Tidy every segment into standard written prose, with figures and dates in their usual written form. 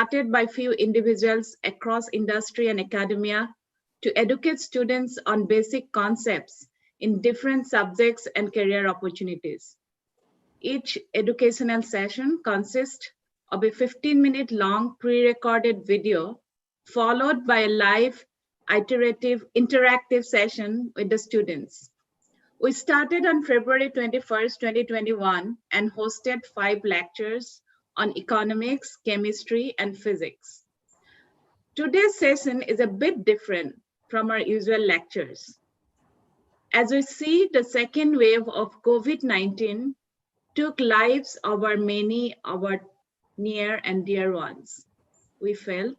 started by few individuals across industry and academia to educate students on basic concepts in different subjects and career opportunities. Each educational session consists of a 15-minute long pre-recorded video followed by a live interactive session with the students. We started on February 21st, 2021 and hosted 5 lectures on economics, chemistry, and physics. Today's session is a bit different from our usual lectures. As we see, the second wave of COVID-19 took lives of our near and dear ones. We felt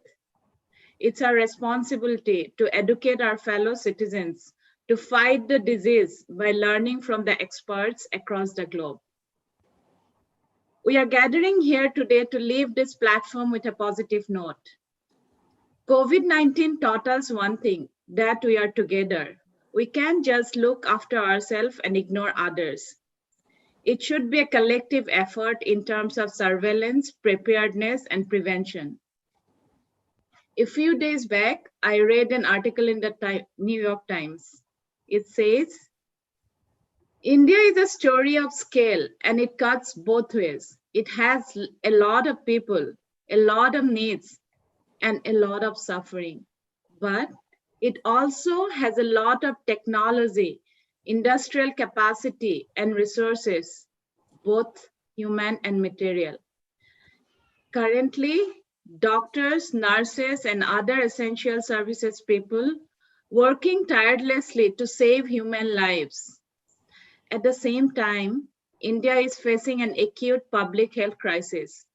it's our responsibility to educate our fellow citizens to fight the disease by learning from the experts across the globe. We are gathering here today to leave this platform with a positive note. COVID-19 taught us one thing, that we are together. We can't just look after ourselves and ignore others. It should be a collective effort in terms of surveillance, preparedness, and prevention. A few days back, I read an article in the New York Times. It says, India is a story of scale and it cuts both ways. It has a lot of people, a lot of needs, and a lot of suffering. But it also has a lot of technology, industrial capacity, and resources, both human and material. Currently, doctors, nurses, and other essential services people working tirelessly to save human lives. At the same time, India is facing an acute public health crisis.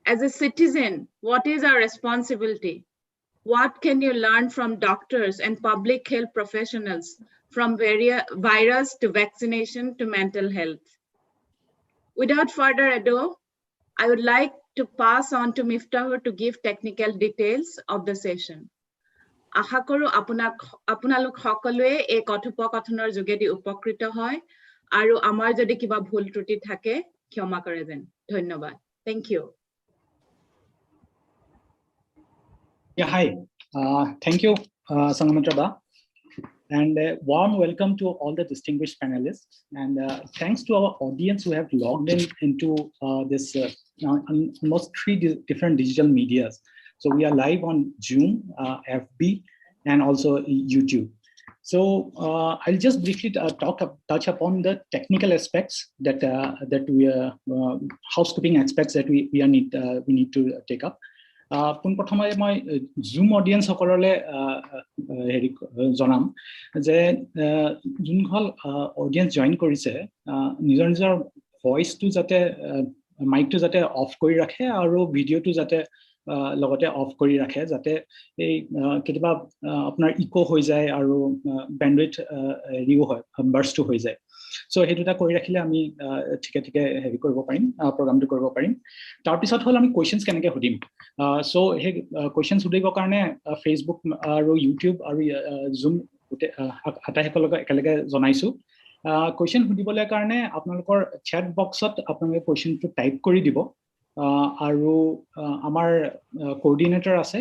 As a citizen, what is our responsibility? What can you learn from doctors and public health professionals, from virus to vaccination to mental health? Without further ado, I would like to pass on to Miftahur to give technical details of the session. আশা কৰো আপোনালোক সকলোৱে এই কথোপকথনৰ যোগেদি উপকৃত হয় আৰু আমাৰ যদি কিবা ভুল ত্ৰুটি থাকে ক্ষমা কৰে যেন ধন্যবাদ Thank you. Yeah, hi. Thank you, Sangamitra. And warm welcome to all the distinguished panelists. And thanks to our audience who have logged into this almost 3 different digital medias. So we are live on Zoom, FB, and also YouTube. So I'll just briefly touch upon the technical aspects that we are housekeeping aspects that we need to take up. পোনপ্ৰথমে মই zoom audience সকললে জনাম যে যোনখন audience join কৰিছে নিজৰ নিজৰ ভয়েসটো যাতে মাইকটো যাতে অফ কৰি ৰাখে আৰু ভিডিওটো যাতে লগতে অফ কৰি ৰাখে যাতে এই কেতিয়াবা আপোনাৰ ইকো হৈ যায় আৰু ব্যান্ডউইথ ৰিও হয় বাৰ্স্ট হৈ যায় সো হেতুটা কৰি ৰাখিলে আমি ঠিকে ঠিকে হেৰি কৰিব পাৰিম প্ৰগ্ৰামটো কৰিব পাৰিম তাৰ পিছত হল আমি কোৱেশ্চনছ কেনেকৈ হদিম সো হে কোৱেশ্চনছ হদিবৰ কাৰণে ফেসবুক আৰু ইউটিউব আৰু জুম আটাইসকলক একেলগে জনাইছো কোৱেশ্চন হদিবলৈ কাৰণে আপোনালোকৰ চ্যাট বক্সত আপোনালোকে কোৱেশ্চনটো টাইপ কৰি দিব আৰু আমাৰ কোঅৰ্ডিনেটৰ আছে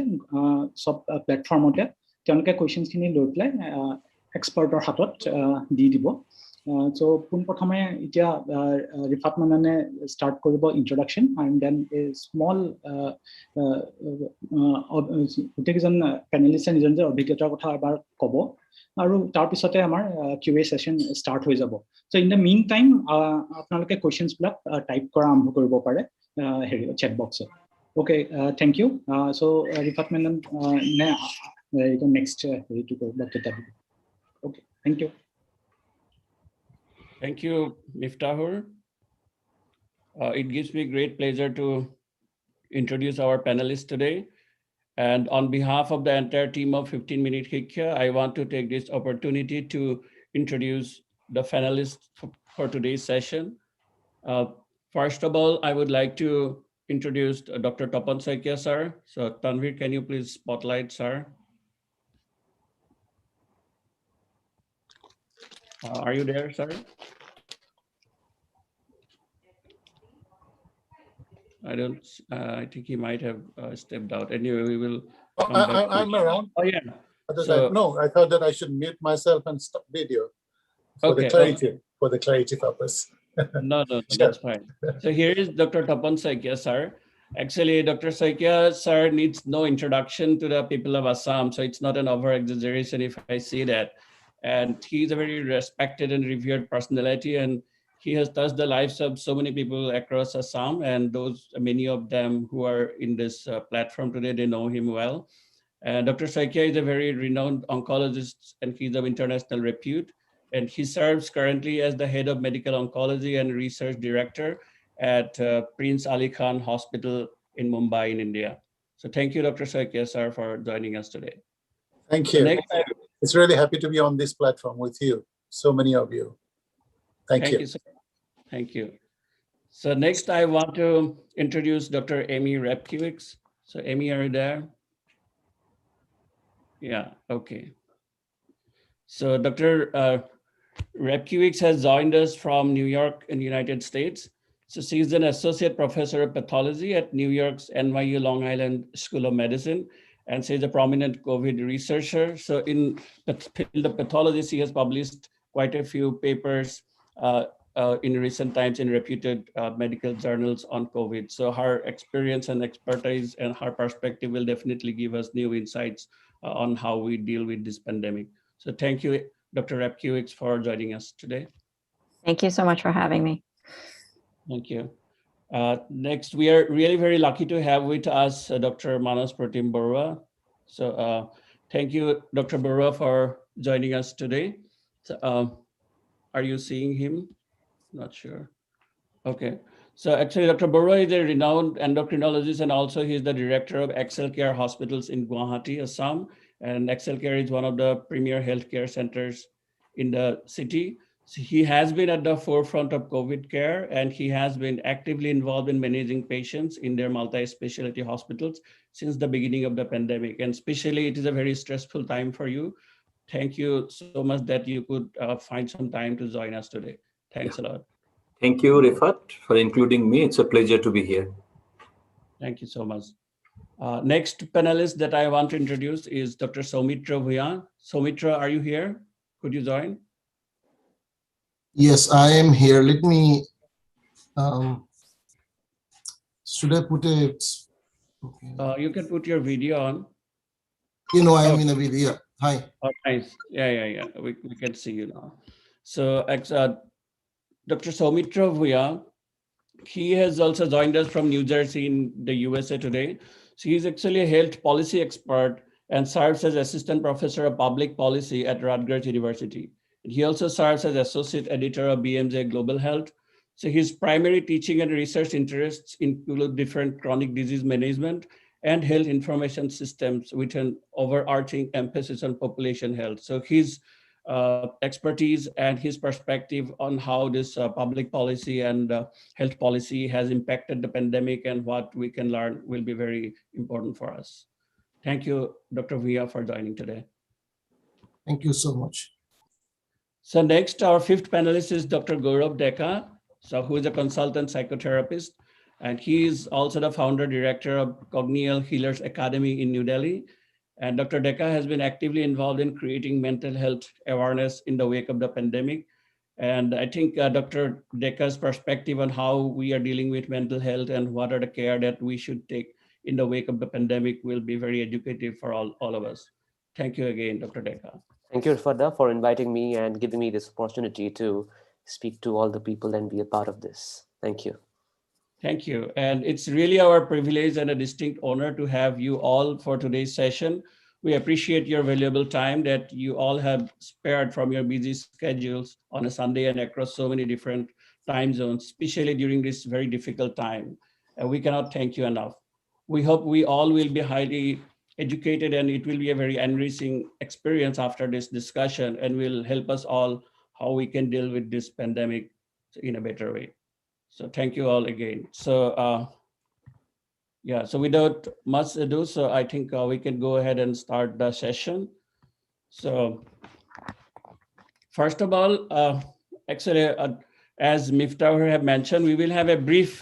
সব প্ল্যাটফৰ্মতে তেওঁলোকে কোৱেশ্চনছ খিনি লৈ পেলাই এক্সপাৰ্টৰ হাতত দি দিব So পোনপ্ৰথমে এতিয়া ৰিফাত মাননে স্টাৰ্ট কৰিব ইন্ট্ৰোডাকশন and then a small গোটেইজন প্যানেলিস্টে নিজৰ অভিজ্ঞতাৰ কথা এবাৰ ক'ব আৰু তাৰ পিছতে আমাৰ কিউএ সেশন স্টাৰ্ট হৈ যাব so in the meantime আপোনালোকে কোৱেশ্চনছ বিলাক টাইপ কৰা আৰম্ভ কৰিব পাৰে হেৰি chat boxত okay thank you so Rifat মানন নে এটা next হেৰিটো doctor okay thank you. Thank you, Miftahur. It gives me great pleasure to introduce our panelists today. And on behalf of the entire team of 15-Minute Hikkya, I want to take this opportunity to introduce the panelists for today's session. First of all, I would like to introduce Dr. Tapan Saikia, sir. So Tanvir, can you please spotlight, sir? Are you there, sir? I don't, I think he might have stepped out. Anyway, we will Oh, come back. I'm around. Oh, yeah. No, I thought that I should mute myself and stop video for Okay, the clarity, for the clarity purpose. No, Sure. that's fine. So here is Dr. Tapan Saikia, sir. Actually, Dr. Saikia, sir, needs no introduction to the people of Assam, so it's not an over-exaggeration if I say that. And he's a very respected and revered personality, and he has touched the lives of so many people across Assam, and those, many of them who are in this platform today, they know him well. Dr. Saikia is a very renowned oncologist, and he's of international repute. And he serves currently as the head of medical oncology and research director at Prince Ali Khan Hospital in Mumbai in India. So thank you, Dr. Saikia, sir, for joining us today. Thank So you. next, It's really happy to be on this platform with you, so many of you. Thank you. Sir. Thank you. So next, I want to introduce Dr. Amy Repkiewicz. So Amy, are you there? Yeah, okay. So Dr. Repkiewicz has joined us from New York in the United States. So she's an associate professor of pathology at New York's NYU Long Island School of Medicine, and she's a prominent COVID researcher. So in the field of pathology, she has published quite a few papers in recent times in reputed medical journals on COVID. So her experience and expertise and her perspective will definitely give us new insights on how we deal with this pandemic. So thank you, Dr. Repkiewicz, for joining us today. Thank you so much for having me. Thank you. Next, we are really very lucky to have with us Dr. Manas Pratim Barua. So thank you, Dr. Barua, for joining us today. So, are you seeing him? Not sure. Okay. So actually, Dr. Barua is a renowned endocrinologist, and also he's the director of Excel Care Hospitals in Guwahati, Assam. And Excel Care is one of the premier healthcare centers in the city. So he has been at the forefront of COVID care, and he has been actively involved in managing patients in their multi-specialty hospitals since the beginning of the pandemic. And especially, it is a very stressful time for you. Thank you so much that you could find some time to join us today. Thanks a lot. Thank you, Rifat, for including me. It's a pleasure to be here. Thank you so much. Next panelist that I want to introduce is Dr. Soumitra Bhuyan. Soumitra, are you here? Could you join? Yes, I am here. Let me, should I put it? Okay. You can put your video on. You know, I am in a video. Hi. Oh, nice. Yeah. We can see you now. So Dr. Soumitra Bhuyan, he has also joined us from New Jersey in the USA today. So he's actually a health policy expert and serves as assistant professor of public policy at Rutgers University. He also serves as associate editor of BMJ Global Health. So his primary teaching and research interests include different chronic disease management and health information systems with an overarching emphasis on population health. So his expertise and his perspective on how this public policy and health policy has impacted the pandemic and what we can learn will be very important for us. Thank you, Dr. Bhuyan, for joining today. Thank you so much. So next, our fifth panelist is Dr. Gaurav Deka, who is a consultant psychotherapist, and he is also the founder director of Cognial Healers Academy in New Delhi. And Dr. Deka has been actively involved in creating mental health awareness in the wake of the pandemic. And I think Dr. Deka's perspective on how we are dealing with mental health and what are the care that we should take in the wake of the pandemic will be very educative for all of us. Thank you again, Dr. Deka. Thank you, Rifat, for inviting me and giving me this opportunity to speak to all the people and be a part of this. Thank you. Thank you. And it's really our privilege and a distinct honor to have you all for today's session. We appreciate your valuable time that you all have spared from your busy schedules on a Sunday and across so many different time zones, especially during this very difficult time. And we cannot thank you enough. We hope we all will be highly educated, and it will be a very enriching experience after this discussion, and will help us all how we can deal with this pandemic in a better way. So thank you all again. So so without much ado, so I think we can go ahead and start the session. So first of all, actually, as Miftah have mentioned, we will have a brief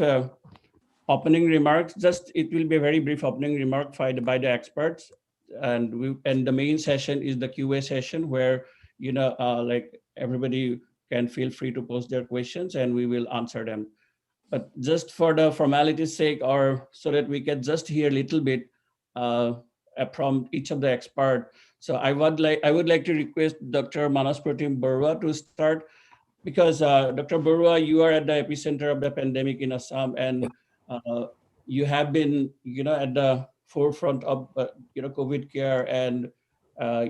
opening remarks. Just it will be a very brief opening remark by the experts, and the main session is the QA session where like everybody can feel free to post their questions and we will answer them. But just for the formality's sake, or so that we can just hear a little bit from each of the expert. So I would like to request Dr. Manaspratim Barua to start, because Dr. Barua, you are at the epicenter of the pandemic in Assam, and you have been, at the forefront of, COVID care, and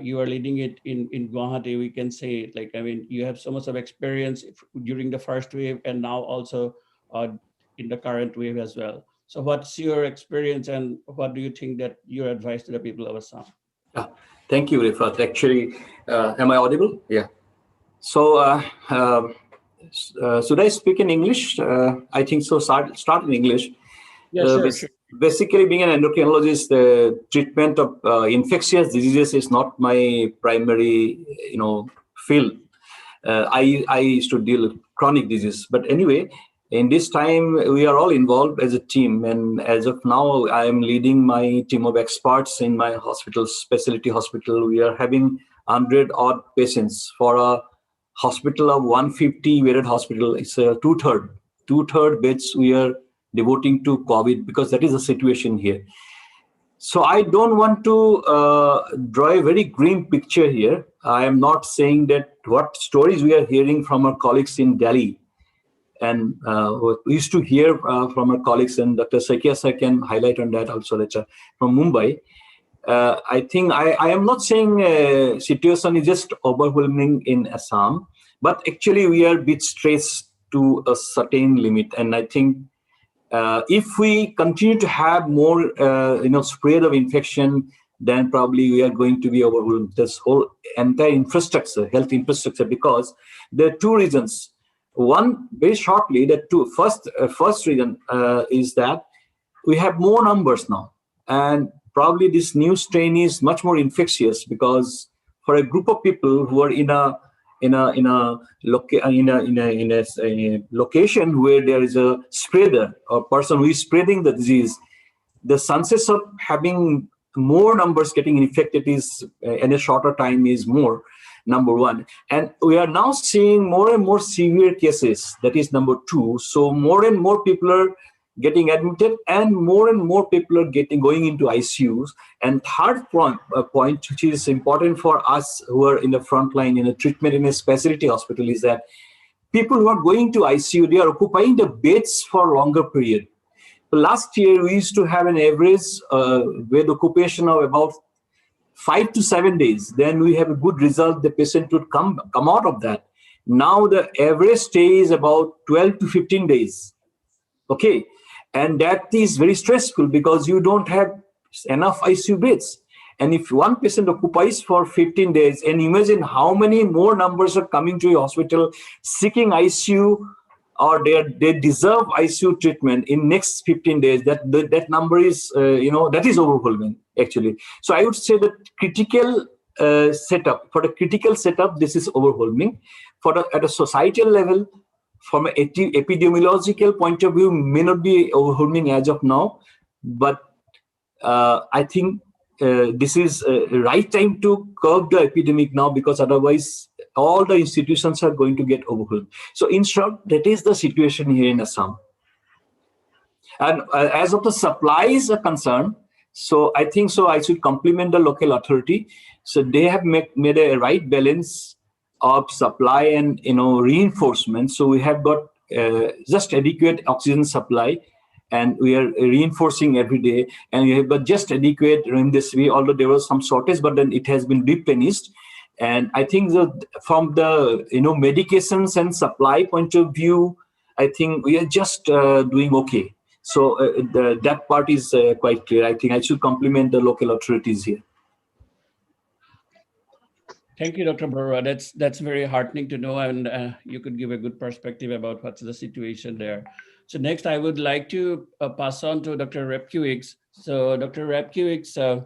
you are leading it in Guwahati. We can say it, you have so much of experience during the first wave, and now also in the current wave as well. So what's your experience, and what do you think that your advice to the people of Assam? Thank you, Rifat. Actually, am I audible? Yeah. So should I speak in English? I think so. Start in English. Yeah, sure. Basically, being an endocrinologist, the treatment of infectious diseases is not my primary, field. I used to deal with chronic disease. But anyway, in this time, we are all involved as a team. And as of now, I am leading my team of experts in my hospital, specialty hospital. We are having 100 odd patients for a hospital of 150 bedded hospital. It's a two-third beds we are devoting to COVID, because that is the situation here. So I don't want to draw a very grim picture here. I am not saying that what stories we are hearing from our colleagues in Delhi, and what we used to hear from our colleagues, and Dr. Sakia sir can highlight on that also later, from Mumbai. I think I am not saying situation is just overwhelming in Assam, but actually we are a bit stressed to a certain limit. And I think if we continue to have more, spread of infection, then probably we are going to be overwhelmed this whole entire infrastructure, health infrastructure, because there are two reasons. One, very shortly, first reason is that we have more numbers now, and probably this new strain is much more infectious, because for a group of people who are in a location where there is a spreader or person who is spreading the disease, the chances of having more numbers getting infected is in a shorter time is more, number one. And we are now seeing more and more severe cases. That is number two. So more and more people are getting admitted, and more people are going into ICUs. And third point, which is important for us who are in the front line in a treatment in a specialty hospital, is that people who are going to ICU, they are occupying the beds for a longer period. Last year, we used to have an average bed occupation of about 5 to 7 days. Then we have a good result. The patient would come out of that. Now the average stay is about 12 to 15 days. Okay. And that is very stressful, because you don't have enough ICU beds. And if one patient occupies for 15 days, and imagine how many more numbers are coming to your hospital seeking ICU, or they deserve ICU treatment in next 15 days, that number is, that is overwhelming, actually. So I would say that critical setup, this is overwhelming. At a societal level, from an epidemiological point of view, may not be overwhelming as of now, but I think this is the right time to curb the epidemic now, because otherwise all the institutions are going to get overwhelmed. So in short, that is the situation here in Assam. And as of the supplies are concerned, so I think so I should compliment the local authority. So they have made a right balance of supply and reinforcement. So we have got just adequate oxygen supply, and we are reinforcing every day. And we have got just adequate remdesivir, although there was some shortage, but then it has been replenished. And I think that from the medications and supply point of view, I think we are just doing okay. So that part is quite clear. I think I should compliment the local authorities here. Thank you, Dr. Barua. That's very heartening to know, and you could give a good perspective about what's the situation there. So next, I would like to pass on to Dr. Repkiewicz. So Dr. Repkiewicz,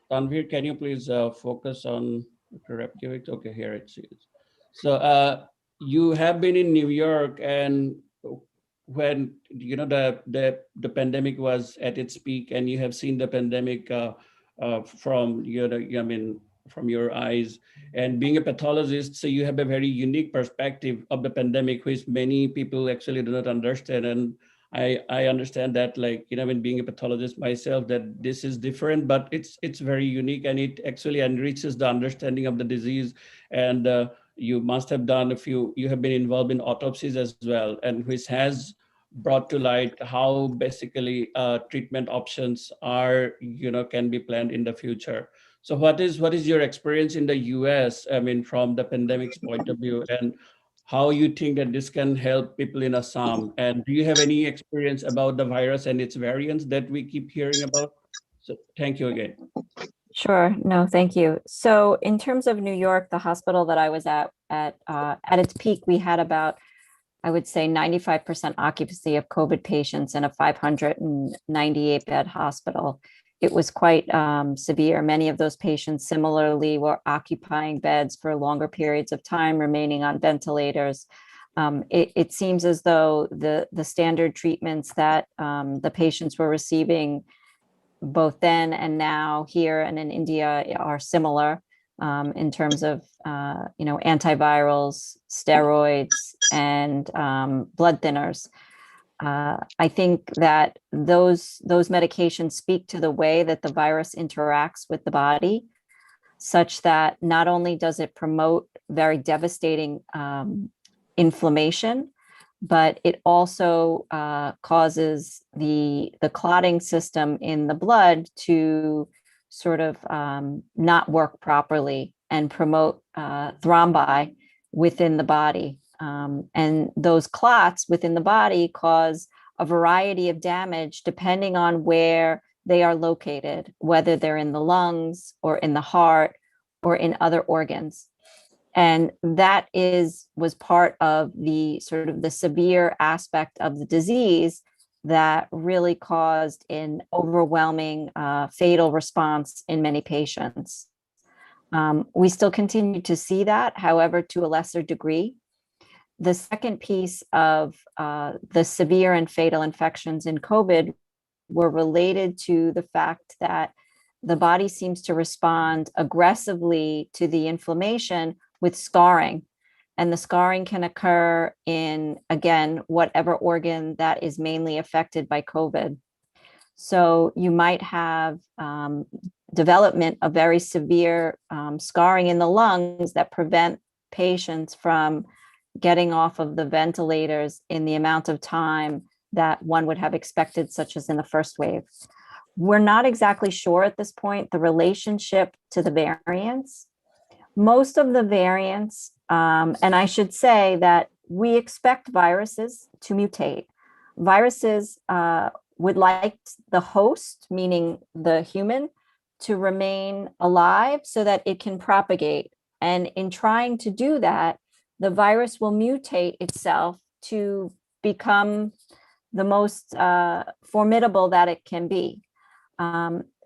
Tanvir, can you please focus on Dr. Repkiewicz? Okay, here it is. So you have been in New York, and when the pandemic was at its peak, and you have seen the pandemic from from your eyes, and being a pathologist, so you have a very unique perspective of the pandemic, which many people actually do not understand. And I understand that, like, when being a pathologist myself, that this is different, but it's very unique, and it actually enriches the understanding of the disease. And you must have done you have been involved in autopsies as well, and which has brought to light how basically treatment options are, can be planned in the future. So what is your experience in the US, from the pandemic's point of view, and how you think that this can help people in Assam? And do you have any experience about the virus and its variants that we keep hearing about? So thank you again. Sure. No, thank you. So in terms of New York, the hospital that I was at its peak, we had about, I would say, 95% occupancy of COVID patients in a 598 bed hospital. It was quite severe. Many of those patients similarly were occupying beds for longer periods of time, remaining on ventilators. It seems as though the standard treatments that the patients were receiving both then and now here and in India are similar in terms of antivirals, steroids, and blood thinners. I think that those medications speak to the way that the virus interacts with the body, such that not only does it promote very devastating inflammation, but it also causes the clotting system in the blood to sort of not work properly and promote thrombi within the body. And those clots within the body cause a variety of damage depending on where they are located, whether they're in the lungs or in the heart or in other organs. And that was part of the sort of the severe aspect of the disease that really caused an overwhelming fatal response in many patients. We still continue to see that, however, to a lesser degree. The second piece of the severe and fatal infections in COVID were related to the fact that the body seems to respond aggressively to the inflammation with scarring. And the scarring can occur in, again, whatever organ that is mainly affected by COVID. So you might have development of very severe scarring in the lungs that prevent patients from getting off of the ventilators in the amount of time that one would have expected, such as in the first wave. We're not exactly sure at this point the relationship to the variants. Most of the variants, and I should say that we expect viruses to mutate. Viruses would like the host, meaning the human, to remain alive so that it can propagate. And in trying to do that, the virus will mutate itself to become the most formidable that it can be.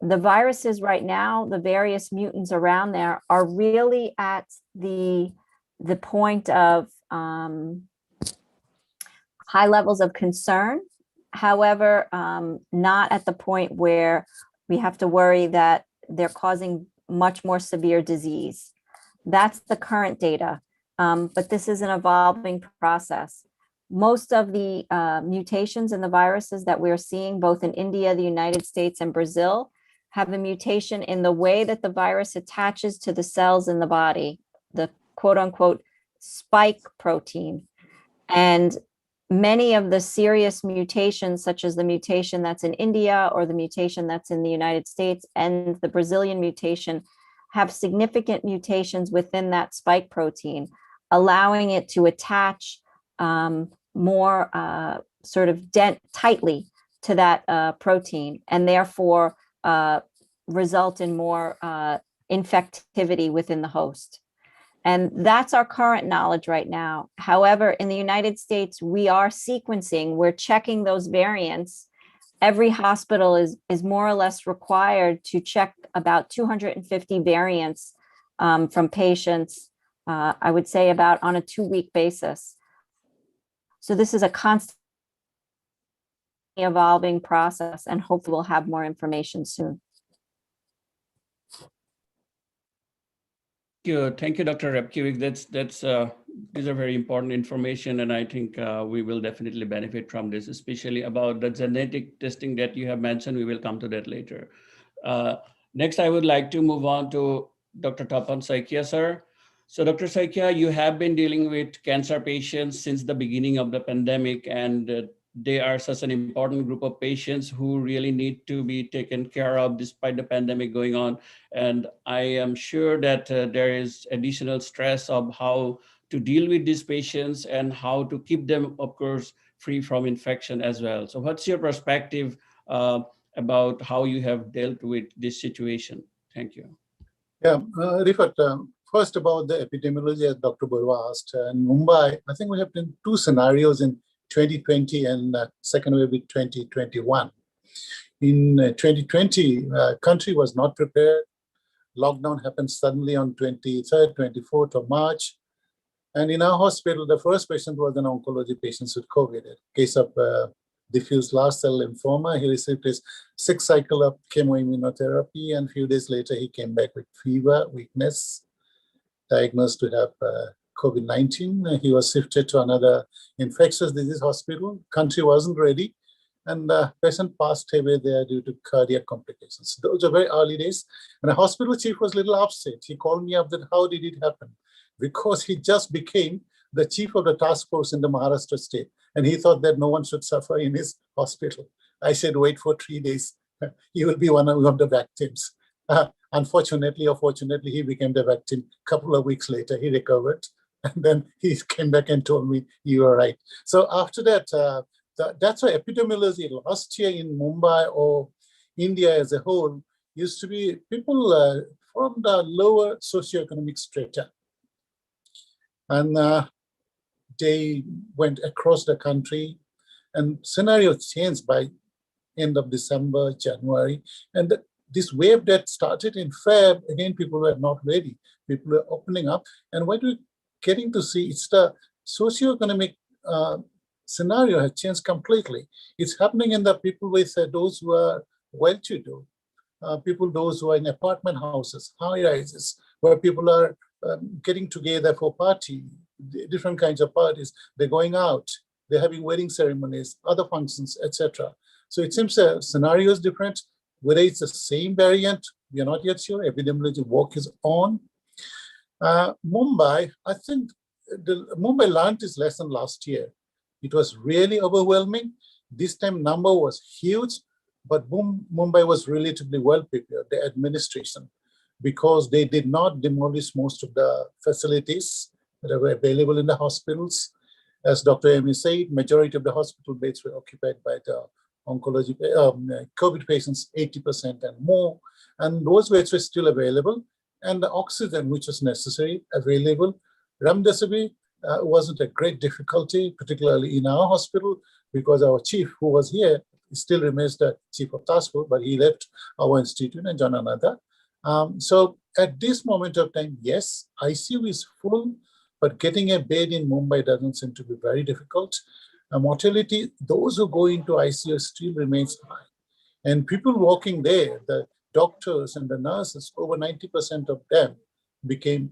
The viruses right now, the various mutants around there, are really at the point of high levels of concern. However, not at the point where we have to worry that they're causing much more severe disease. That's the current data. But this is an evolving process. Most of the mutations in the viruses that we're seeing, both in India, the United States, and Brazil, have a mutation in the way that the virus attaches to the cells in the body, the quote unquote spike protein. And many of the serious mutations, such as the mutation that's in India or the mutation that's in the United States and the Brazilian mutation, have significant mutations within that spike protein, allowing it to attach more sort of tightly to that protein, and therefore result in more infectivity within the host. And that's our current knowledge right now. However, in the United States, we are sequencing, we're checking those variants. Every hospital is more or less required to check about 250 variants from patients, I would say about on a 2-week basis. So this is a constant evolving process, and hopefully we'll have more information soon. Thank you, Dr. Repkiewicz. These are very important information, and I think we will definitely benefit from this, especially about the genetic testing that you have mentioned. We will come to that later. Next, I would like to move on to Dr. Tapan Saikia, sir. So, Dr. Saikia, you have been dealing with cancer patients since the beginning of the pandemic, and they are such an important group of patients who really need to be taken care of despite the pandemic going on. And I am sure that there is additional stress of how to deal with these patients and how to keep them, of course, free from infection as well. So what's your perspective about how you have dealt with this situation? Thank you. Yeah, Rifat, first about the epidemiology, as Dr. Barua asked. In Mumbai, I think we have been two scenarios in 2020 and second wave in 2021. In 2020, country was not prepared. Lockdown happened suddenly on 23rd, 24th of March. And in our hospital, the first patient was an oncology patient with COVID, a case of diffuse large cell lymphoma. He received his 6th cycle of chemoimmunotherapy, and a few days later, he came back with fever, weakness, diagnosed to have COVID-19. He was shifted to another infectious disease hospital. Country wasn't ready, and the patient passed away there due to cardiac complications. Those are very early days, and the hospital chief was a little upset. He called me up that, how did it happen? Because he just became the chief of the task force in the Maharashtra state, and he thought that no one should suffer in his hospital. I said, wait for 3 days. He will be one of the victims. Unfortunately or fortunately, he became the victim. A couple of weeks later, he recovered. And then he came back and told me, you are right. So after that, that's why epidemiology last year in Mumbai or India as a whole used to be people from the lower socioeconomic strata. And they went across the country, and scenario changed by end of December, January. And this wave that started in Feb, again, people were not ready. People were opening up. And what we're getting to see, it's the socioeconomic scenario has changed completely. It's happening in the people with those who are well-to-do, people, those who are in apartment houses, high-rises, where people are getting together for party, different kinds of parties. They're going out, they're having wedding ceremonies, other functions, etc. So it seems the scenario is different. Whether it's the same variant, we are not yet sure. Epidemiology work is on. Mumbai, I think Mumbai learned its lesson last year. It was really overwhelming. This time number was huge, but Mumbai was relatively well prepared, the administration, because they did not demolish most of the facilities that were available in the hospitals. As Dr. Amy said, majority of the hospital beds were occupied by the oncology, COVID patients, 80% and more. And those beds were still available. And the oxygen, which was necessary, available. Remdesivir wasn't a great difficulty, particularly in our hospital, because our chief, who was here, still remains the chief of task force, but he left our institute and joined another. So at this moment of time, yes, ICU is full, but getting a bed in Mumbai doesn't seem to be very difficult. Mortality, those who go into ICU still remains high. And people working there, the doctors and the nurses, over 90% of them became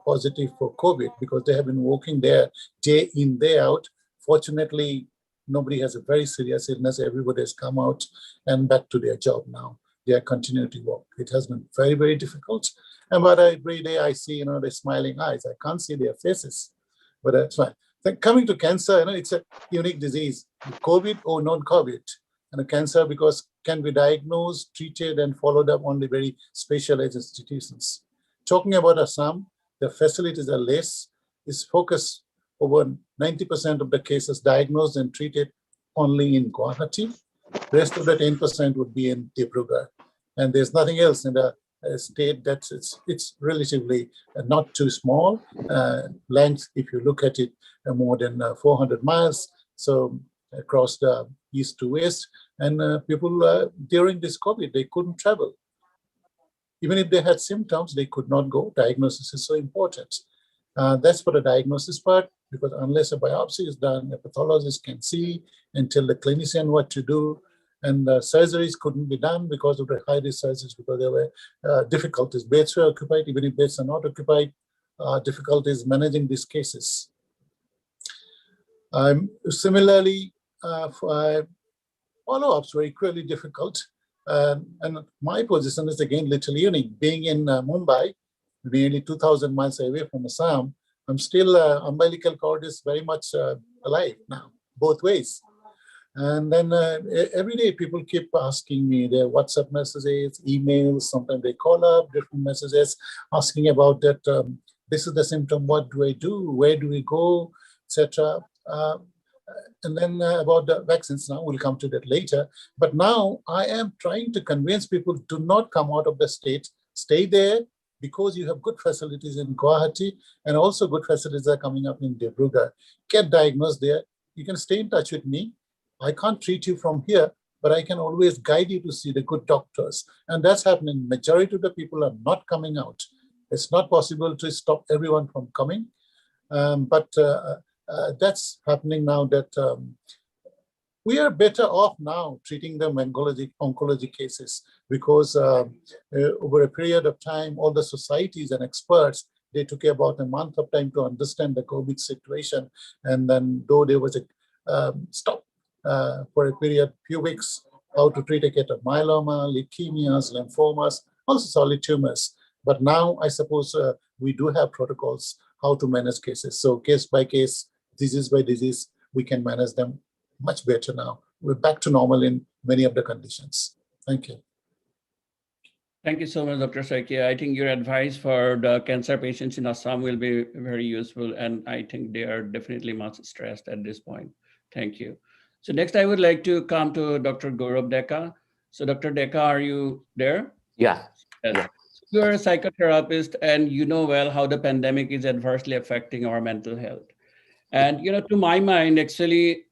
positive for COVID because they have been working there day in, day out. Fortunately, nobody has a very serious illness. Everybody has come out and back to their job now. They are continuing to work. It has been very, very difficult. And but every day I see, the smiling eyes. I can't see their faces, but that's fine. Then coming to cancer, it's a unique disease, COVID or non-COVID. And a cancer, because can be diagnosed, treated, and followed up only very specialized institutions. Talking about Assam, the facilities are less. It's focused over 90% of the cases diagnosed and treated only in Guwahati. The rest of the 10% would be in Dibrugarh. And there's nothing else in the state that it's relatively not too small. Length, if you look at it, more than 400 miles. So across the east to west, and people during this COVID, they couldn't travel. Even if they had symptoms, they could not go. Diagnosis is so important. That's for the diagnosis part. because unless a biopsy is done, a pathologist can see and tell the clinician what to do. And surgeries couldn't be done because of the high-risk surgeries, because there were difficulties. Beds were occupied, even if beds are not occupied, difficulties managing these cases. Similarly, follow-ups were equally difficult. And my position is again little unique. Being in Mumbai, nearly 2,000 miles away from Assam, I'm still, umbilical cord is very much alive now, both ways. And then every day people keep asking me their WhatsApp messages, emails, sometimes they call up, different messages, asking about that, this is the symptom, what do I do, where do we go, etc. And then about the vaccines now, we'll come to that later. But now I am trying to convince people to not come out of the state, stay there, because you have good facilities in Guwahati, and also good facilities are coming up in Dibrugarh. Get diagnosed there. You can stay in touch with me. I can't treat you from here, but I can always guide you to see the good doctors. And that's happening. Majority of the people are not coming out. It's not possible to stop everyone from coming. But that's happening now, that we are better off now treating them oncology cases, because over a period of time, all the societies and experts, they took about a month of time to understand the COVID situation. And then though there was a stop for a period, few weeks, how to treat a case of myeloma, leukemias, lymphomas, also solid tumors. But now I suppose we do have protocols how to manage cases. So case by case, disease by disease, we can manage them much better now. We're back to normal in many of the conditions. Thank you. Thank you so much, Dr. Saikia. I think your advice for the cancer patients in Assam will be very useful, and I think they are definitely much stressed at this point. Thank you. So next, I would like to come to Dr. Gaurav Deka. So Dr. Deka, are you there? Yeah. Yes. Yeah. You are a psychotherapist, and you know well how the pandemic is adversely affecting our mental health. And to my mind, actually,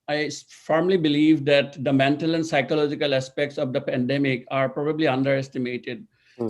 I firmly believe that the mental and psychological aspects of the pandemic are probably underestimated.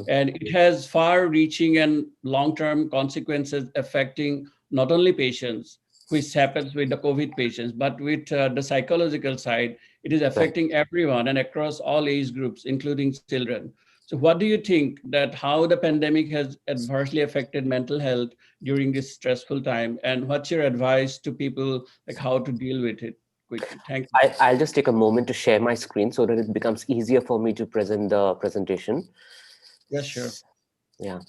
And it has far-reaching and long-term consequences affecting not only patients, which happens with the COVID patients, but with the psychological side, it is affecting everyone and across all age groups, including children. So what do you think that how the pandemic has adversely affected mental health during this stressful time? And what's your advice to people, like how to deal with it quickly? Thank you. I'll just take a moment to share my screen so that it becomes easier for me to present the presentation. Yeah, sure. Yeah.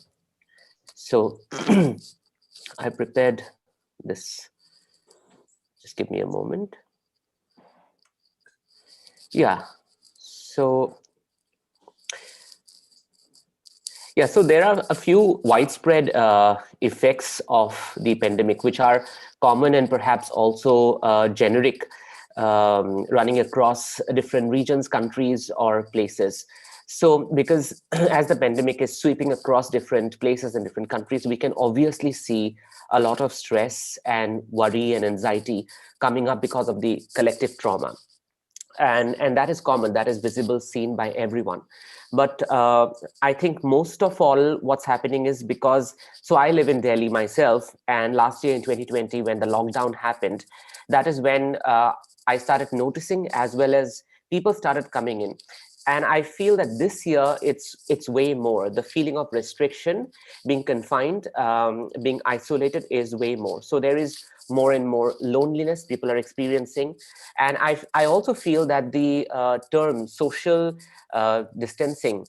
So I prepared this. Just give me a moment. Yeah. So there are a few widespread effects of the pandemic, which are common and perhaps also generic, running across different regions, countries, or places. So because as the pandemic is sweeping across different places and different countries, we can obviously see a lot of stress and worry and anxiety coming up because of the collective trauma. And that is common, that is visible, seen by everyone. But I think most of all what's happening is because, so I live in Delhi myself, and last year in 2020, when the lockdown happened, that is when I started noticing, as well as people started coming in. And I feel that this year, it's way more. The feeling of restriction, being confined, being isolated is way more. So there is more and more loneliness people are experiencing. And I also feel that the term social distancing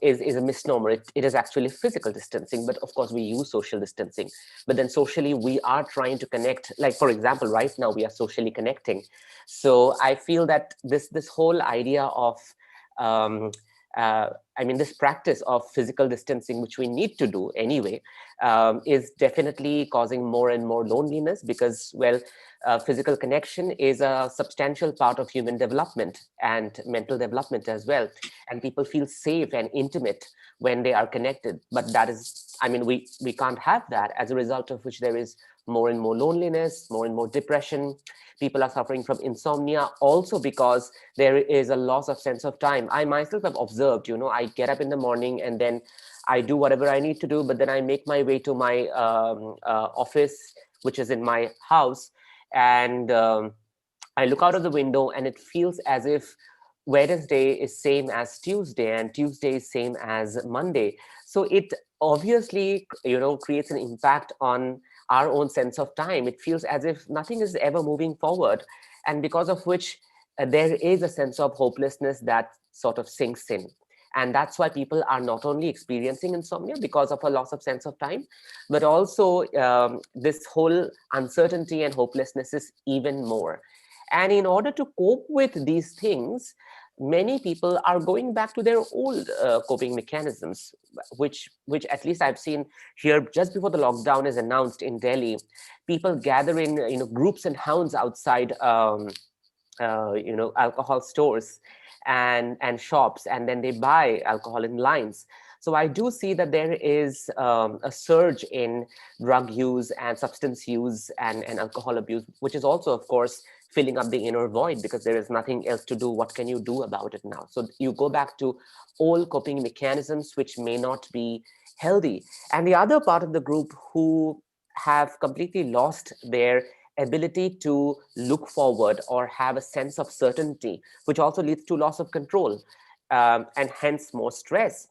is a misnomer. It is actually physical distancing, but of course we use social distancing. But then socially, we are trying to connect. Like, for example, right now we are socially connecting. So I feel that this whole idea of this practice of physical distancing, which we need to do anyway, is definitely causing more and more loneliness, because, well, physical connection is a substantial part of human development and mental development as well. And people feel safe and intimate when they are connected. But that is, we can't have that, as a result of which there is more and more loneliness, more and more depression. People are suffering from insomnia also because there is a loss of sense of time. I myself have observed, I get up in the morning and then I do whatever I need to do, but then I make my way to my office, which is in my house. And I look out of the window and it feels as if Wednesday is same as Tuesday and Tuesday is same as Monday. So it obviously, creates an impact on our own sense of time. It feels as if nothing is ever moving forward. And because of which there is a sense of hopelessness that sort of sinks in. And that's why people are not only experiencing insomnia because of a loss of sense of time, but also this whole uncertainty and hopelessness is even more. And in order to cope with these things, many people are going back to their old coping mechanisms, which at least I've seen here just before the lockdown is announced in Delhi. People gather in groups and hounds outside alcohol stores and shops, and then they buy alcohol in lines. So I do see that there is a surge in drug use and substance use and alcohol abuse, which is also, of course, filling up the inner void because there is nothing else to do. What can you do about it now? So you go back to old coping mechanisms, which may not be healthy. And the other part of the group who have completely lost their ability to look forward or have a sense of certainty, which also leads to loss of control and hence more stress,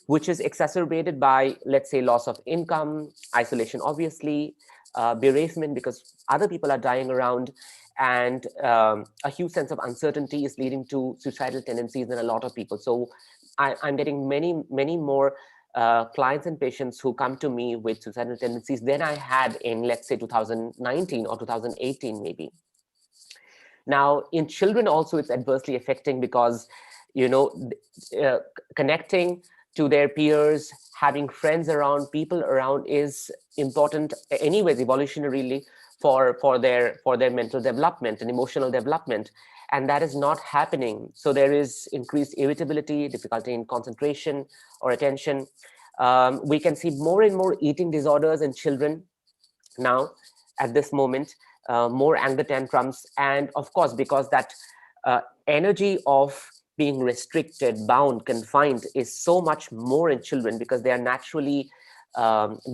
which is exacerbated by, let's say, loss of income, isolation, obviously, bereavement because other people are dying around, and a huge sense of uncertainty is leading to suicidal tendencies in a lot of people. So I'm getting many more clients and patients who come to me with suicidal tendencies than I had in, let's say, 2019 or 2018, maybe. Now, in children also, it's adversely affecting because, connecting to their peers, having friends around, people around is important anyways, evolutionarily, for their mental development and emotional development. And that is not happening. So there is increased irritability, difficulty in concentration or attention. We can see more and more eating disorders in children now at this moment, more anger tantrums. And of course, because that energy of being restricted, bound, confined is so much more in children because they are naturally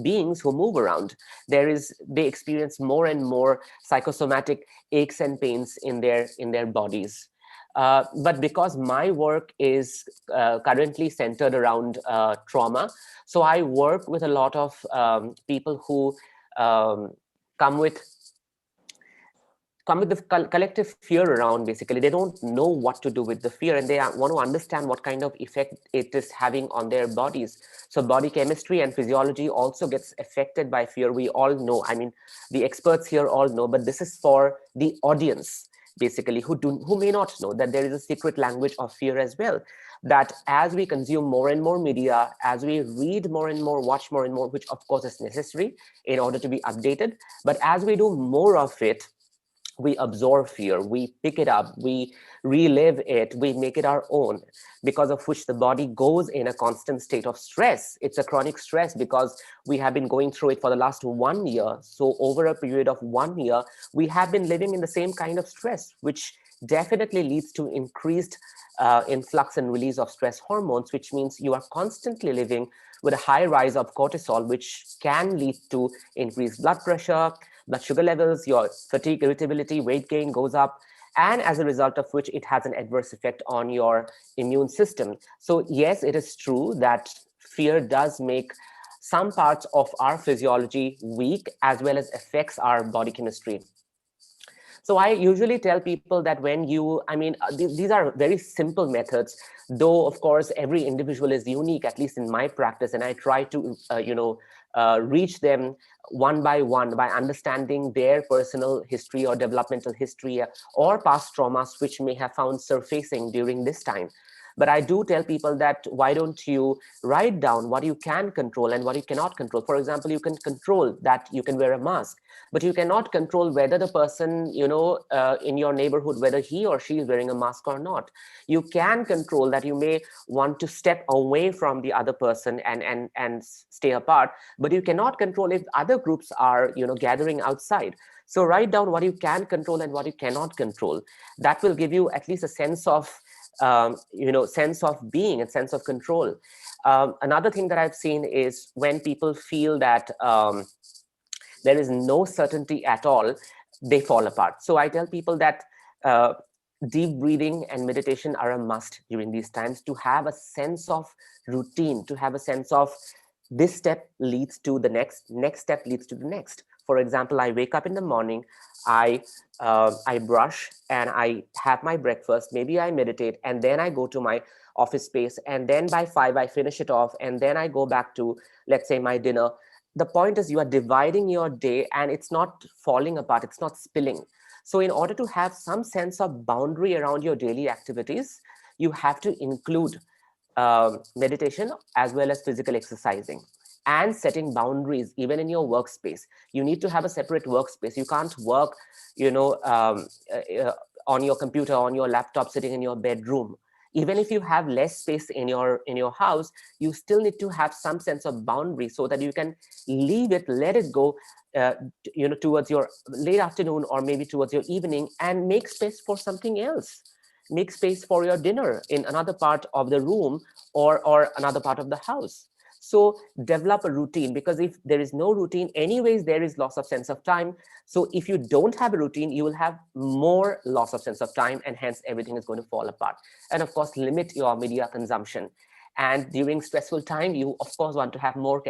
beings who move around. They experience more and more psychosomatic aches and pains in their bodies. But because my work is currently centered around trauma, so I work with a lot of people who come with the collective fear around. Basically, they don't know what to do with the fear, and they want to understand what kind of effect it is having on their bodies. So body chemistry and physiology also gets affected by fear. We all know, I mean, the experts here all know, but this is for the audience, basically, who may not know that there is a secret language of fear as well. That as we consume more and more media, as we read more and more, watch more and more, which of course is necessary in order to be updated, but as we do more of it, we absorb fear, we pick it up, we relive it, we make it our own, because of which the body goes in a constant state of stress. It's a chronic stress because we have been going through it for the last 1 year. So over a period of 1 year, we have been living in the same kind of stress, which definitely leads to increased influx and release of stress hormones, which means you are constantly living with a high rise of cortisol, which can lead to increased blood pressure, blood sugar levels, your fatigue, irritability, weight gain goes up, and as a result of which it has an adverse effect on your immune system. So yes, it is true that fear does make some parts of our physiology weak, as well as affects our body chemistry. So I usually tell people that when you, these are very simple methods, though of course every individual is unique, at least in my practice, and I try to reach them one by one by understanding their personal history or developmental history or past traumas which may have found surfacing during this time. But I do tell people that why don't you write down what you can control and what you cannot control. For example, you can control that you can wear a mask, but you cannot control whether the person, in your neighborhood, whether he or she is wearing a mask or not. You can control that you may want to step away from the other person and stay apart, but you cannot control if other groups are, gathering outside. So write down what you can control and what you cannot control. That will give you at least a sense of sense of being and sense of control. Another thing that I've seen is when people feel that there is no certainty at all, they fall apart. So I tell people that deep breathing and meditation are a must during these times, to have a sense of routine, to have a sense of this step leads to the next step leads to the next. For example, I wake up in the morning, I brush and I have my breakfast, maybe I meditate, and then I go to my office space, and then by 5 I finish it off, and then I go back to, let's say, my dinner. The point is you are dividing your day and it's not falling apart, it's not spilling. So in order to have some sense of boundary around your daily activities, you have to include meditation as well as physical exercising and setting boundaries even in your workspace. You need to have a separate workspace. You can't work, on your computer, on your laptop, sitting in your bedroom. Even if you have less space in your house, you still need to have some sense of boundary so that you can leave it, let it go, towards your late afternoon or maybe towards your evening, and make space for something else. Make space for your dinner in another part of the room or another part of the house. So develop a routine, because if there is no routine, anyways, there is loss of sense of time. So if you don't have a routine, you will have more loss of sense of time, and hence everything is going to fall apart. And of course, limit your media consumption. And during stressful time, you of course want to have more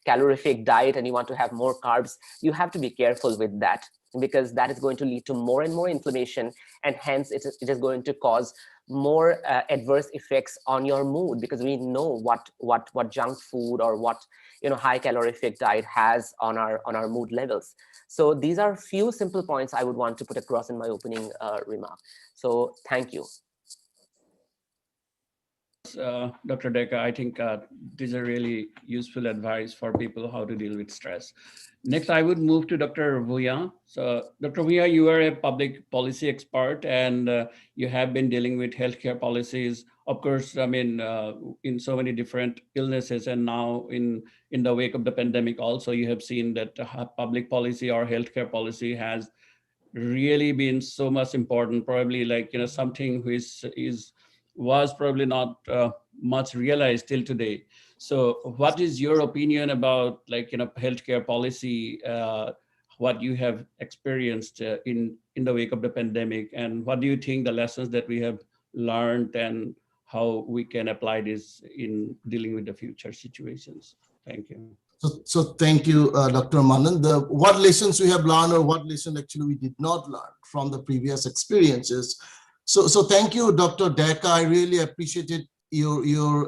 calorific diet, and you want to have more carbs. You have to be careful with that, because that is going to lead to more and more inflammation, and hence it is going to cause more adverse effects on your mood, because we know what junk food or what high calorific diet has on our mood levels. So these are a few simple points I would want to put across in my opening remark. So thank you. Dr. Deka, I think these are really useful advice for people how to deal with stress. Next, I would move to Dr. Bhuya. So Dr. Bhuya, you are a public policy expert, and you have been dealing with healthcare policies, of course, I mean, in so many different illnesses, and now in the wake of the pandemic also, you have seen that public policy or healthcare policy has really been so much important, probably like, something which was probably not much realized till today. So what is your opinion about healthcare policy, what you have experienced in the wake of the pandemic, and what do you think the lessons that we have learned and how we can apply this in dealing with the future situations? Thank you. So thank you, Dr. Manan. What lessons we have learned, or what lesson actually we did not learn from the previous experiences. So thank you, Dr. Deka. I really appreciated your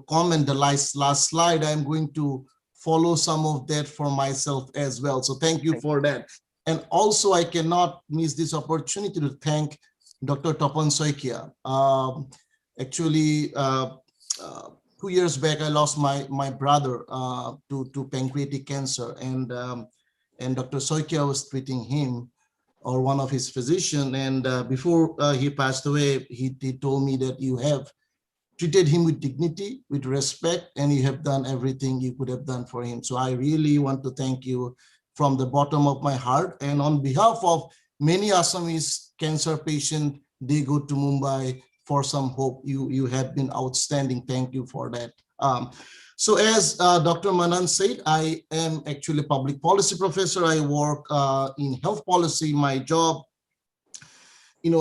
comment. The last slide. I'm going to follow some of that for myself as well. So thank you for that. And also, I cannot miss this opportunity to thank Dr. Tapan Soikia. Actually, 2 years back, I lost my brother to pancreatic cancer, and Dr. Soikia was treating him, or one of his physicians, and before he passed away, he told me that you have treated him with dignity, with respect, and you have done everything you could have done for him. So I really want to thank you from the bottom of my heart. And on behalf of many Assamese cancer patients, they go to Mumbai for some hope. You have been outstanding. Thank you for that. So as Dr. Manan said, I am actually a public policy professor. I work in health policy. My job,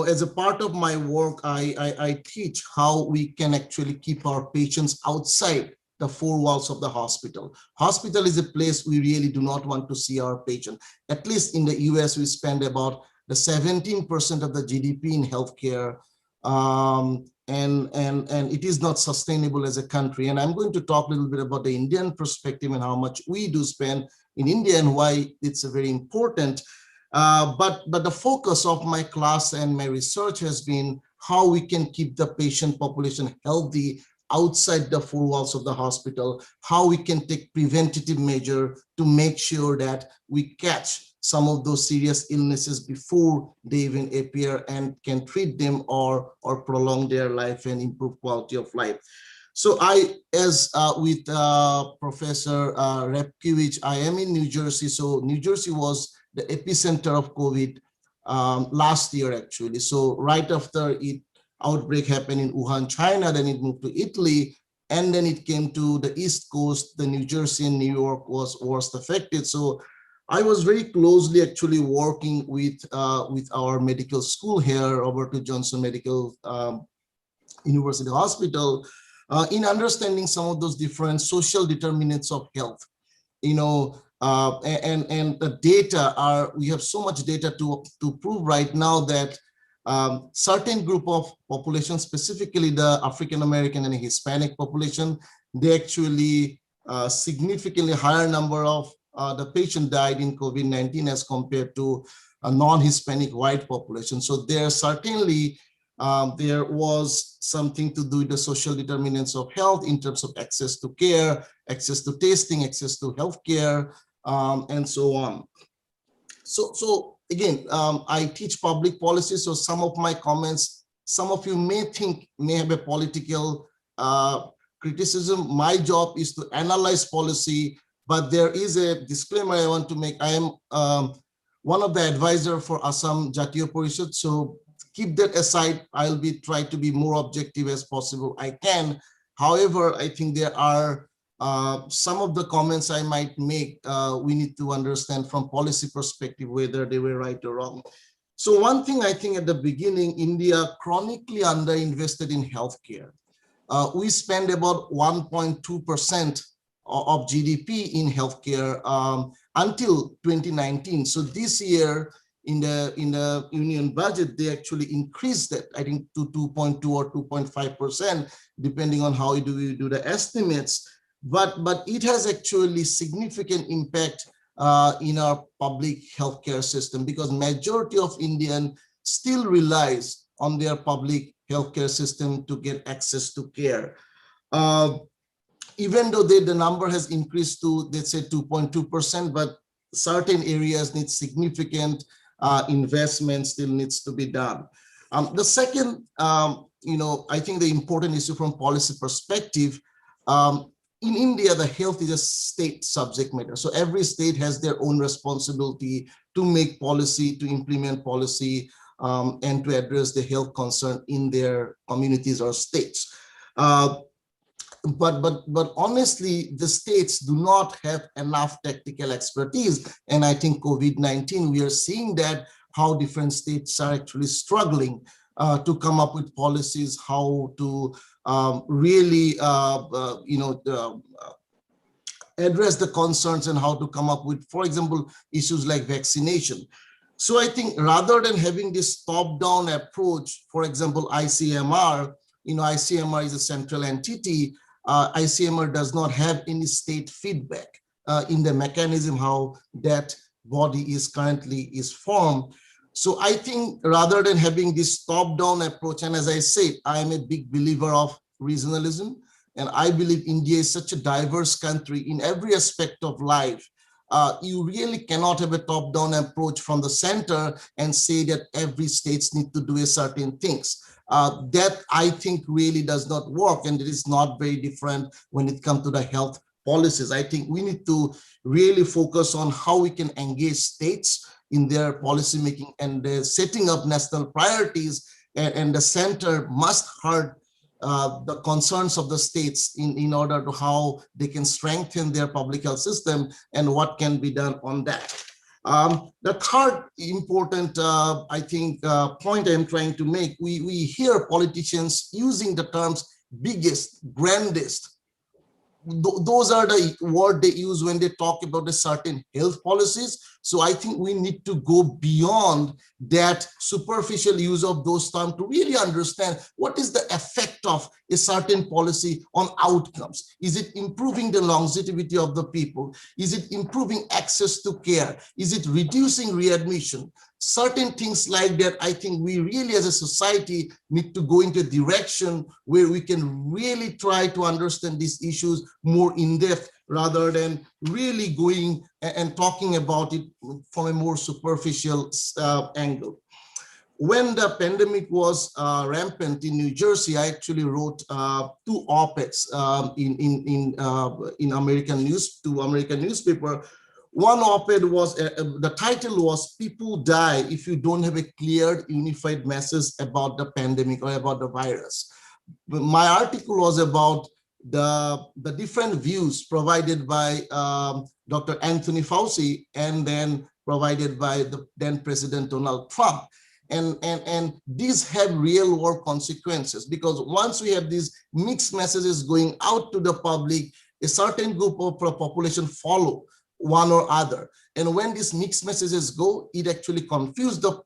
as a part of my work, I teach how we can actually keep our patients outside the four walls of the hospital. Hospital is a place we really do not want to see our patient. At least in the US, we spend about the 17% of the GDP in healthcare. And it is not sustainable as a country. And I'm going to talk a little bit about the Indian perspective and how much we do spend in India and why it's very important. But the focus of my class and my research has been how we can keep the patient population healthy outside the four walls of the hospital, how we can take preventative measure to make sure that we catch some of those serious illnesses before they even appear and can treat them or prolong their life and improve quality of life. So I, as with Professor Repkiewicz, I am in New Jersey. So New Jersey was the epicenter of COVID last year, actually. So right after outbreak happened in Wuhan, China, then it moved to Italy. and then it came to the East Coast, the New Jersey and New York was worst affected. So I was very closely actually working with our medical school here, Robert Wood Johnson Medical University Hospital, in understanding some of those different social determinants of health. And the data are, we have so much data to prove right now that certain group of population, specifically the African American and Hispanic population, they actually significantly higher number of the patient died in COVID-19 as compared to a non-Hispanic white population. So there certainly there was something to do with the social determinants of health in terms of access to care, access to testing, access to healthcare, and so on. So again, I teach public policy, so some of my comments, some of you may think may have a political criticism. My job is to analyze policy, but there is a disclaimer I want to make. I am one of the advisors for Assam Jatiyo Parishad, so keep that aside. I'll be try to be more objective as possible I can. However, I think there are some of the comments I might make, we need to understand from policy perspective whether they were right or wrong. So one thing I think at the beginning, India chronically underinvested in healthcare. We spend about 1.2% of GDP in healthcare until 2019. So this year in the union budget, they actually increased that, I think, to 2.2 or 2.5%, depending on how we do the estimates. But it has actually significant impact in our public healthcare system, because majority of Indian still relies on their public healthcare system to get access to care. Even though the number has increased to, let's say, 2.2%, but certain areas need significant investment still needs to be done. The second, I think the important issue from policy perspective, in India, the health is a state subject matter. So every state has their own responsibility to make policy, to implement policy, and to address the health concern in their communities or states. But honestly, the states do not have enough technical expertise. And I think COVID-19, we are seeing that how different states are actually struggling to come up with policies, how to really, address the concerns and how to come up with, for example, issues like vaccination. So I think rather than having this top-down approach, for example, ICMR, ICMR is a central entity. ICMR does not have any state feedback in the mechanism how that body is currently formed. So I think rather than having this top-down approach, and as I said, I am a big believer of regionalism, and I believe India is such a diverse country in every aspect of life. You really cannot have a top-down approach from the center and say that every state needs to do a certain things. That I think really does not work, and it is not very different when it comes to the health policies. I think we need to really focus on how we can engage states in their policy making and setting up national priorities, and the center must hear the concerns of the states in order to how they can strengthen their public health system and what can be done on that. The third important, I think, point I'm trying to make, we hear politicians using the terms biggest, grandest. Those are the word they use when they talk about the certain health policies. So I think we need to go beyond that superficial use of those terms to really understand what is the effect of a certain policy on outcomes. Is it improving the longevity of the people? Is it improving access to care? Is it reducing readmission? Certain things like that, I think we really as a society need to go into a direction where we can really try to understand these issues more in depth rather than really going and talking about it from a more superficial angle. When the pandemic was rampant in New Jersey, I actually wrote 2 op-eds in American newspaper. One op-ed was, the title was "People Die If You Don't Have a Clear, Unified Message About the Pandemic or About the Virus." My article was about the different views provided by Dr. Anthony Fauci and then provided by the then President Donald Trump. And these have real world consequences, because once we have these mixed messages going out to the public, a certain group of population follow one or other. And when these mixed messages go, it actually confuses the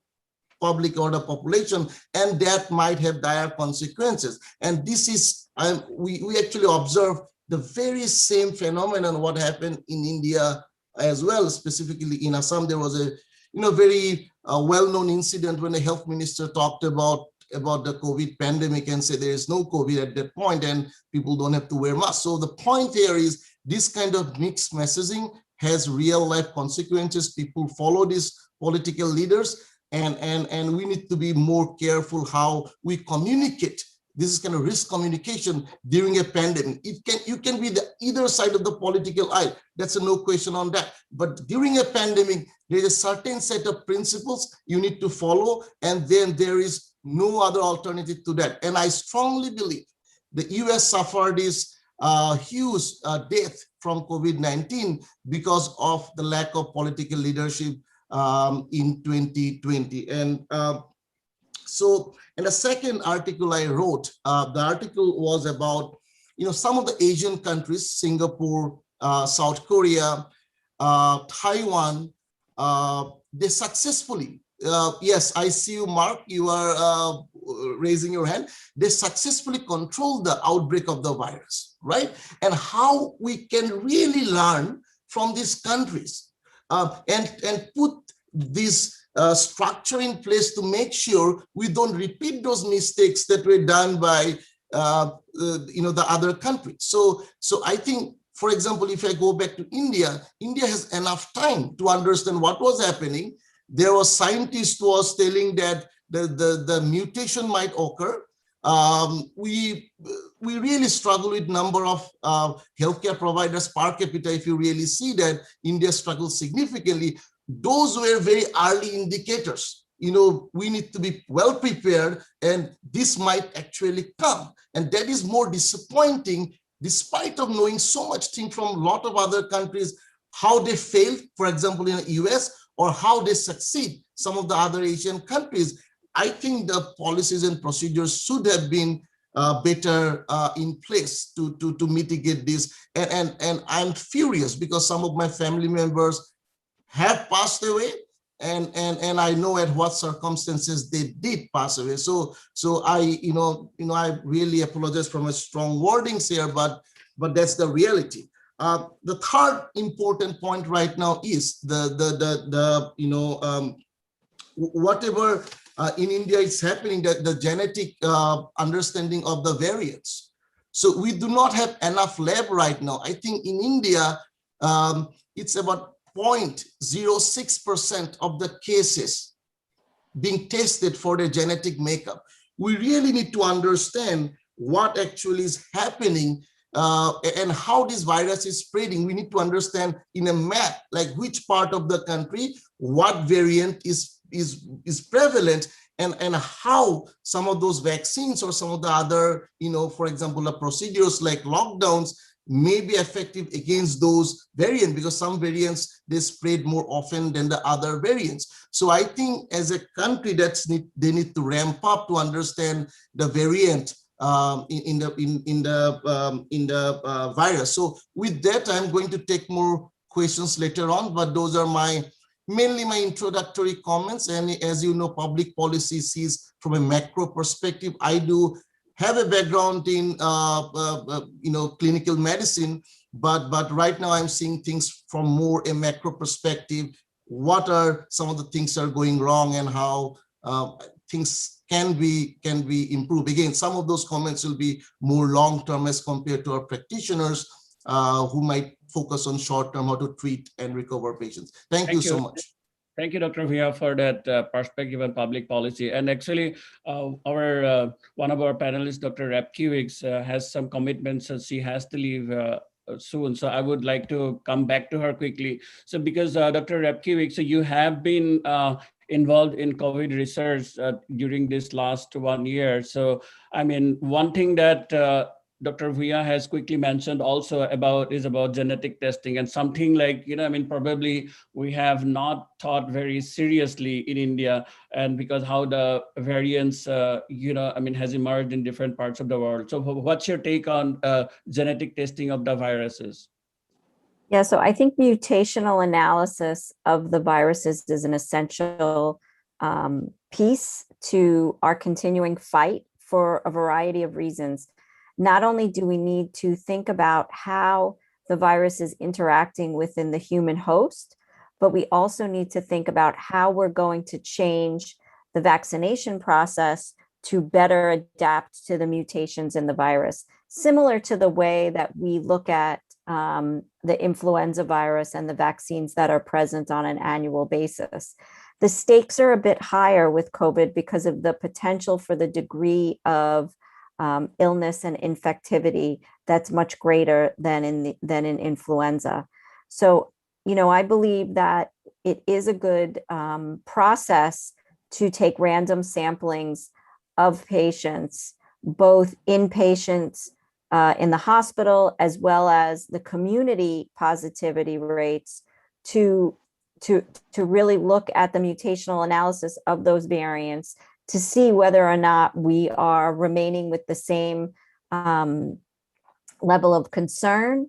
public or the population, and that might have dire consequences. And this is, we actually observe the very same phenomenon what happened in India as well. Specifically in Assam, there was a very well-known incident when the health minister talked about the COVID pandemic and said there is no COVID at that point and people don't have to wear masks. So the point here is this kind of mixed messaging has real life consequences. People follow these political leaders, and we need to be more careful how we communicate. This is kind of risk communication during a pandemic. You can be the either side of the political aisle. That's a no question on that. But during a pandemic, there's a certain set of principles you need to follow, and then there is no other alternative to that. And I strongly believe the US suffered this huge death from COVID-19 because of the lack of political leadership in 2020. And so, in the second article I wrote, the article was about, some of the Asian countries, Singapore, South Korea, Taiwan, they successfully, yes, I see you, Mark, you are raising your hand. They successfully controlled the outbreak of the virus, right? And how we can really learn from these countries and put this structure in place to make sure we don't repeat those mistakes that were done by the other countries. So I think, for example, if I go back to India, India has enough time to understand what was happening. There was scientists who was telling that the mutation might occur. We really struggle with number of healthcare providers per capita. If you really see that, India struggles significantly. Those were very early indicators. We need to be well prepared, and this might actually come. And that is more disappointing, despite of knowing so much thing from a lot of other countries, how they failed, for example, in the US, or how they succeed, some of the other Asian countries. I think the policies and procedures should have been better in place to mitigate this. And I'm furious because some of my family members have passed away, and I know at what circumstances they did pass away. So I I really apologize for my strong wordings here, but that's the reality. The third important point right now is whatever in India is happening, that the genetic understanding of the variants. So we do not have enough lab right now. I think in India, it's about 0.06% of the cases being tested for their genetic makeup. We really need to understand what actually is happening and how this virus is spreading. We need to understand in a map, like which part of the country, what variant is prevalent, and how some of those vaccines or some of the other, for example, the procedures like lockdowns may be effective against those variants, because some variants, they spread more often than the other variants. So I think as a country, they need to ramp up to understand the variant in the virus. So with that, I'm going to take more questions later on, but those are mainly my introductory comments. And as you know, public policy sees from a macro perspective. I do have a background in clinical medicine, but right now I'm seeing things from more a macro perspective. What are some of the things that are going wrong, and how things can be improved? Again, some of those comments will be more long-term as compared to our practitioners who might focus on short-term, how to treat and recover patients. Thank you so much. Thank you, Dr. Via, for that perspective on public policy. And actually, one of our panelists, Dr. Repkiewicz, has some commitments, so she has to leave soon. So I would like to come back to her quickly. So because Dr. Repkiewicz, so you have been involved in COVID research during this last 1 year. So, I mean, one thing that Dr. Via has quickly mentioned also about genetic testing, and something like, probably we have not thought very seriously in India, and because how the variants, has emerged in different parts of the world. So what's your take on genetic testing of the viruses? Yeah, so I think mutational analysis of the viruses is an essential piece to our continuing fight for a variety of reasons. Not only do we need to think about how the virus is interacting within the human host, but we also need to think about how we're going to change the vaccination process to better adapt to the mutations in the virus, similar to the way that we look at the influenza virus and the vaccines that are present on an annual basis. The stakes are a bit higher with COVID because of the potential for the degree of illness and infectivity that's much greater than in influenza. So, I believe that it is a good process to take random samplings of patients, both inpatients in the hospital, as well as the community positivity rates, to really look at the mutational analysis of those variants to see whether or not we are remaining with the same level of concern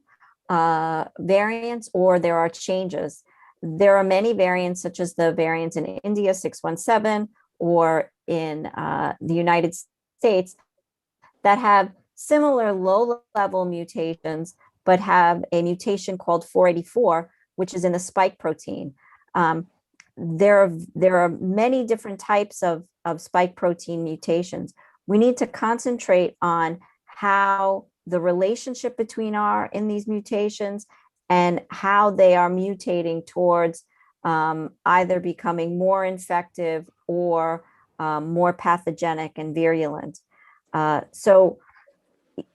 variants, or there are changes. There are many variants, such as the variant in India, 617, or in the United States, that have similar low-level mutations, but have a mutation called 484, which is in the spike protein. There are many different types of spike protein mutations. We need to concentrate on how the relationship between in these mutations and how they are mutating towards either becoming more infective or more pathogenic and virulent.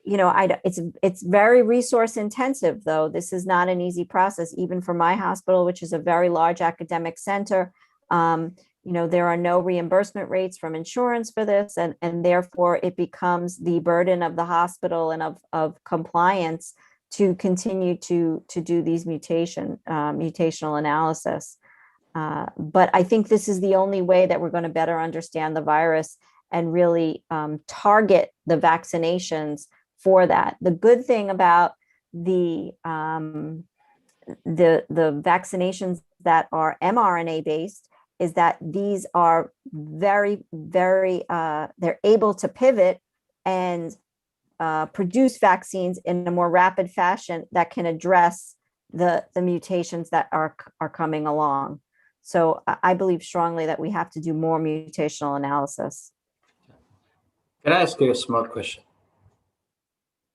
It's very resource intensive, though. This is not an easy process, even for my hospital, which is a very large academic center. There are no reimbursement rates from insurance for this, and therefore it becomes the burden of the hospital and of compliance to continue to do these mutational analysis. But I think this is the only way that we're going to better understand the virus and really target the vaccinations for that. The good thing about the vaccinations that are mRNA based is that these are very, very, they're able to pivot and produce vaccines in a more rapid fashion that can address the mutations that are coming along. So I believe strongly that we have to do more mutational analysis. Can I ask you a smart question,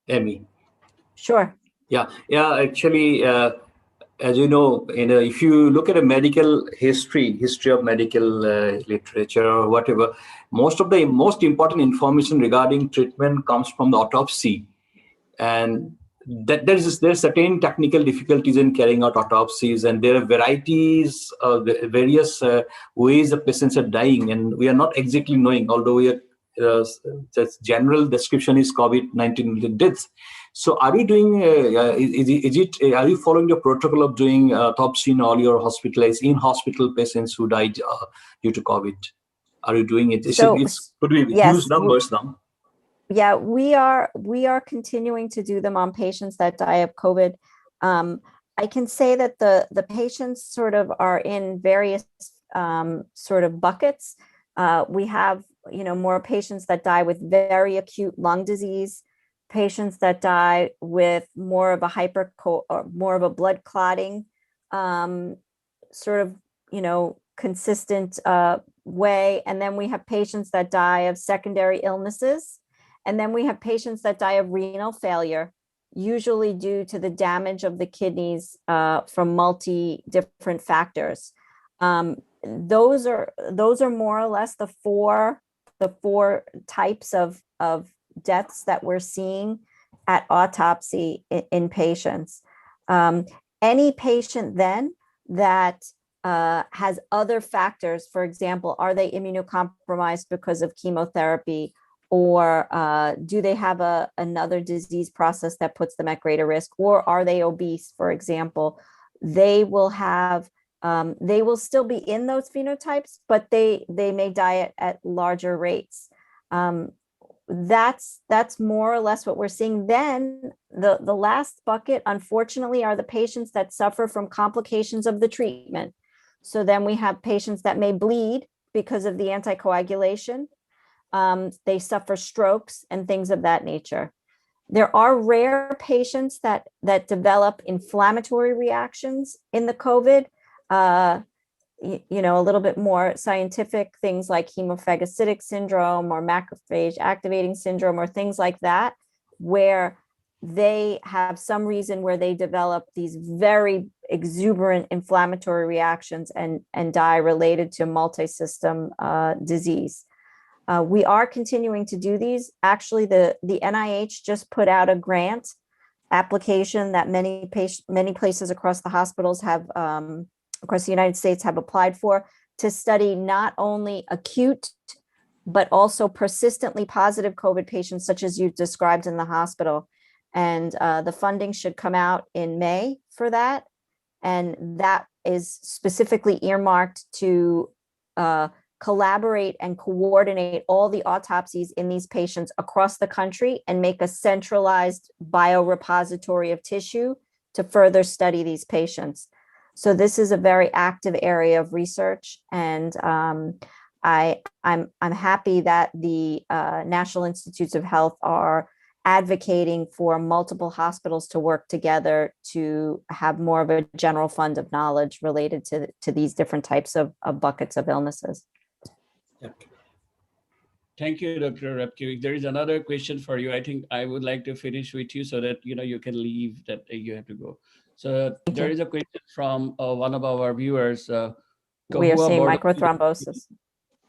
Emmy? Sure. Yeah. Actually, as you know, if you look at a medical history of medical literature or whatever, most of the most important information regarding treatment comes from the autopsy, and that there's certain technical difficulties in carrying out autopsies, and there are varieties of various ways the patients are dying, and we are not exactly knowing, although we are the general description is COVID-19 deaths. So are you doing, are you following the protocol of doing autopsy in all your hospitalized in-hospital patients who died due to COVID? Are you doing it? It could be huge numbers now. Yeah, we are continuing to do them on patients that die of COVID. I can say that the patients sort of are in various sort of buckets. We have, more patients that die with very acute lung disease, patients that die with more of a blood clotting sort of, consistent way. And then we have patients that die of secondary illnesses. And then we have patients that die of renal failure, usually due to the damage of the kidneys from different factors. Those are more or less the four types of deaths that we're seeing at autopsy in patients. Any patient then that has other factors, for example, are they immunocompromised because of chemotherapy, or do they have another disease process that puts them at greater risk, or are they obese, for example? They will still be in those phenotypes, but they may die at larger rates. That's more or less what we're seeing. Then the last bucket, unfortunately, are the patients that suffer from complications of the treatment. So then we have patients that may bleed because of the anticoagulation. They suffer strokes and things of that nature. There are rare patients that develop inflammatory reactions in the COVID. A little bit more scientific things like hemophagocytic syndrome or macrophage activating syndrome or things like that, where they have some reason where they develop these very exuberant inflammatory reactions and die related to multi-system disease. We are continuing to do these. Actually, the NIH just put out a grant application that many places across the hospitals have across the United States have applied for, to study not only acute, but also persistently positive COVID patients, such as you described in the hospital. And the funding should come out in May for that. And that is specifically earmarked to collaborate and coordinate all the autopsies in these patients across the country and make a centralized biorepository of tissue to further study these patients. So this is a very active area of research, and I'm happy that the National Institutes of Health are advocating for multiple hospitals to work together to have more of a general fund of knowledge related to these different types of buckets of illnesses. Thank you, Dr. Repkiewicz. There is another question for you. I think I would like to finish with you so that you can leave, that you have to go. So there is a question from one of our viewers. We are seeing microthrombosis.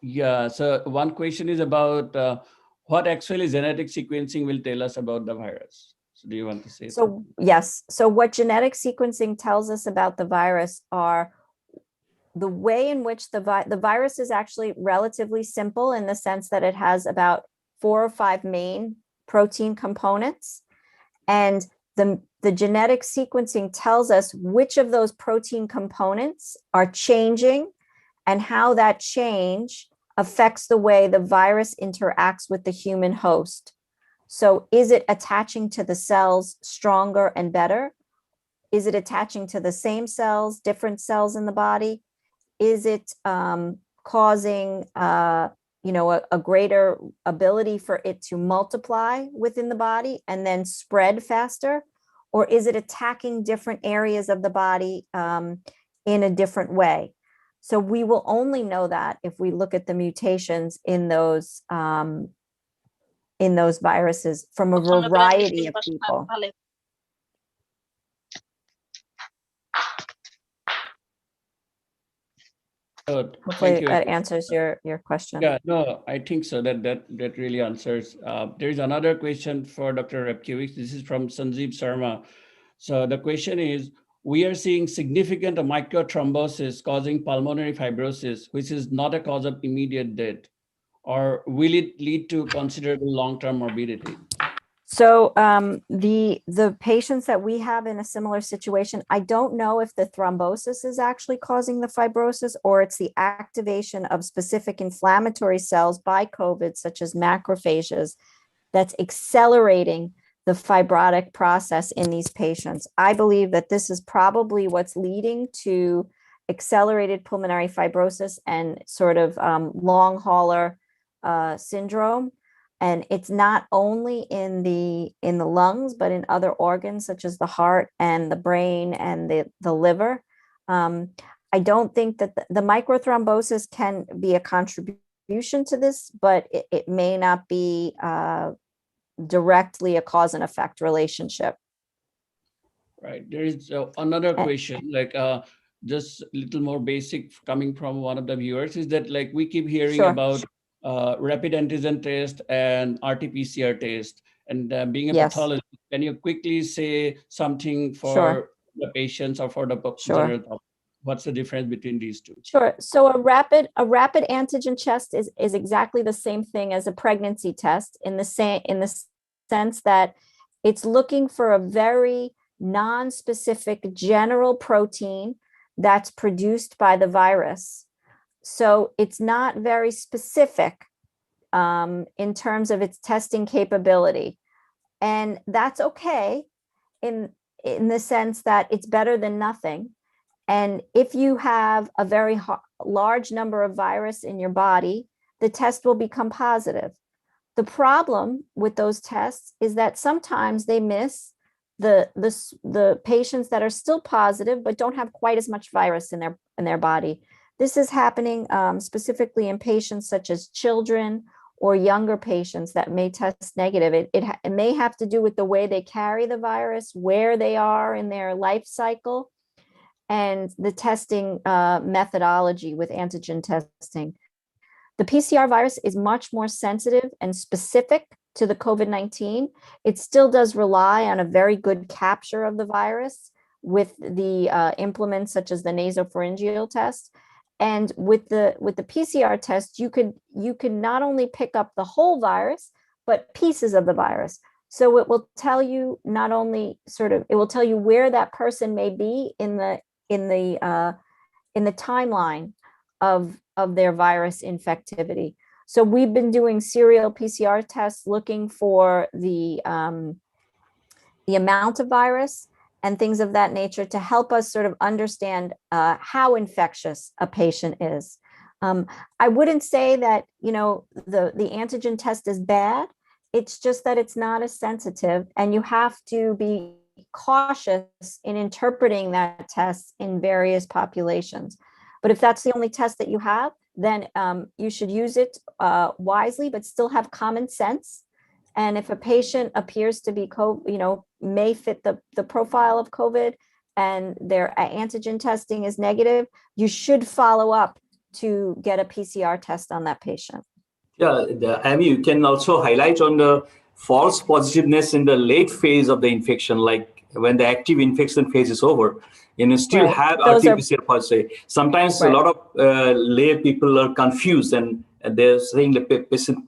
Yeah, so one question is about what actually genetic sequencing will tell us about the virus. So do you want to say that? So yes, so what genetic sequencing tells us about the virus are the way in which the virus is actually relatively simple, in the sense that it has about 4 or 5 main protein components. And the genetic sequencing tells us which of those protein components are changing and how that change affects the way the virus interacts with the human host. So is it attaching to the cells stronger and better? Is it attaching to the same cells, different cells in the body? Is it causing a greater ability for it to multiply within the body and then spread faster? Or is it attacking different areas of the body in a different way? So we will only know that if we look at the mutations in those viruses from a variety of people. Hopefully that answers your question. Yeah, no, I think so. That really answers. There is another question for Dr. Repkiewicz. This is from Sanjeev Sharma. So the question is, we are seeing significant microthrombosis causing pulmonary fibrosis, which is not a cause of immediate death, or will it lead to considerable long-term morbidity? So the patients that we have in a similar situation, I don't know if the thrombosis is actually causing the fibrosis, or it's the activation of specific inflammatory cells by COVID, such as macrophages, that's accelerating the fibrotic process in these patients. I believe that this is probably what's leading to accelerated pulmonary fibrosis and sort of long hauler syndrome. And it's not only in the lungs, but in other organs such as the heart and the brain and the liver. I don't think that the microthrombosis can be a contribution to this, but it may not be directly a cause and effect relationship. Right. There is another question, like just a little more basic, coming from one of the viewers, is that like we keep hearing about rapid antigen test and RT-PCR test, and being a pathologist, can you quickly say something for the patients or for the general public? What's the difference between these two? Sure. So a rapid antigen test is exactly the same thing as a pregnancy test in the sense that it's looking for a very non-specific general protein that's produced by the virus. So it's not very specific in terms of its testing capability. And that's okay in the sense that it's better than nothing. And if you have a very large number of virus in your body, the test will become positive. The problem with those tests is that sometimes they miss the patients that are still positive but don't have quite as much virus in their body. This is happening specifically in patients such as children or younger patients that may test negative. It may have to do with the way they carry the virus, where they are in their life cycle, and the testing methodology with antigen testing. The PCR virus is much more sensitive and specific to the COVID-19. It still does rely on a very good capture of the virus with the implements such as the nasopharyngeal test. And with the PCR test, you could not only pick up the whole virus, but pieces of the virus. So it will tell you not only it will tell you where that person may be in the timeline of their virus infectivity. So we've been doing serial PCR tests looking for the amount of virus and things of that nature to help us sort of understand how infectious a patient is. I wouldn't say that, the antigen test is bad. It's just that it's not as sensitive, and you have to be cautious in interpreting that test in various populations. But if that's the only test that you have, then you should use it wisely, but still have common sense. And if a patient appears to be, may fit the profile of COVID and their antigen testing is negative, you should follow up to get a PCR test on that patient. Yeah, Amy, you can also highlight on the false positiveness in the late phase of the infection, like when the active infection phase is over, you still have RT-PCR positive. Sometimes a lot of lay people are confused and they're saying the patient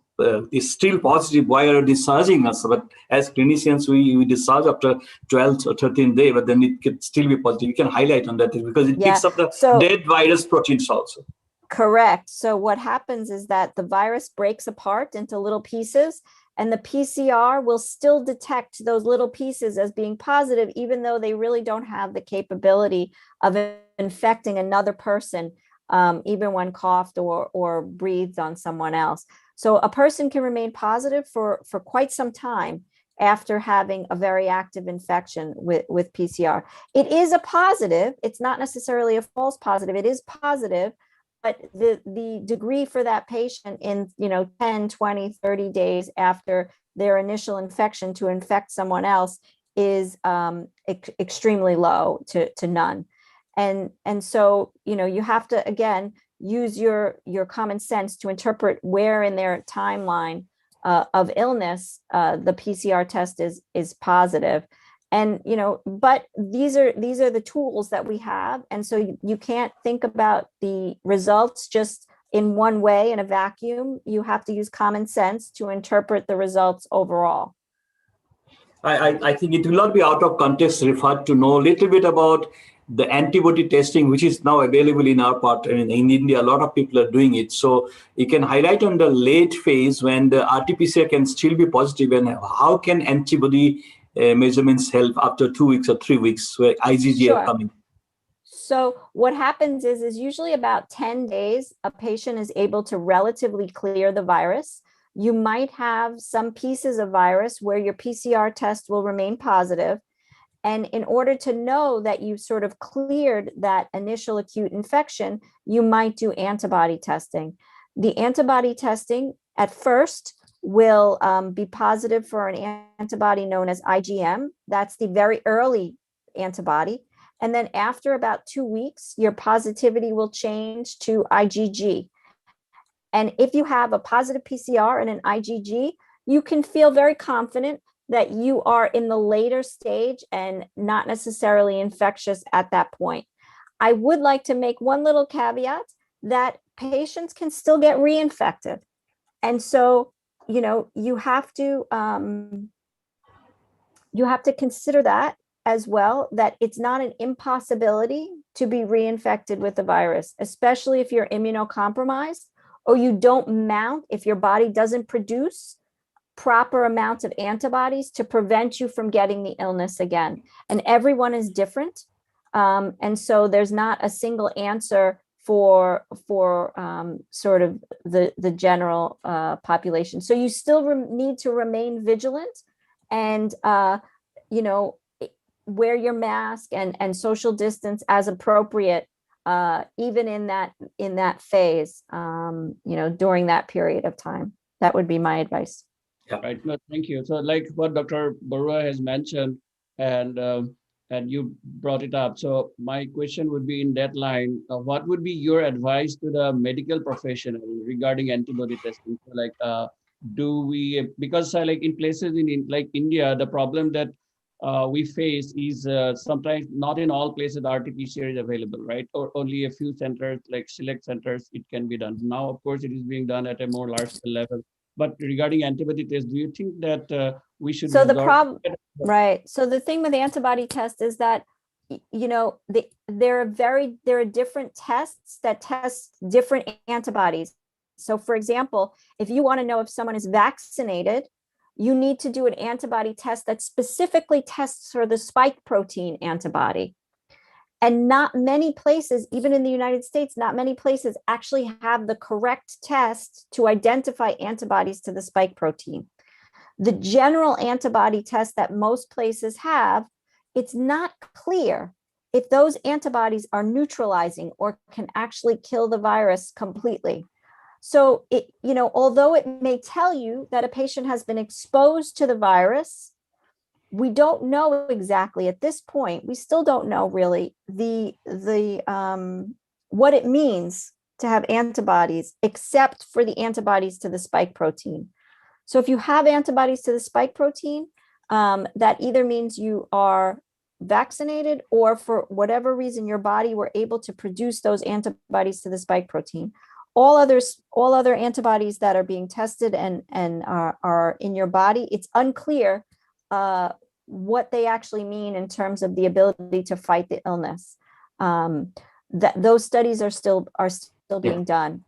is still positive. Why are you discharging us? But as clinicians, we discharge after 12 or 13 days, but then it could still be positive. You can highlight on that because it picks up the dead virus proteins also. Correct. So what happens is that the virus breaks apart into little pieces, and the PCR will still detect those little pieces as being positive, even though they really don't have the capability of infecting another person, even when coughed or breathed on someone else. So a person can remain positive for quite some time after having a very active infection with PCR. It is a positive. It's not necessarily a false positive. It is positive. But the degree for that patient in 10, 20, 30 days after their initial infection to infect someone else is extremely low to none. And so, you have to, again, use your common sense to interpret where in their timeline of illness the PCR test is positive. And, but these are the tools that we have. And so you can't think about the results just in one way in a vacuum. You have to use common sense to interpret the results overall. I think it will not be out of context referred to know a little bit about the antibody testing, which is now available in our part. I mean, in India, a lot of people are doing it. So you can highlight on the late phase when the RT-PCR can still be positive, and how can antibody measurements help after 2 weeks or 3 weeks where IgG are coming? So what happens is usually about 10 days, a patient is able to relatively clear the virus. You might have some pieces of virus where your PCR test will remain positive. And in order to know that you sort of cleared that initial acute infection, you might do antibody testing. The antibody testing at first will be positive for an antibody known as IgM. That's the very early antibody. And then after about 2 weeks, your positivity will change to IgG. And if you have a positive PCR and an IgG, you can feel very confident that you are in the later stage and not necessarily infectious at that point. I would like to make one little caveat that patients can still get reinfected. And so, you have to consider that as well, that it's not an impossibility to be reinfected with the virus, especially if you're immunocompromised or you don't mount, if your body doesn't produce proper amounts of antibodies to prevent you from getting the illness again. And everyone is different. And so there's not a single answer for sort of the general population. So you still need to remain vigilant and, wear your mask and social distance as appropriate, even in that phase, during that period of time. That would be my advice. Yeah. Right. No, thank you. So like what Dr. Barua has mentioned, and you brought it up. So my question would be in that line, what would be your advice to the medical professional regarding antibody testing? So like, because like in places in like India, the problem that we face is sometimes not in all places RT-PCR is available, right? Or only a few centers, like select centers, it can be done. Now, of course, it is being done at a more large scale level. But regarding antibody tests, do you think that we should? So the problem, right? So the thing with antibody test is that, there are different tests that test different antibodies. So for example, if you want to know if someone is vaccinated, you need to do an antibody test that specifically tests for the spike protein antibody. And not many places, even in the United States, not many places actually have the correct test to identify antibodies to the spike protein. The general antibody test that most places have, it's not clear if those antibodies are neutralizing or can actually kill the virus completely. So although it may tell you that a patient has been exposed to the virus, we don't know exactly at this point. We still don't know really what it means to have antibodies, except for the antibodies to the spike protein. So if you have antibodies to the spike protein, that either means you are vaccinated, or for whatever reason your body were able to produce those antibodies to the spike protein. All other antibodies that are being tested and are in your body, it's unclear what they actually mean in terms of the ability to fight the illness. That those studies are still being done.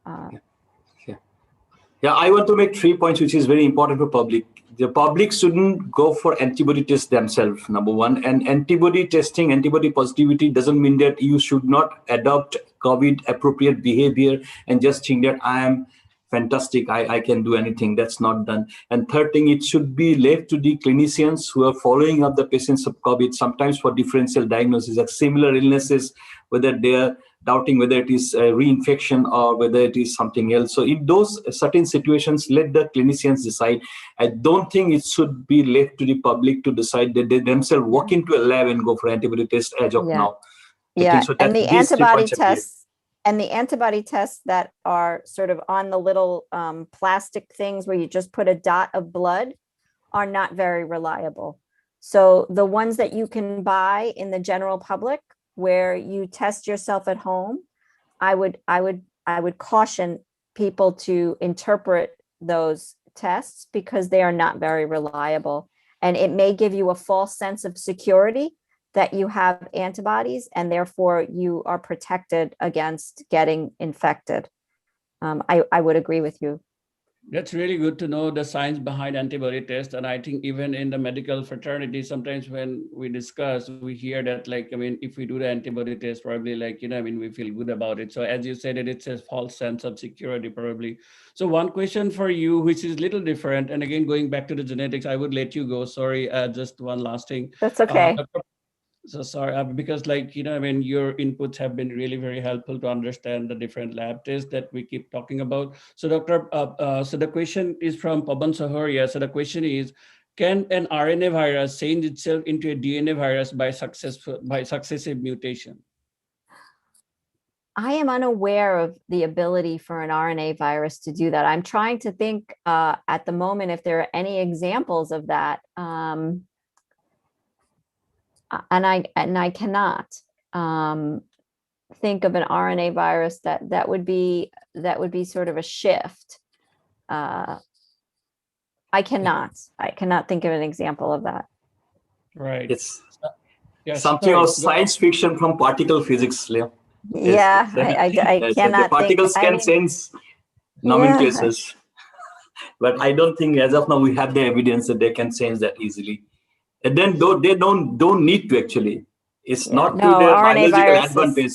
Yeah, I want to make 3 points, which is very important for public. The public shouldn't go for antibody tests themselves, number one. And antibody testing, antibody positivity doesn't mean that you should not adopt COVID appropriate behavior and just think that I am fantastic, I can do anything. That's not done. And third thing, it should be left to the clinicians who are following up the patients of COVID, sometimes for differential diagnosis of similar illnesses, whether they are doubting whether it is a reinfection or whether it is something else. So in those certain situations, let the clinicians decide. I don't think it should be left to the public to decide that they themselves walk into a lab and go for antibody test as of now. Yeah, so and the antibody tests that are sort of on the little plastic things where you just put a dot of blood are not very reliable. So the ones that you can buy in the general public, where you test yourself at home, I would caution people to interpret those tests because they are not very reliable, and it may give you a false sense of security that you have antibodies and therefore you are protected against getting infected. I would agree with you. That's really good to know the science behind antibody tests. And I think even in the medical fraternity, sometimes when we discuss, we hear that, like, I mean, if we do the antibody test, probably like, we feel good about it. So as you said, it's a false sense of security, probably. So one question for you, which is a little different. And again, going back to the genetics, I would let you go. Sorry, just one last thing. That's okay. So sorry, because your inputs have been really very helpful to understand the different lab tests that we keep talking about. So Dr. So the question is from Paban Sahoria. So the question is, can an RNA virus change itself into a DNA virus by successive mutation? I am unaware of the ability for an RNA virus to do that. I'm trying to think at the moment if there are any examples of that. And I cannot. think of an RNA virus that would be sort of a shift. I cannot think of an example of that. Right. It's Yes, something sorry, of go science fiction from particle physics, Leo. Yeah, I cannot the particles think. can change nomenclatures. But I don't think as of now we have the evidence that they can change that easily. And then they don't need to actually. It's not to their RNA biological viruses. advantage.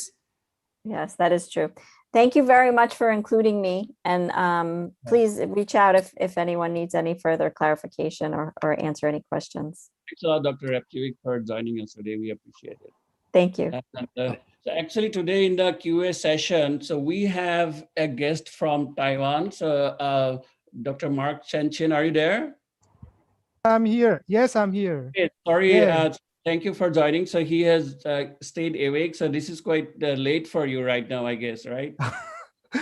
Yes, that is true. Thank you very much for including me. And please reach out if anyone needs any further clarification or answer any questions. Thanks a lot, Dr. Repchivik, for joining us today. We appreciate it. Thank you. And, so actually today in the QA session, so we have a guest from Taiwan. So Dr. Mark Chenchin, are you there? I'm here. Yes, I'm here. Okay, sorry, Yeah. thank you for joining. So he has stayed awake. So this is quite late for you right now, I guess, right?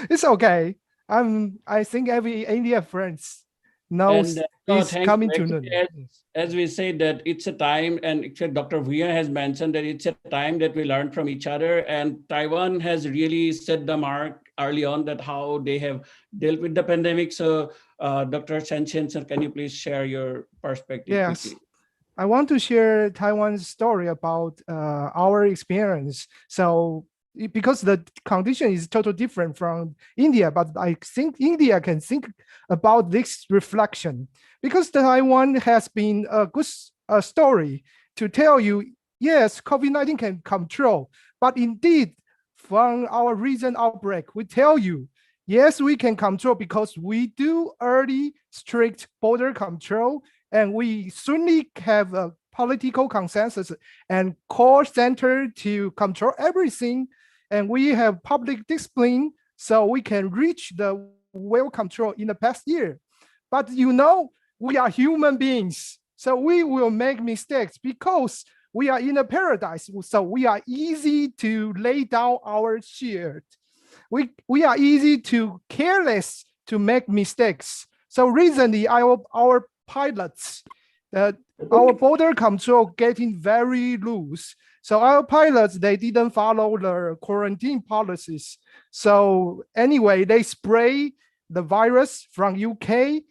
It's okay. I think every India friends knows he's thank coming you. to Actually, noon. as we say that it's a time, and actually Dr. Via has mentioned that it's a time that we learn from each other, and Taiwan has really set the mark early on that how they have dealt with the pandemic. So Dr. Chenchin, sir, can you please share your perspective Yes. quickly? I want to share Taiwan's story about our experience. So because the condition is totally different from India, but I think India can think about this reflection because Taiwan has been a good story to tell you, yes, COVID-19 can control, but indeed from our recent outbreak, we tell you, yes, we can control because we do early strict border control and we certainly have a political consensus and core center to control everything. And we have public discipline so we can reach the well control in the past year. But we are human beings. So we will make mistakes because we are in a paradise. So we are easy to lay down our shield. We are easy to careless to make mistakes. So recently our pilots, our border control getting very loose. So our pilots, they didn't follow the quarantine policies. So anyway, they spray the virus from UK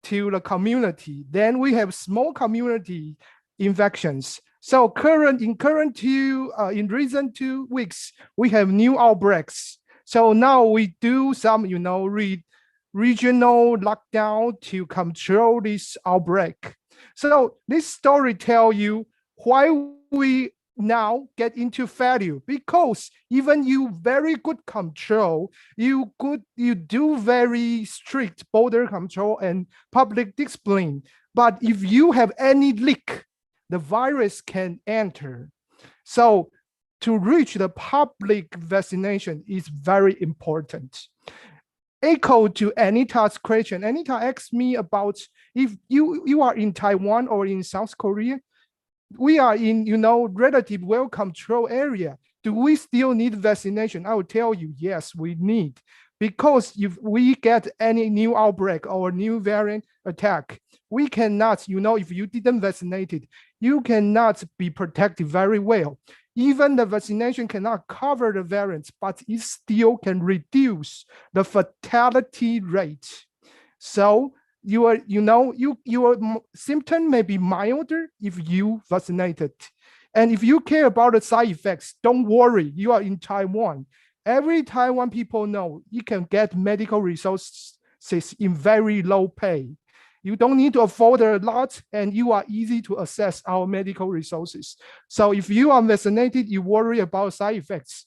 to the community. Then we have small community infections. So in recent 2 weeks, we have new outbreaks. So now we do some, regional lockdown to control this outbreak. So this story tells you why we now get into failure, because even you very good control, you do very strict border control and public discipline. But if you have any leak, the virus can enter. So to reach the public vaccination is very important. Echo to Anita's question. Anita asked me about if you are in Taiwan or in South Korea, we are in, relative well-controlled area. Do we still need vaccination? I will tell you, yes, we need. Because if we get any new outbreak or new variant attack, we cannot, if you didn't vaccinate it, you cannot be protected very well. Even the vaccination cannot cover the variants, but it still can reduce the fatality rate. So your symptom may be milder if you vaccinated. And if you care about the side effects, don't worry, you are in Taiwan. Every Taiwan people know you can get medical resources in very low pay. You don't need to afford a lot, and you are easy to access our medical resources. So if you are vaccinated, you worry about side effects,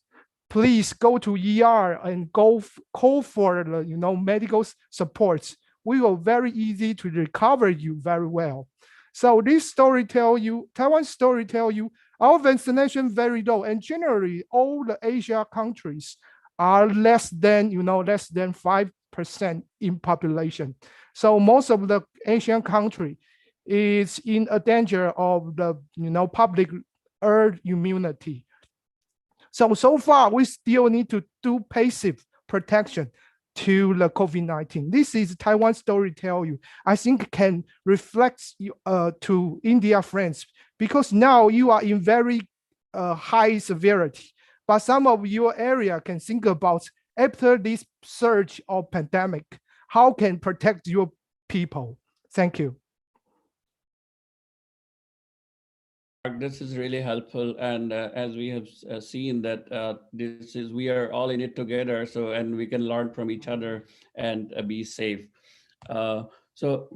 please go to ER and call for the medical support. We will very easy to recover you very well. So this story Taiwan story tell you, our vaccination very low, and generally all the Asia countries are less than 5% in population. So most of the Asian country is in a danger of the public herd immunity. So far we still need to do passive protection to the COVID-19. This is Taiwan story tell you. I think can reflect to India friends, because now you are in very high severity. but some of your area can think about after this surge of pandemic, how can protect your people? Thank you. This is really helpful, and as we have seen that we are all in it together, and we can learn from each other and be safe. So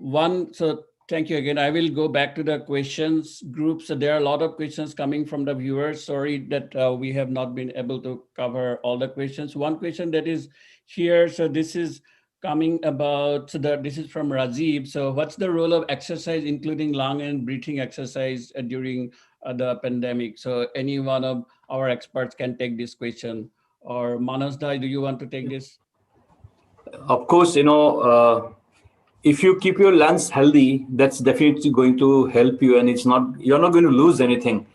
thank you again. I will go back to the questions group. So there are a lot of questions coming from the viewers. Sorry that we have not been able to cover all the questions. One question that is here, so this is coming about, this is from Rajiv. So what's the role of exercise, including lung and breathing exercise during the pandemic? So any one of our experts can take this question. Or Manasda, do you want to take this? Of course, if you keep your lungs healthy, that's definitely going to help you, and you're not going to lose anything.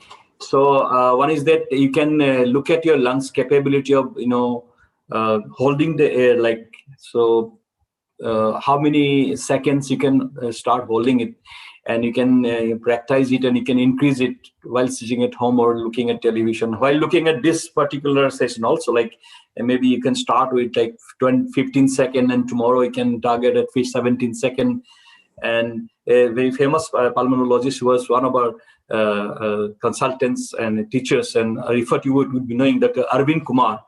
So one is that you can look at your lungs capability of holding the air, how many seconds you can start holding it, and you can practice it, and you can increase it while sitting at home or looking at television. While looking at this particular session also, maybe you can start with 15 seconds, and tomorrow you can target at 17 seconds. And a very famous pulmonologist who was one of our consultants and teachers, and I refer you would be knowing that Arvind Kumar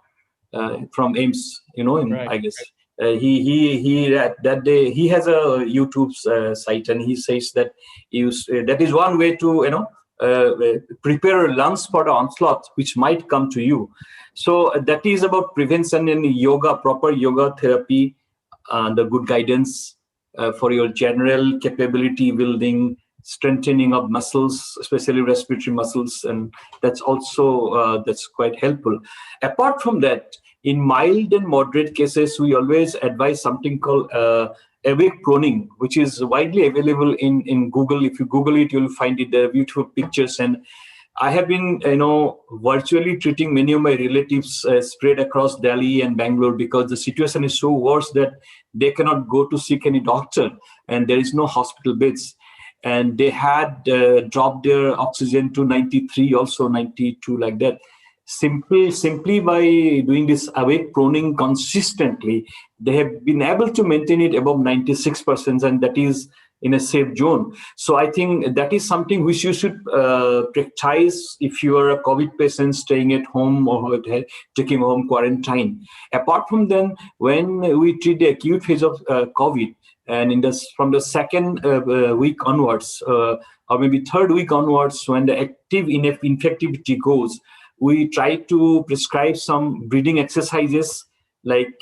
from AIMS, Right. I guess. He that day he has a YouTube site, and he says that that is one way to prepare your lungs for the onslaught which might come to you. So that is about prevention in yoga, proper yoga therapy, the good guidance for your general capability building, strengthening of muscles, especially respiratory muscles, and that's also that's quite helpful. Apart from that, in mild and moderate cases, we always advise something called awake proning, which is widely available in Google. If you Google it, you'll find it. There are beautiful pictures. And I have been, virtually treating many of my relatives spread across Delhi and Bangalore, because the situation is so worse that they cannot go to seek any doctor, and there is no hospital beds. And they had dropped their oxygen to 93, also 92, like that. Simply by doing this awake proning consistently, they have been able to maintain it above 96%, and that is in a safe zone. So I think that is something which you should practice if you are a COVID patient staying at home or taking home quarantine. Apart from then, when we treat the acute phase of COVID, and from the second week onwards, or maybe third week onwards, when the active infectivity goes, we try to prescribe some breathing exercises like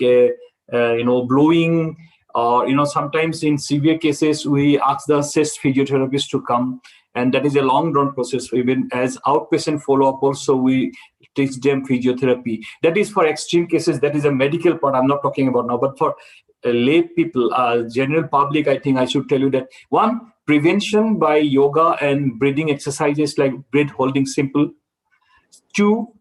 blowing, or sometimes in severe cases we ask the chest physiotherapist to come, and that is a long drawn process. Even as outpatient follow-up also, we teach them physiotherapy. That is for extreme cases. That is a medical part I'm not talking about now. But for lay people, general public, I think I should tell you that one, prevention by yoga and breathing exercises like breath holding simple. Two,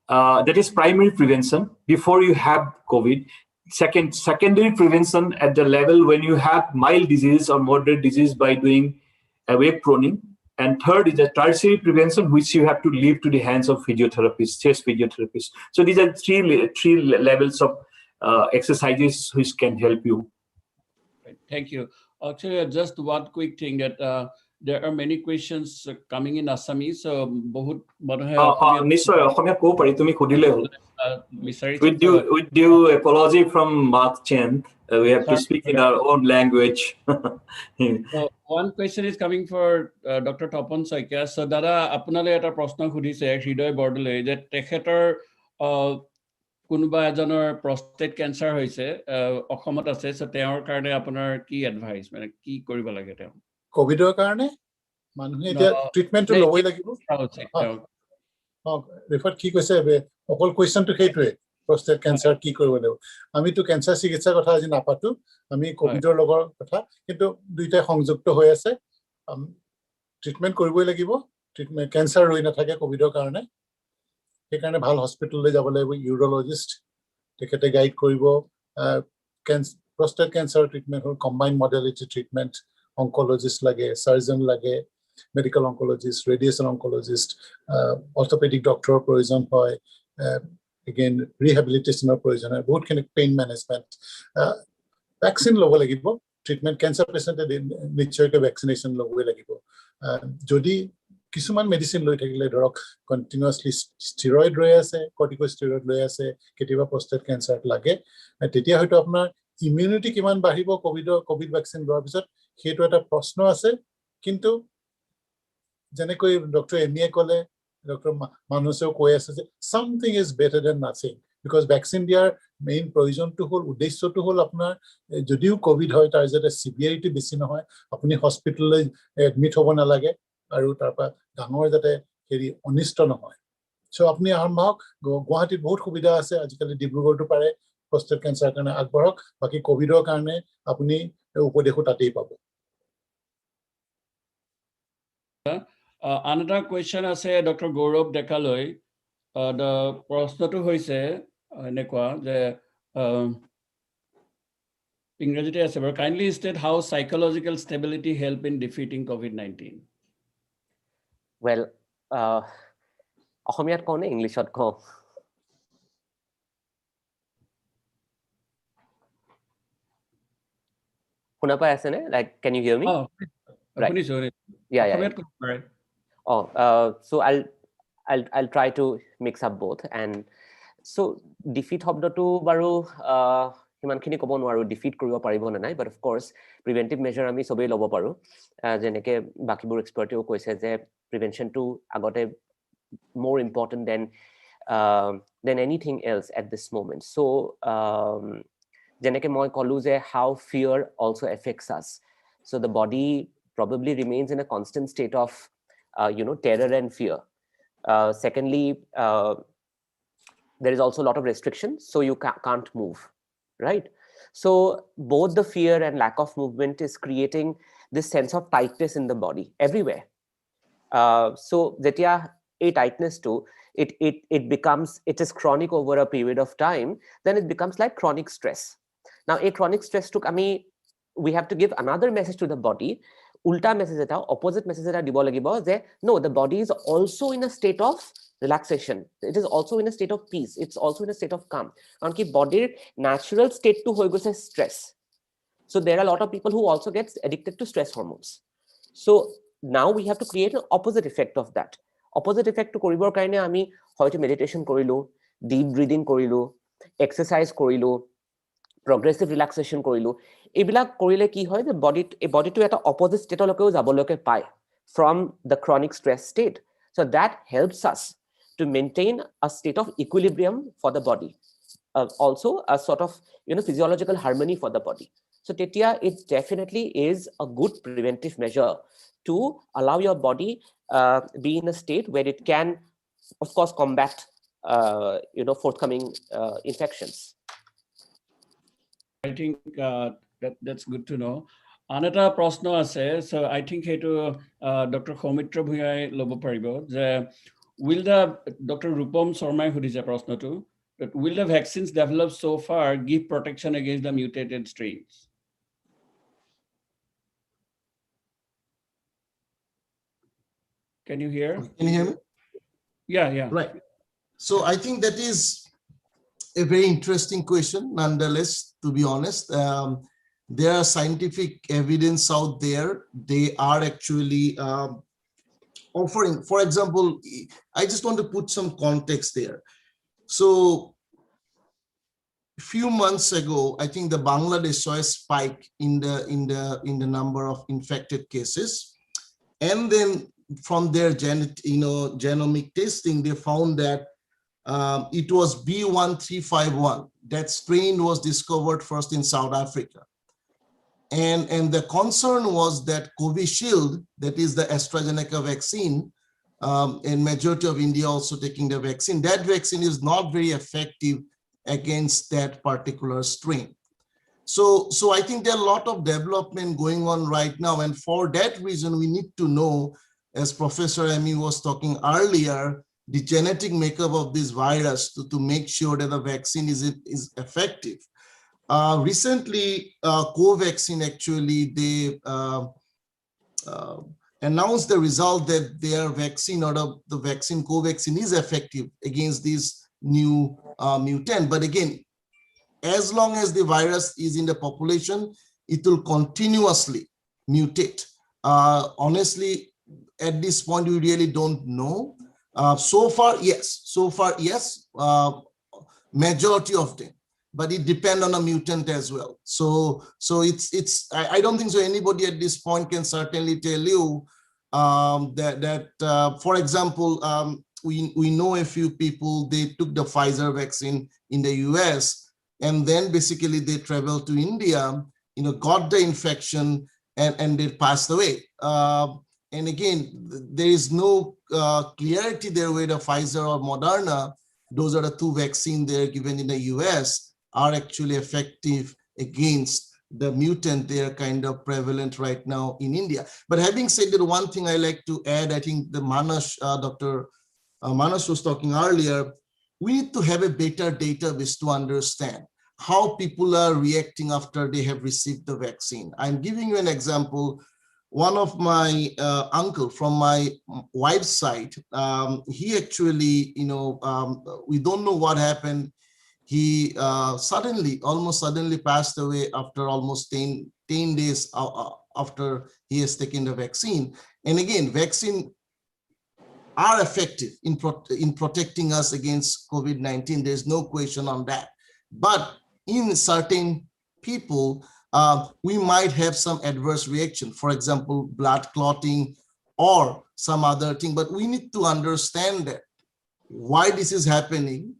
that is primary prevention before you have COVID. Secondary prevention at the level when you have mild disease or moderate disease by doing awake proning. And third is the tertiary prevention, which you have to leave to the hands of physiotherapists, chest physiotherapists. So these are three levels of exercises which can help you. Thank you. Actually, just one quick thing that there are many questions coming in Assamese. So, with due apology from Mark Chen, we have to speak in our own language. So one question is coming for Dr. Topon Saikia. So, Dada, apnale eta prashna khudise Hridoy Bordole that tekhetor কোনোবা এজনৰ prostate cancer হৈছে অসমত আছে, so তেওঁৰ কাৰণে আপোনাৰ কি advice, মানে কি কৰিব লাগে তেওঁ কোভিডৰ কাৰণে মানুহে এতিয়া ট্ৰিটমেন্টটো লবই লাগিব? ৰিফাত কি কৈছে অকল কোৱেশ্চনটো সেইটোৱে, prostate cancer কি কৰিব লাগিব? আমিতো ক্যান্সাৰ চিকিৎসাৰ কথা আজি নাপাতো, আমি কোভিডৰ লগৰ কথা, কিন্তু দুইটাই সংযুক্ত হৈ আছে। ট্ৰিটমেন্ট কৰিবই লাগিব, ট্ৰিটমেন্ট ক্যান্সাৰ হৈ নাথাকে কোভিডৰ কাৰণে। সেইকাৰণে ভাল হস্পিটেললৈ যাব লাগিব, ইউৰোলজিষ্ট তেখেতে গাইড কৰিব। prostate cancer ট্ৰিটমেন্ট হ'ল কম্বাইন্ড মডেলিটি ট্ৰিটমেন্ট, অনকোলজিষ্ট লাগে, সাৰ্জন লাগে, মেডিকেল অনকোলজিষ্ট, ৰেডিয়েশ্যন অনকোলজিষ্ট, অৰ্থোপেডিক ডক্টৰৰ প্ৰয়োজন হয়, again rehabilitation provision বহুত kind of pain management vaccine লব লাগিব treatment cancer patient নিশ্চয়কৈ vaccination লবই লাগিব যদি কিছুমান মেডিসিন লৈ থাকিলে ধৰক কন্টিনিউয়াসলি স্টেৰয়েড লৈ আছে কৰ্টিকোস্টেৰয়েড লৈ আছে কেতিয়াবা prostate cancer লাগে তেতিয়া হয়তো আপোনাৰ ইমিউনিটি কিমান বাঢ়িব কোভিড ভ্যাকচিন লোৱাৰ পিছত সেইটো এটা প্ৰশ্ন আছে কিন্তু যেনেকৈ ডক্টৰ এমিয়ে ক'লে ডক্টৰ মানুসেও কৈ আছে যে something is better than nothing because vaccine দিয়াৰ মেইন প্ৰয়োজনটো হ'ল উদ্দেশ্যটো হ'ল আপোনাৰ যদিও কোভিড হয় তাৰ যাতে সিভিয়াৰিটি বেছি নহয় আপুনি হস্পিটেললৈ এডমিট হ'ব নালাগে আৰু তাৰপা ডাঙৰ যাতে হেৰি অনিষ্ট নহয় সো আপুনি আৰম্ভক গুৱাহাটীত বহুত সুবিধা আছে আজিকালি ডিব্ৰুগড়টো পাৰে prostate cancer কাৰণে আগবঢ়ক বাকি কোভিডৰ কাৰণে আপুনি উপদেশো তাতেই পাব another question আছে ডক্টৰ গৌৰৱ ডেকালৈ the প্ৰশ্নটো হৈছে এনেকুৱা যে ইংৰাজীতে আছে বাৰু kindly state how psychological stability help in defeating COVID-19 well অসমীয়াত কওঁ নে ইংলিছত কওঁ শুনা পাই আছে নে like can you hear me right. yeah. So I'll try to mix up both and so defeat শব্দটো বাৰু হিমানখিনি ক'ব নোৱাৰো defeat কৰিব পাৰিব না নাই but of course preventive measure আমি সবেই ল'ব পাৰো যেনেকে বাকিবোৰ এক্সপাৰ্টেও কৈছে যে prevention টো আগতে more important than anything else at this moment so যেনেকে মই ক'লো যে how fear also affects us so the body probably remains in a constant state of terror and fear secondly there is also a lot of restrictions so you can't move right so both the fear and lack of movement is creating this sense of tightness in the body everywhere so jetia a tightness too it is chronic over a period of time then it becomes like chronic stress now a chronic stress took we have to give another message to the body ulta message eta opposite message eta dibo lagibo je no the body is also in a state of relaxation it is also in a state of peace it's also in a state of calm and ki body natural state to hoy goise stress so there are a lot of people who also gets addicted to stress hormones so now we have to create an opposite effect of that opposite effect to koribor karone ami hoyto meditation korilu deep breathing korilu exercise korilu progressive relaxation korilu এইবিলাক কৰিলে কি হয় যে বডিটো এটা opposite ষ্টেটলৈকেও যাবলৈকে পায় from the chronic stress state so that helps us to maintain a state of equilibrium for the body also a sort of physiological harmony for the body so tetia it definitely is a good preventive measure to allow your body be in a state where it can of course combat forthcoming infections I think that's good to know. Another প্ৰশ্ন আছে so I think hetu Dr. Khomitra Bhuyai lobo paribo je will the Dr. Rupam Sarmai hudise প্ৰশ্নটো that will the vaccines developed so far give protection against the mutated strains can you hear me yeah right so I think that is a very interesting question nonetheless to be honest there are scientific evidence out there they are actually offering for example I just want to put some context there so a few months ago I think the Bangladesh saw a spike in the number of infected cases and then from their genomic testing they found that it was B1351 that strain was discovered first in South Africa and the concern was that Covishield that is the AstraZeneca vaccine and majority of India also taking the vaccine that vaccine is not very effective against that particular strain so I think there are a lot of development going on right now and for that reason we need to know as Professor Amy was talking earlier the genetic makeup of this virus to make sure that the vaccine is effective. Recently, Covaxin actually, they announced the result that their vaccine or the vaccine Covaxin is effective against these new mutant. But again, as long as the virus is in the population, it will continuously mutate. Honestly, at this point, we really don't know. So far, yes. Majority of them, but it depends on a mutant as well. So I don't think so anybody at this point can certainly tell you that for example, we know a few people, they took the Pfizer vaccine in the US, and then basically they traveled to India, got the infection, and they passed away. And again, there is no clarity there whether Pfizer or Moderna, those are the two vaccines they're given in the US, are actually effective against the mutant. They are kind of prevalent right now in India. But having said that, one thing I like to add, I think the Dr. Manas was talking earlier, we need to have a better database to understand how people are reacting after they have received the vaccine. I'm giving you an example. One of my uncle from my wife's side, he actually, we don't know what happened. He almost suddenly passed away after almost 10 days after he has taken the vaccine. And again, vaccine are effective in protecting us against COVID-19. There's no question on that. But in certain people, we might have some adverse reaction, for example, blood clotting or some other thing, but we need to understand that why this is happening,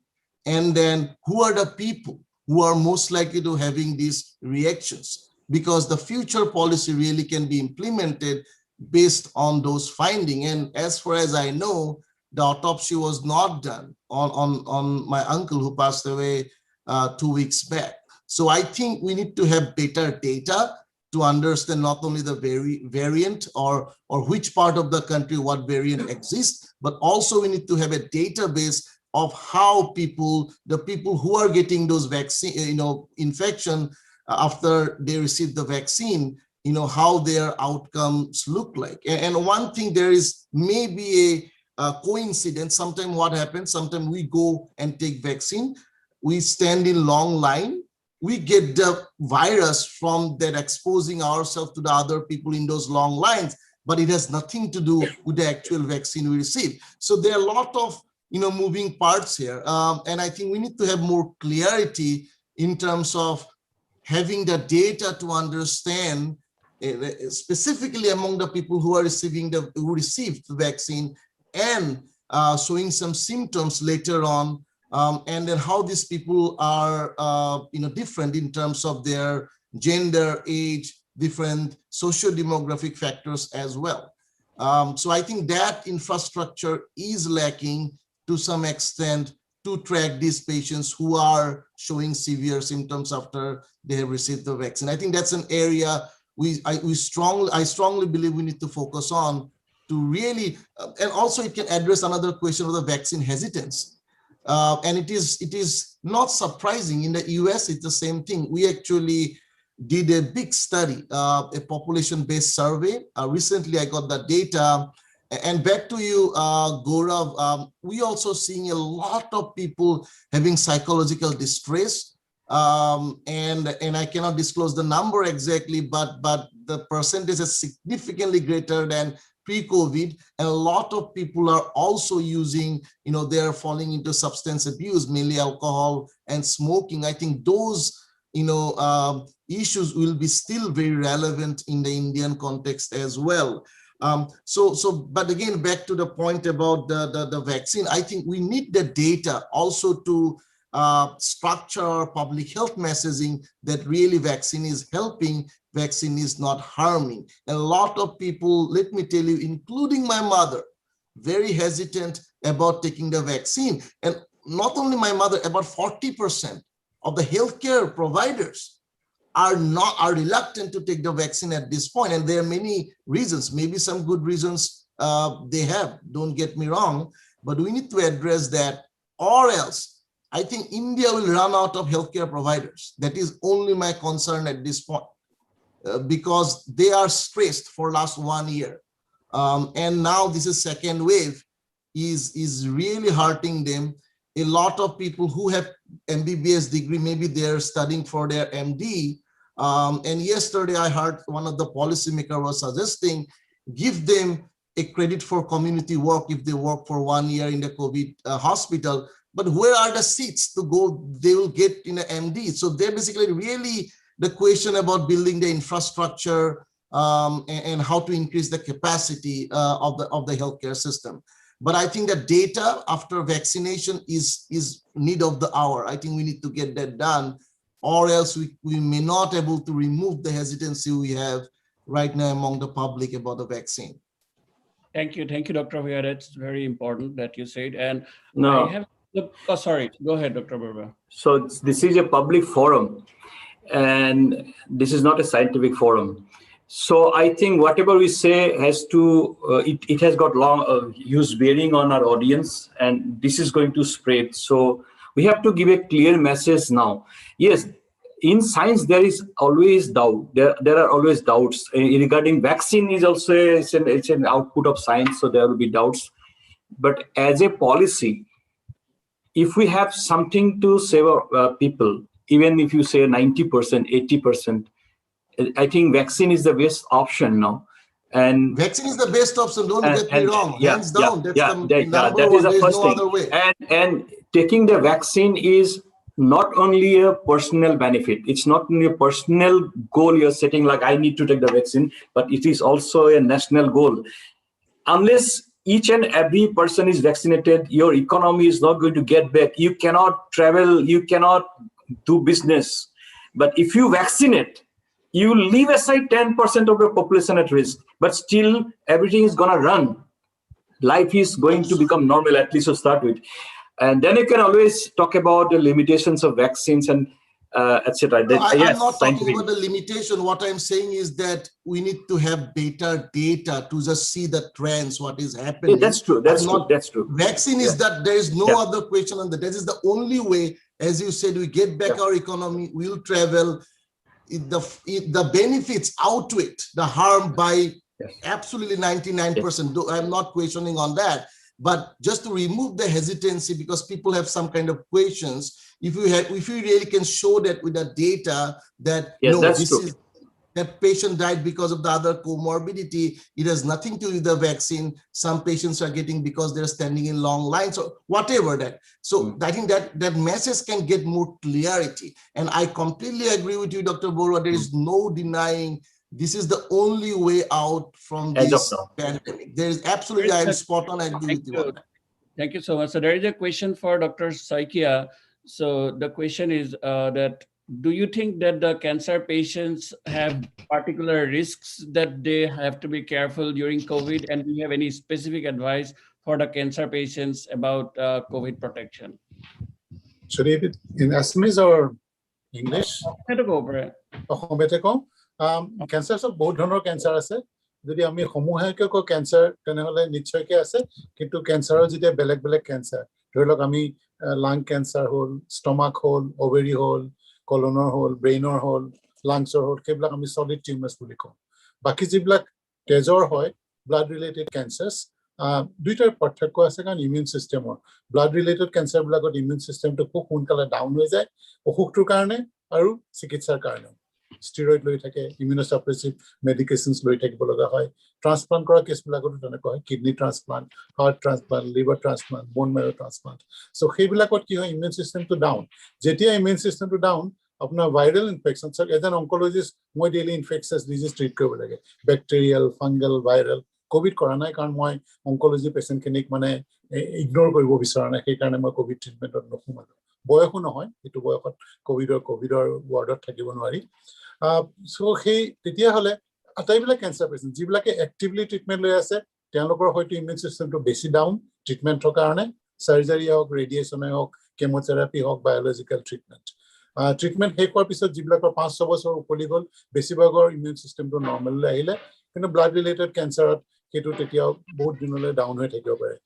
and then who are the people who are most likely to having these reactions, because the future policy really can be implemented based on those findings. And as far as I know, the autopsy was not done on my uncle who passed away 2 weeks back. So I think we need to have better data to understand not only the variant or which part of the country what variant exists, but also we need to have a database of how the people who are getting those vaccine, infection after they receive the vaccine, how their outcomes look like. And one thing, there is maybe a coincidence. Sometimes what happens, sometimes we go and take vaccine, we stand in long line, we get the virus from that exposing ourselves to the other people in those long lines, but it has nothing to do with the actual vaccine we receive. So there are a lot of moving parts here. And I think we need to have more clarity in terms of having the data to understand specifically among the people who are who received the vaccine and showing some symptoms later on, and then how these people are different in terms of their gender, age, different socio-demographic factors as well. So I think that infrastructure is lacking to some extent to track these patients who are showing severe symptoms after they have received the vaccine. I think that's an area I strongly believe we need to focus on to really, and also it can address another question of the vaccine hesitance. And it is not surprising. In the US, it's the same thing. We actually did a big study, a population-based survey. Recently, I got the data. And back to you, Gaurav, we also seeing a lot of people having psychological distress. And I cannot disclose the number exactly, but the percentage is significantly greater than pre-COVID, and a lot of people are also using, they're falling into substance abuse, mainly alcohol and smoking. I think those, issues will be still very relevant in the Indian context as well. But again, back to the point about the vaccine, I think we need the data also to structure our public health messaging that really vaccine is helping, vaccine is not harming. And a lot of people, let me tell you, including my mother, very hesitant about taking the vaccine. And not only my mother, about 40% of the healthcare providers are reluctant to take the vaccine at this point. And there are many reasons, maybe some good reasons they have, don't get me wrong, but we need to address that, or else I think India will run out of healthcare providers. That is only my concern at this point, because they are stressed for last 1 year. And now this is second wave is really hurting them. a lot of people who have MBBS degree, maybe they're studying for their MD. And yesterday I heard one of the policymakers was suggesting, give them a credit for community work if they work for 1 year in the COVID hospital. But where are the seats to go? They will get in an MD. So they're basically really the question about building the infrastructure and how to increase the capacity of the healthcare system. But I think that data after vaccination is need of the hour. I think we need to get that done, or else we may not able to remove the hesitancy we have right now among the public about the vaccine. Thank you, Dr. Bhaiya. That's very important that you said. And No. I have, oh, sorry, go ahead, Dr. Barba. So this is a public forum, and this is not a scientific forum. So I think whatever we say has to, it has got long, huge bearing on our audience, and this is going to spread. So we have to give a clear message now. Yes, in science, there is always doubt. There are always doubts. Regarding vaccine is also, it's an output of science, so there will be doubts. But as a policy, if we have something to save our people, even if you say 90%, 80%, I think vaccine is the best option now. And vaccine is the best option, don't get me wrong. Hands down, that's the number that is one. the There's first no thing. other way. And taking the vaccine is not only a personal benefit, it's not only a personal goal you're setting, like I need to take the vaccine, but it is also a national goal. Unless each and every person is vaccinated, your economy is not going to get back. You cannot travel, you cannot do business. But if you vaccinate, you leave aside 10% of the population at risk, but still everything is going to run. Life is going to become normal, at least to start with. And then you can always talk about the limitations of vaccines and etc. I'm not talking about the limitation. What I'm saying is that we need to have better data to just see the trends, what is happening. Yeah, that's true. That's true. That's true. Vaccine is that there is no other question on that. That is the only way, as you said, we get back our economy, we'll travel. The benefits outweigh the harm by absolutely 99%. I'm not questioning on that. But just to remove the hesitancy, because people have some kind of questions, if you really can show that with the data that that patient died because of the other comorbidity, it has nothing to do with the vaccine. Some patients are getting because they're standing in long lines or whatever that. So I think that message can get more clarity. And I completely agree with you, Dr. Borwa. There is no denying this is the only way out from this pandemic. There is absolutely, I am spot on, I agree with you on that. Thank you so much. So there is a question for Dr. Saikia. So the question is that, do you think that the cancer patients have particular risks that they have to be careful during COVID? And do you have any specific advice for the cancer patients about COVID protection? Should it be in Assamese or English? Cancer is বহুত ধৰণৰ cancer আছে যদি আমি সমূহীয়াকৈ কওঁ cancer তেনেহলে নিশ্চয়কৈ আছে কিন্তু cancerৰ যেতিয়া বেলেগ বেলেগ cancer ধৰি লওক আমি lung cancer হল stomach হল ovary হল colonৰ হল brainৰ হল lungsৰ হল সেইবিলাক আমি solid tumors বুলি কওঁ বাকি যিবিলাক তেজৰ হয় blood related cancers দুইটাৰ পাৰ্থক্য আছে কাৰণ immune systemৰ blood related cancer বিলাকত immune systemটো খুব সোনকালে ডাউন হৈ যায় অসুখটোৰ কাৰণে আৰু চিকিৎসাৰ কাৰণে steroid লৈ থাকে immunosuppressive medications লৈ থাকিব লগা হয় transplant কৰা কেছ বিলাকতো তেনেকুৱা হয় kidney transplant heart transplant liver transplant bone marrow transplant so সেইবিলাকত কি হয় immune system to down যেতিয়া immune system to down আপোনাৰ viral infections as an oncologist মই daily infectious disease treat কৰিব লাগে bacterial fungal viral covid কৰা নাই কাৰণ মই oncology patient খিনিক মানে ignore কৰিব বিচৰা নাই সেই কাৰণে মই covid treatmentত নসুমালো বয়সো নহয় এটো বয়সত কোভিডৰ ওয়াৰ্ডত থাকিব নোৱাৰি so সেই তেতিয়া হলে আটাইবিলাক ক্যান্সাৰ পেশেন্ট যিবিলাকে অ্যাক্টিভলি ট্ৰিটমেন্ট লৈ আছে তেওঁলোকৰ হয়তো ইমিউন সিস্টেমটো বেছি ডাউন ট্ৰিটমেন্টৰ কাৰণে সাৰ্জাৰি হওক ৰেডিয়েশন হওক কেমোথেৰাপি হওক বায়োলজিক্যাল ট্ৰিটমেন্ট শেষ হোৱাৰ পিছত যিবিলাকৰ 5-6 বছৰ উপলি গল বেছিভাগৰ ইমিউন সিস্টেমটো নৰ্মেললৈ আহিলে কিন্তু ব্লাড ৰিলেটেড ক্যান্সাৰত সেইটো তেতিয়াও বহুত দিনলৈ ডাউন হৈ থাকিব পাৰে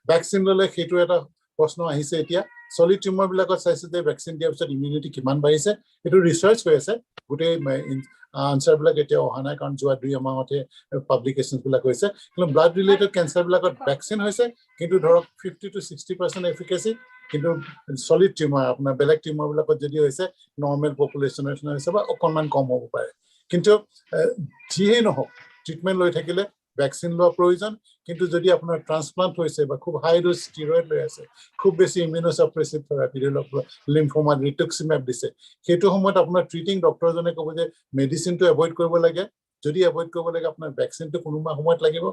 ভ্যাকচিন ললে সেইটো এটা প্ৰশ্ন আহিছে এতিয়া solid tumor বিলাকত চাইছে যে ভ্যাকচিন দিয়াৰ পিছত ইমিউনিটি কিমান বাঢ়িছে এটো ৰিসাৰ্চ হৈ আছে গোটেই আনসাৰ বিলাক এতিয়া অহা নাই কাৰণ যোৱা 2 মাহতে পাবলিকেশনছ বিলাক হৈছে কিন্তু ব্লাড ৰিলেটেড ক্যান্সাৰ বিলাকত ভ্যাকচিন হৈছে কিন্তু ধৰক 50 to 60% এফিকাসি কিন্তু সলিড টিউমাৰ আপোনাৰ বেলেগ টিউমাৰ বিলাকত যদি হৈছে নরমাল পপুলেশনৰ হৈছে বা অকমান কম হ'ব পাৰে কিন্তু যিহে নহওক ট্ৰিটমেন্ট লৈ থাকিলে ভ্যাকচিন লোৱা প্ৰয়োজন কিন্তু যদি আপোনাৰ ট্ৰান্সপ্লান্ট হৈছে বা খুব হাই ডোজ স্টেৰয়েড লৈ আছে খুব বেছি ইমিউনোসাপ্ৰেসিভ থেৰাপি লিম্ফোমা ৰিটুক্সিমেব দিছে সেইটো সময়ত আপোনাৰ ট্ৰিটিং ডক্টৰজনে ক'ব যে মেডিসিনটো এভয়েড কৰিব লাগে যদি এভয়েড কৰিব লাগে আপোনাৰ ভ্যাকচিনটো কোনোবা সময়ত লাগিব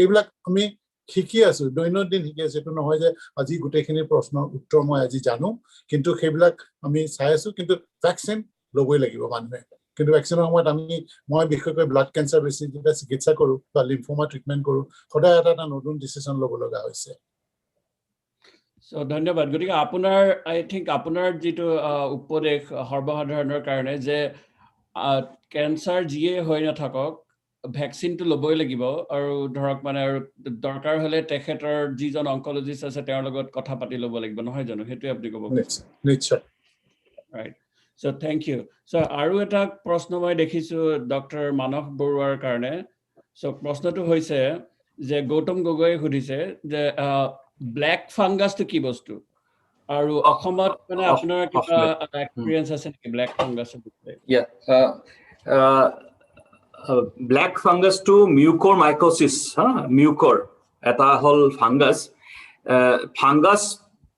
এইবিলাক আমি শিকি আছো দৈনন্দিন শিকি আছো এটো নহয় যে আজি গোটেইখিনি প্ৰশ্নৰ উত্তৰ মই আজি জানো কিন্তু সেইবিলাক আমি চাই আছো কিন্তু ভ্যাকচিন লবই লাগিব মানুহে কিন্তু ভ্যাকচিনৰ সময়ত মই বিশেষকৈ ব্লাড ক্যান্সাৰ বেছি যেটা চিকিৎসা কৰো বা লিম্ফোমা ট্ৰিটমেন্ট কৰো সদায় এটা নতুন ডিসিশন ল'ব লগা হৈছে সো ধন্যবাদ গতিকে আপোনাৰ আই থিংক আপোনাৰ যেটো উপদেশ সৰ্বসাধাৰণৰ কাৰণে যে ক্যান্সাৰ যিয়ে হৈ নাথাকক ভ্যাকচিনটো লবই লাগিব আৰু ধৰক মানে দৰকাৰ হলে তেখেতৰ যিজন অনকলজিষ্ট আছে তেওঁৰ লগত কথা পাতি লব লাগিব নহয় জানো হেতু আপুনি ক'ব নিশ্চয় right So thank you. So আৰু এটা প্ৰশ্ন মই দেখিছো ডক্টৰ মানস বৰুৱাৰ কাৰণে so প্ৰশ্নটো হৈছে যে গৌতম গগৈ সুধিছে যে ব্ল্যাক ফাংগাছটো কি বস্তু আৰু অসমত মানে আপোনাৰ কিবা এক্সপেৰিয়েন্স আছে নেকি ব্ল্যাক ফাংগাছৰ ব্ল্যাক ফাংগাছ টু মিউকৰমাইকোসিস মিউকৰ এটা হল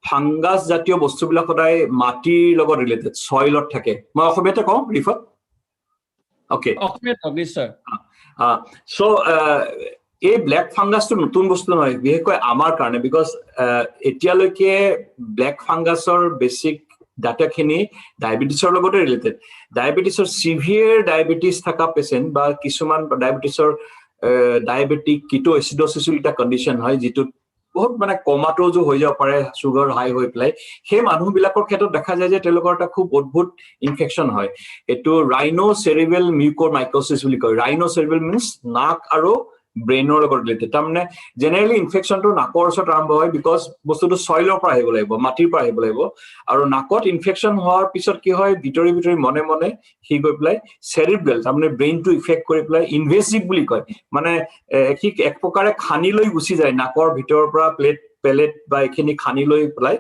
ফাংগাছ জাতীয় বস্তুবিলাক সদায় মাটিৰ লগত ৰিলেটেড সয়েলত থাকে মই অসমীয়াতে কওঁ ৰিফত ওকে অসমীয়াতে নিশ্চয় সো এই ব্ল্যাক ফাংগাছটো নতুন বস্তু নহয় বিশেষকৈ আমাৰ কাৰণে বিকজ এতিয়ালৈকে ব্ল্যাক ফাংগাছৰ বেসিক ডাটাখিনি ডায়াবেটিছৰ লগতে ৰিলেটেড ডায়াবেটিছৰ সিভিয়াৰ ডায়াবেটিছ থকা পেশেন্ট বা কিছুমান ডায়াবেটিছৰ ডায়াবেটিক কিটোএচিডোসিছ এটা কন্ডিশন হয় যেটো বহুত মানে কমাটোজো হৈ যাব পাৰে সুগাৰ হাই হৈ প্লাই সেই মানুহ বিলাকৰ ক্ষেত্ৰত দেখা যায় যে তেওঁলোকৰ এটা খুব অদ্ভুত ইনফেকশন হয় এটো ৰাইনোসেৰিবেল মিউকৰমাইকোসিস বুলি কয় ৰাইনোসেৰিবেল মিন্স নাক আৰু ব্ৰেইনৰ লগত ৰিলেটেড তাৰমানে জেনাৰেলি ইনফেকশনটো নাকৰ ওচৰত আৰম্ভ হয় বিকজ বস্তুটো সয়েলৰ পৰা আহিব লাগিব মাটিৰ পৰা আহিব লাগিব আৰু নাকত ইনফেকশন হোৱাৰ পিছত কি হয় ভিতৰি মনে মনে হি গৈ প্লাই সেৰিব্ৰেল তাৰমানে ব্ৰেইনটো ইফেক্ট কৰি প্লাই ইনভেসিভ বুলি কয় মানে কি এক প্ৰকাৰে খানি লৈ গুচি যায় নাকৰ ভিতৰৰ পৰা পেলেট বা এখিনি খানি লৈ প্লাই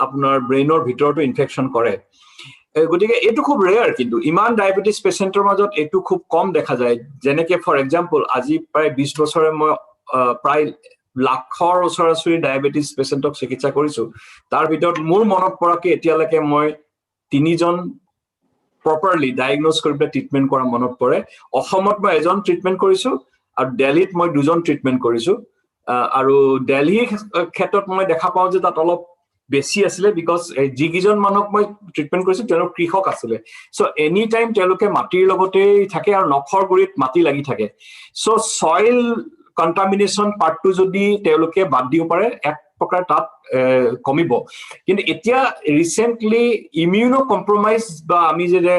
আপোনাৰ ব্ৰেইনৰ ভিতৰটো ইনফেকশন কৰে গতিকে এটো খুব ৰেয়াৰ কিন্তু ইমান ডায়াবেটিস পেশেন্টৰ মাজত এটো খুব কম দেখা যায় যেনেকে ফৰ এক্সাম্পল আজি প্ৰায় 20 বছৰে মই প্ৰায় লাখৰ ওচৰা-ওচৰি ডায়াবেটিস পেশেন্টক চিকিৎসা কৰিছো তাৰ ভিতৰত মোৰ মনত পৰাকে এতিয়ালৈকে মই 3 জন প্ৰপাৰলি ডায়াগনোজ কৰি ট্ৰিটমেন্ট কৰা মনত পৰে অসমত মই এজন ট্ৰিটমেন্ট কৰিছো আৰু দিল্লীত মই 2জন ট্ৰিটমেন্ট কৰিছো আৰু দিল্লীৰ ক্ষেত্ৰত মই দেখা পাওঁ যে তাত অলপ বেছি আছিলে বিকজ যিকিজন মানুহক মই ট্ৰিটমেন্ট কৰিছো তেওঁলোক কৃষক আছিলে সো এনি টাইম তেওঁলোকে মাটিৰ লগতে থাকে আৰু নখৰ গুৰিত মাটি লাগি থাকে সো সয়েল কন্টামিনেশন পাৰ্টটো যদি তেওঁলোকে বাদ দিব পাৰে এক প্ৰকাৰ তাত কমিব কিন্তু এতিয়া ৰিসেন্টলি ইমিউনো কম্প্ৰমাইজ বা আমি যে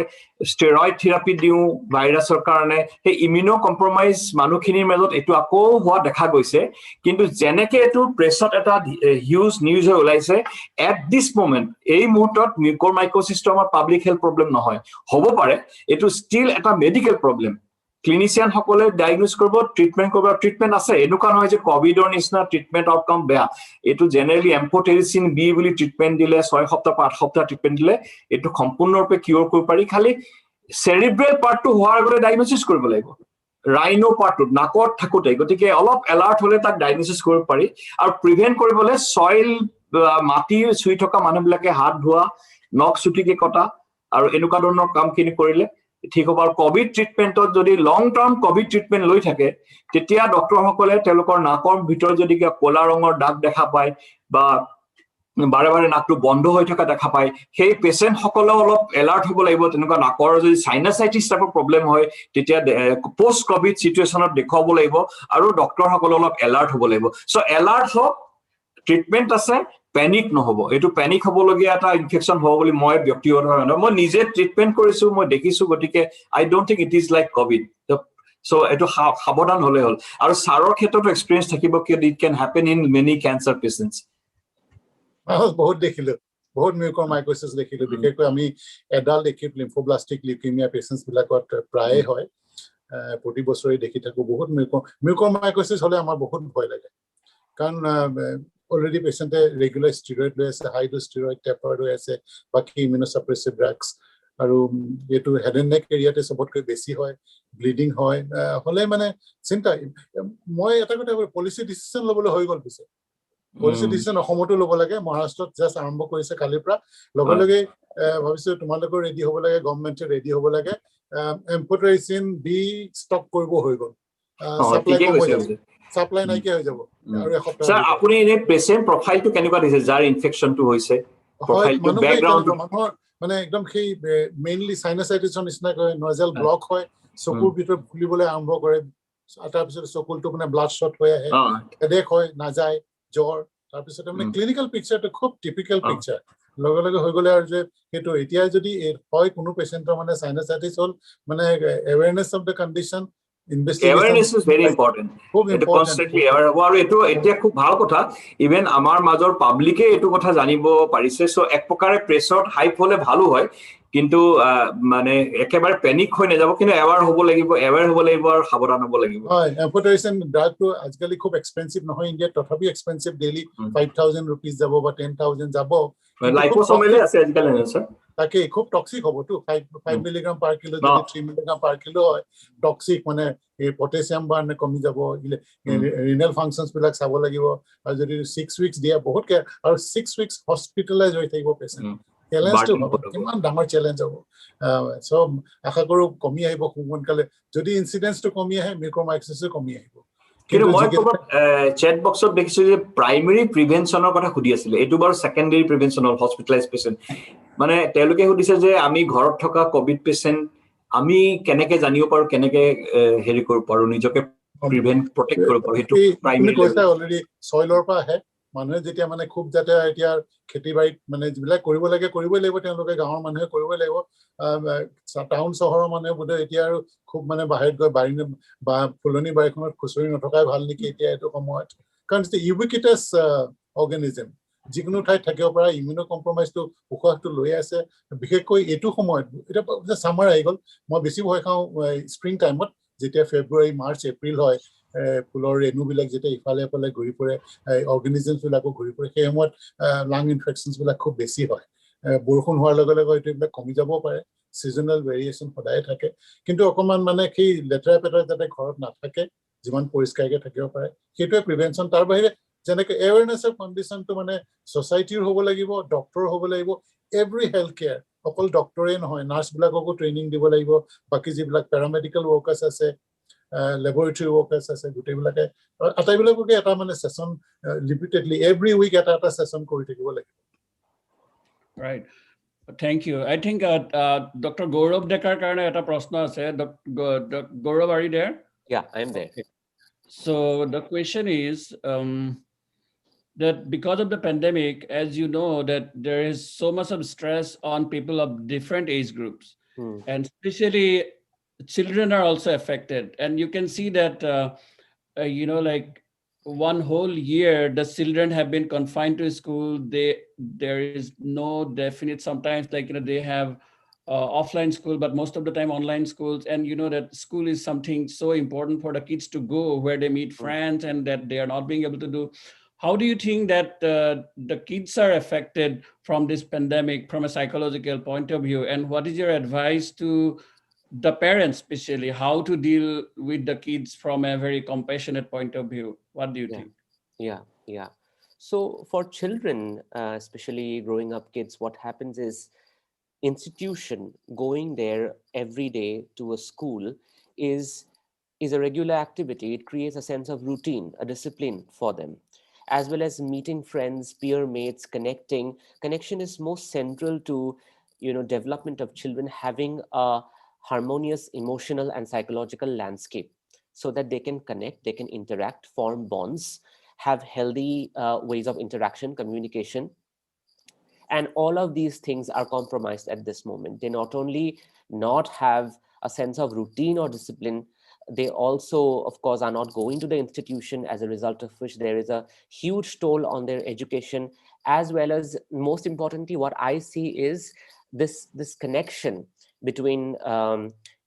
স্টেৰয়েড থেৰাপি দিও ভাইৰাছৰ কাৰণে সেই ইমিউনো কম্প্ৰমাইজ মানুহখিনিৰ মাজত এটো আকৌ হোৱা দেখা গৈছে কিন্তু জেনেকে এটো প্ৰেছত এটা হিউজ নিউজ হৈ ওলাইছে এট দিস মোমেন্ট এই মুহূৰ্তত মিউকৰমাইকোসিছটো আমাৰ পাব্লিক হেলথ প্ৰবলেম নহয় হ'ব পাৰে এটো ষ্টিল এটা মেডিকেল প্ৰবলেম ক্লিনিচিয়ান সকলে ডায়াগনোজ কৰিব ট্ৰিটমেন্ট আছে এনেকুৱা নহয় যে কোভিডৰ নিচিনা ট্ৰিটমেন্ট আউটকাম বেয়া এটো জেনাৰেলি এম্ফোটেৰিসিন বি বুলি ট্ৰিটমেন্ট দিলে 6 সপ্তাহ 8 সপ্তাহ ট্ৰিটমেন্ট দিলে এটো সম্পূৰ্ণৰূপে কিউৰ কৰিব পাৰি খালি সেৰিব্ৰেল পাৰ্টটো হোৱাৰ আগতে ডায়াগনোচিছ কৰিব লাগিব ৰাইনো পাৰ্টটো নাকত থাকোতে গতিকে অলপ এলাৰ্ট হলে তাক ডায়াগনোচিছ কৰিব পাৰি আৰু প্ৰিভেন্ট কৰিবলৈ সয়েল মাটিৰ চুই থকা মানুহবিলাকে হাত ধোৱা নখ চুটিকে কটা আৰু এনেকুৱা ধৰণৰ কামখিনি কৰিলে ঠিক হ'ব আৰু কোভিড ট্ৰিটমেন্টত যদি লং টাৰ্ম কোভিড ট্ৰিটমেন্ট লৈ থাকে তেতিয়া ডক্টৰ সকলে তেওঁলোকৰ নাকৰ ভিতৰত যদি কলা ৰঙৰ দাগ দেখা পায় বা বাৰে বাৰে নাকটো বন্ধ হৈ থকা দেখা পায় সেই পেশেন্ট সকলে অলপ এলাৰ্ট হ'ব লাগিব তেনেকুৱা নাকৰ যদি সাইনাসাইটিছ টাইপৰ প্ৰবলেম হয় তেতিয়া পোষ্ট কোভিড সিচুৱেচনত দেখুৱাব লাগিব আৰু ডক্টৰ সকলে অলপ এলাৰ্ট হ'ব লাগিব সো এলাৰ্ট হওক ট্ৰিটমেন্ট আছে প্যানিক নহব এটো প্যানিক হবলগীয়া এটা ইনফেকশন হ'ব বুলি মই ব্যক্তিগতভাৱে মই নিজে ট্ৰিটমেন্ট কৰিছো মই দেখিছো গতিকে I don't think it is like Covid so এটো সাৱধান হলে হল আৰু সাৰৰ ক্ষেত্ৰত এক্সপেৰিয়েন্স থাকিব কি it can happen in many cancer patients বহুত দেখিলো বহুত মিউকৰমাইকোচিছ দেখিলো বিশেষকৈ আমি adult acute lymphoblastic leukaemia patients বিলাকত প্ৰায়ে হয় প্ৰতি বছৰে দেখি থাকো বহুত মিউকৰমাইকোচিছ হলে আমাৰ বহুত ভয় লাগে কাৰণ অলৰেডি পেশেন্টে ৰেগুলাৰ ষ্টেৰইড লৈ আছে হাই ড'জ ষ্টেৰইড টেপাৰ হৈ আছে বাকি ইমিউনোসাপ্ৰেছিভ ড্ৰাগছ আৰু এইটো হেড এণ্ড নেক এৰিয়াতে সবতকৈ বেছি হয় ব্লিডিং হয় হলে মানে চিন্তা মই এটা কথা পলিচি ডিসিশন ল'বলৈ হৈ গ'ল পিছে পলিচি ডিসিশন অসমতো ল'ব লাগে মহাৰাষ্ট্ৰত জাষ্ট আৰম্ভ কৰিছে কালিৰ পৰা লগে লগে ভাবিছো তোমালোকৰ ৰেডি হ'ব লাগে গভৰ্ণমেণ্টে ৰেডি হ'ব লাগে এম্পোটাৰাইচিন বি ষ্টক কৰিব হৈ গ'ল সাপ্লাই কম হৈ যাব সাপ্লাই নাইকিয়া হৈ যাব আৰু এসপ্তাহ স্যাৰ আপুনি এনে পেশেন্ট প্ৰফাইলটো কেনেকুৱা দিছে যাৰ ইনফেকশনটো হৈছে প্ৰফাইলটো ব্যাকগ্ৰাউণ্ডটো মানুহৰ মানে একদম সেই মেইনলি সাইনাসাইটিছৰ নিচিনা কয় নজেল ব্লক হয় চকুৰ ভিতৰত ফুলিবলৈ আৰম্ভ কৰে তাৰপিছত চকুলটো মানে ব্লাড শ্বট হৈ আহে হেডেক হয় নাযায় জ্বৰ তাৰপিছত মানে ক্লিনিকেল পিকচাৰটো খুব টিপিকেল পিকচাৰ লগে লগে হৈ গ'লে আৰু যে সেইটো এতিয়া যদি হয় কোনো পেশেন্টৰ মানে সাইনাসাইটিছ হ'ল মানে awareness of the condition Awareness is very important. It constantly aware হ'ব আৰু এটো এতিয়া খুব ভাল কথা ইভেন আমাৰ মাজৰ পাব্লিকে এটো কথা জানিব পাৰিছে সো এক প্ৰকাৰে প্ৰেছৰত হাইপ হলে ভালো হয় কিন্তু মানে একেবাৰে পেনিক হৈ নাযাব কিন্তু এৱাৰ হ'ব লাগিব আৰু সাৱধান হ'ব লাগিব হয় এম্পোটাৰাইচিন ড্ৰাগটো আজিকালি খুব এক্সপেন্সিভ নহয় ইণ্ডিয়াত তথাপি এক্সপেন্সিভ ডেইলি 5000 rupees যাব বা 10000 যাব লাইফোসমলে আছে আজিকালি স্যাৰ তাকে খুব টক্সিক হবতো 5 মিলিগ্ৰাম পাৰ কিলো যদি 3 মিলিগ্ৰাম পাৰ কিলো হয় টক্সিক মানে এই পটাছিয়াম বাৰ্ণ কমি যাব ৰিনেল ফাংচনছ বিলাক চাব লাগিব আৰু যদি 6 উইকস দিয়া বহুত আৰু 6 উইকস হস্পিটেলাইজ হৈ থাকিব পেশেন্ট চেলেঞ্জটো হ'ব কিমান ডাঙৰ চেলেঞ্জ হ'ব সব আশা কৰো কমি আহিব সোনকালে যদি ইনসিডেন্সটো কমি আহে মিউকৰমাইকোচিছও কমি আহিব কিন্তু মই চেট বক্সত দেখিছো যে প্ৰাইমেৰী প্ৰিভেনচনৰ কথা সুধি আছিল এটো বাৰ সেকেন্ডাৰী প্ৰিভেনচনৰ হস্পিটেলাইজ পেশেন্ট মানে তেওঁলোকে সুধিছে যে আমি ঘৰত থকা কোভিড পেশেন্ট আমি কেনেকে জানিব পাৰো কেনেকে হেৰি কৰিব পাৰো নিজকে প্ৰিভেন্ট প্ৰটেক্ট কৰিব পাৰো হেতু প্ৰাইমেৰী কৈছা অলৰেডি সয়লৰ পৰা আহে মানুহে যেতিয়া মানে খুব যাতে এতিয়া খেতি বাৰীত মানে যিবিলাক কৰিব লাগে কৰিবই লাগিব তেওঁলোকে গাঁৱৰ মানুহে কৰিবই লাগিব টাউন চহৰৰ মানুহে বোধ এতিয়া আৰু খুব মানে বাহিৰত গৈ বাৰী বা ফুলনি বাৰীখনত খুচৰি নথকাই ভাল নেকি এতিয়া এইটো সময়ত কাৰণ ইউবিকুইটাছ অৰ্গেনিজম যিকোনো ঠাইত থাকিব পৰা ইমিউনো কম্প্ৰমাইজটো উশাহটো লৈ আছে বিশেষকৈ এইটো সময়ত এটা সামাৰ আহি গ'ল মই বেছি ভয় খাওঁ স্প্ৰিং টাইমত যেতিয়া ফেব্ৰুৱাৰী মাৰ্চ এপ্ৰিল হয় ফুলৰ ৰেণুবিলাক যেতিয়া ইফালে ইফালে ঘূৰি ফুৰে অৰ্গেনিজমছ বিলাকো ঘূৰি ফুৰে সেই সময়ত লাং ইনফেকশ্যনছ বিলাক খুব বেছি হয় বৰষুণ হোৱাৰ লগে লগে এইবিলাক কমি যাব পাৰে সিজনেল ভেৰিয়েশ্যন সদায় থাকে কিন্তু অকমান মানে সেই লেতেৰা পেতেৰা যাতে ঘৰত নাথাকে যিমান পৰিষ্কাৰকে থাকিব পাৰে সেইটোৱে প্ৰিভেনচন তাৰ বাহিৰে যেনেকৈ এৱেৰনেছ অফ কণ্ডিশ্যনটো মানে ছ'চাইটিৰ হ'ব লাগিব ডক্টৰ হ'ব লাগিব এভৰি হেল্থ কেয়াৰ অকল ডক্টৰে নহয় নাৰ্ছবিলাককো ট্ৰেইনিং দিব লাগিব বাকী যিবিলাক পেৰামেডিকেল ৱৰ্কাৰ্ছ আছে লেবৰেটৰী ৱৰ্কাৰ্ছ আছে গোটেইবিলাকে আটাইবিলাককে এটা মানে সেশন ৰিপিটেডলি এভৰি উইক এটা সেশন কৰি থাকিব লাগিব Right. Thank you. I think Dr. Gaurav Dekar karone eta prashna ase. Gaurav, are you there? Yeah, I'm there. Okay. So the question is that because of the pandemic, as you know, that there is so much of stress on people of different age groups, and especially children are also affected. And you can see that, like one whole year, the children have been confined to school. There is no definite, sometimes they have offline school, but most of the time online schools. And you know that school is something so important for the kids to go where they meet friends and that they are not being able to do. How do you think that the kids are affected from this pandemic from a psychological point of view? And what is your advice to the parents, especially how to deal with the kids from a very compassionate point of view? What do you think? Yeah. So for children, especially growing up kids, what happens is institution going there every day to a school is a regular activity. It creates a sense of routine, a discipline for them, as well as meeting friends, peer mates, connecting. Connection is most central to development of children having a harmonious emotional and psychological landscape so that they can connect, they can interact, form bonds, have healthy ways of interaction, communication. And all of these things are compromised at this moment. They not only not have a sense of routine or discipline, They also, of course, are not going to the institution, as a result of which there is a huge toll on their education, as well as, most importantly, what I see is this connection between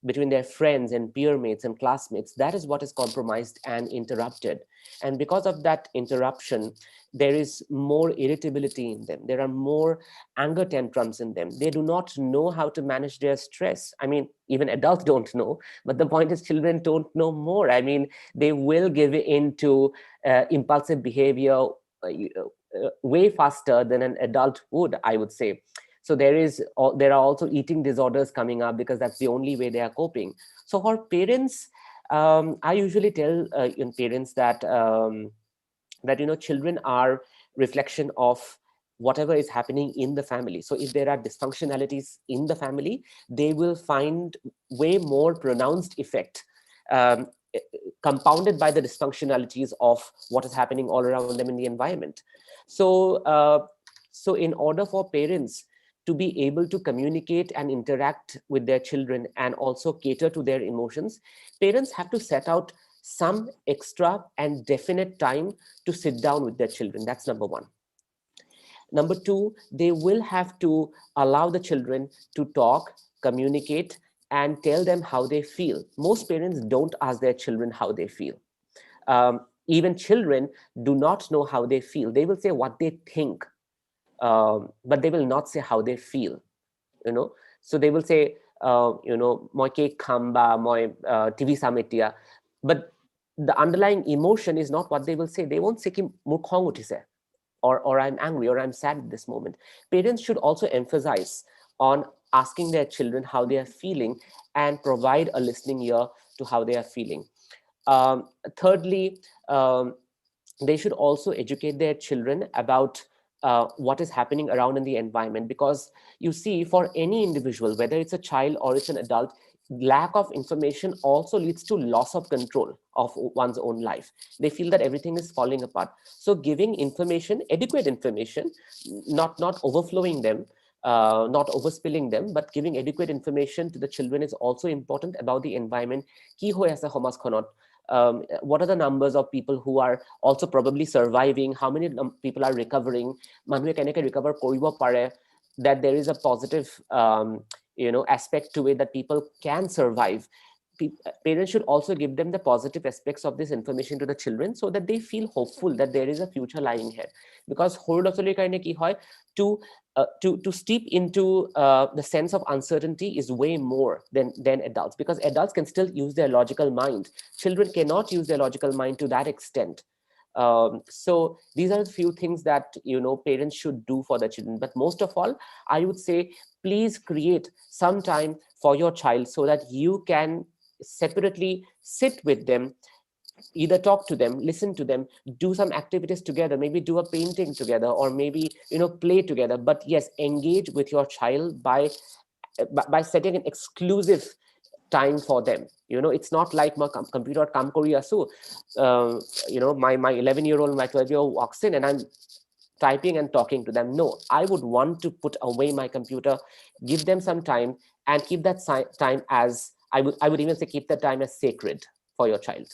between their friends and peer mates and classmates. That is what is compromised and interrupted. And because of that interruption, there is more irritability in them. There are more anger tantrums in them. They do not know how to manage their stress. I mean, even adults don't know, but the point is children don't know more. I mean, they will give in to impulsive behavior way faster than an adult would, I would say. So there are also eating disorders coming up because that's the only way they are coping. So for parents, I usually tell parents that that children are reflection of whatever is happening in the family. So if there are dysfunctionalities in the family, they will find way more pronounced effect, compounded by the dysfunctionalities of what is happening all around them in the environment. So so in order for parents to be able to communicate and interact with their children and also cater to their emotions, parents have to set out some extra and definite time to sit down with their children. That's number one. Number two, they will have to allow the children to talk, communicate, and tell them how they feel. Most parents don't ask their children how they feel. Even children do not know how they feel. They will say what they think, but they will not say how they feel. So they will say, moi cake khamba, moi TV sametia, but the underlying emotion is not what they will say. They won't say ki mur khong uthise, or I'm angry, or I'm sad at this moment. Parents should also emphasize on asking their children how they are feeling and provide a listening ear to how they are feeling. Thirdly, they should also educate their children about what is happening around in the environment, because you see, for any individual, whether it's a child or it's an adult, lack of information also leads to loss of control of one's own life. They feel that everything is falling apart. So giving information, adequate information, not overflowing them, not overspilling them, but giving adequate information to the children is also important about the environment. Ki hoi ase samas khonot? What are the numbers of people who are also probably surviving? How many people are recovering? Manhuye keneke recover koribo pare? That there is a positive aspect to it, that people can survive. Parents should also give them the positive aspects of this information to the children, so that they feel hopeful that there is a future lying ahead. Because to steep into the sense of uncertainty is way more than adults, because adults can still use their logical mind. Children cannot use their logical mind to that extent. So these are a few things that parents should do for their children. But most of all, I would say, please create some time for your child so that you can separately sit with them, either talk to them, listen to them, do some activities together, maybe do a painting together, or maybe play together. But yes, engage with your child by setting an exclusive time for them. It's not like my computer kam kori asu, my 11-year-old, my 12-year-old walks in and I'm typing and talking to them. No, I would want to put away my computer, give them some time, and keep that time as, I would even say, keep that time as sacred for your child.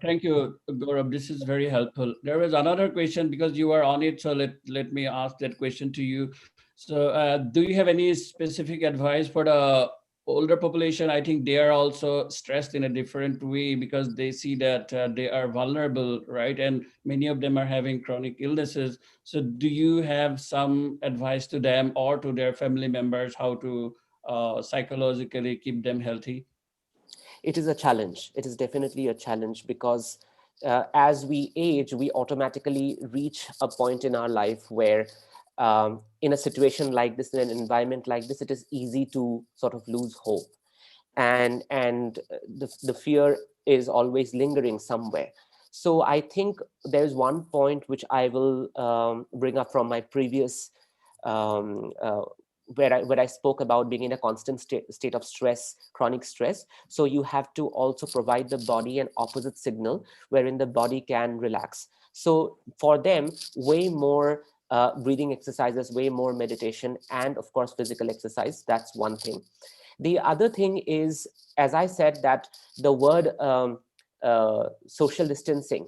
Thank you, Gaurav. This is very helpful. There was another question, because you are on it, so let me ask that question to you. So do you have any specific advice for the older population? I think they are also stressed in a different way, because they see that they are vulnerable, right? And many of them are having chronic illnesses. So do you have some advice to them or to their family members how to psychologically keep them healthy? It is a challenge. It is definitely a challenge, because as we age, we automatically reach a point in our life where in a situation like this, in an environment like this, it is easy to sort of lose hope. And the fear is always lingering somewhere. So I think there's one point which I will bring up from my previous where I spoke about being in a constant state of stress, chronic stress. So you have to also provide the body an opposite signal wherein the body can relax. So for them, way more breathing exercises, way more meditation, and of course, physical exercise. That's one thing. The other thing is, as I said, that the word social distancing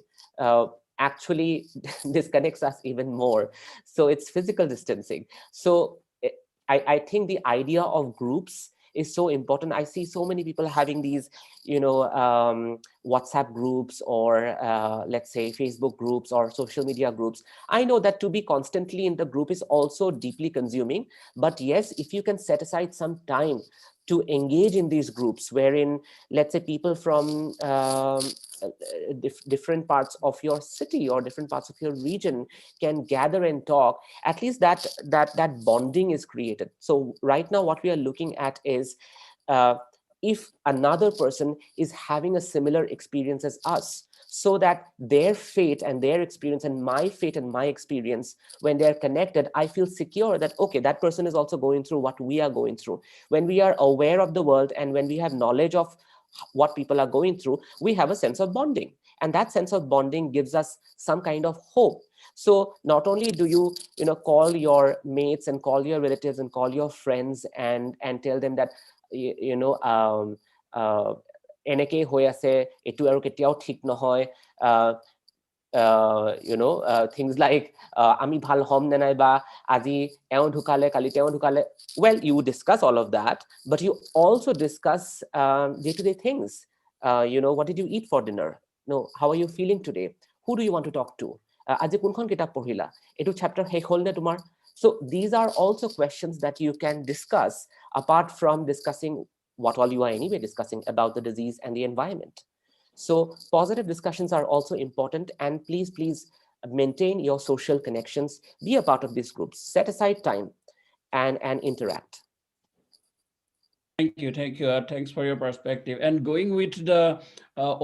actually disconnects us even more. So it's physical distancing. So I think the idea of groups is so important. I see so many people having these, WhatsApp groups or let's say Facebook groups or social media groups. I know that to be constantly in the group is also deeply consuming, but yes, if you can set aside some time to engage in these groups wherein, let's say, people from different parts of your city or different parts of your region can gather and talk, at least that bonding is created. So right now what we are looking at is if another person is having a similar experience as us, so that their fate and their experience and my fate and my experience, when they're connected, I feel secure that, okay, that person is also going through what we are going through. When we are aware of the world and when we have knowledge of what people are going through, we have a sense of bonding. And that sense of bonding gives us some kind of hope. So not only do you, call your mates and call your relatives and call your friends and tell them that, এনেকেই হৈ আছে, এটো আৰু কেতিয়াও ঠিক নহয়, things like আমি ভাল হম নে নাই, বা আজি এওঁ ঢুকালে কালি তেওঁ ঢুকালে. Well, you discuss all of that, but you also discuss day-to-day things. What did you eat for dinner? How are you feeling today? Who do you want to talk to? আজি কোনখন কিতাপ পঢ়িলা, এটো chapter শেষ হ'ল নে তোমাৰ? So these are also questions that you can discuss apart from discussing what all you are anyway discussing about the disease and the environment. So positive discussions are also important, and please maintain your social connections, be a part of these groups, set aside time and interact. Thank you. Thanks for your perspective. And going with the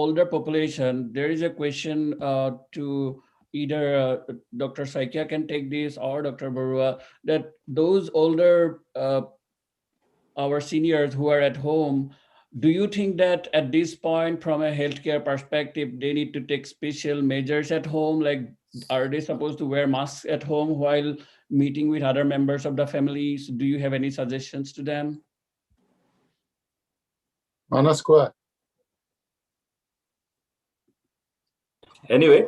older population, there is a question to either Dr. Saikia can take this or Dr. Barua, that those older our seniors who are at home, do you think that at this point, from a healthcare perspective, they need to take special measures at home? Like, are they supposed to wear masks at home while meeting with other members of the families? Do you have any suggestions to them? Manas, কোৱা. Anyway,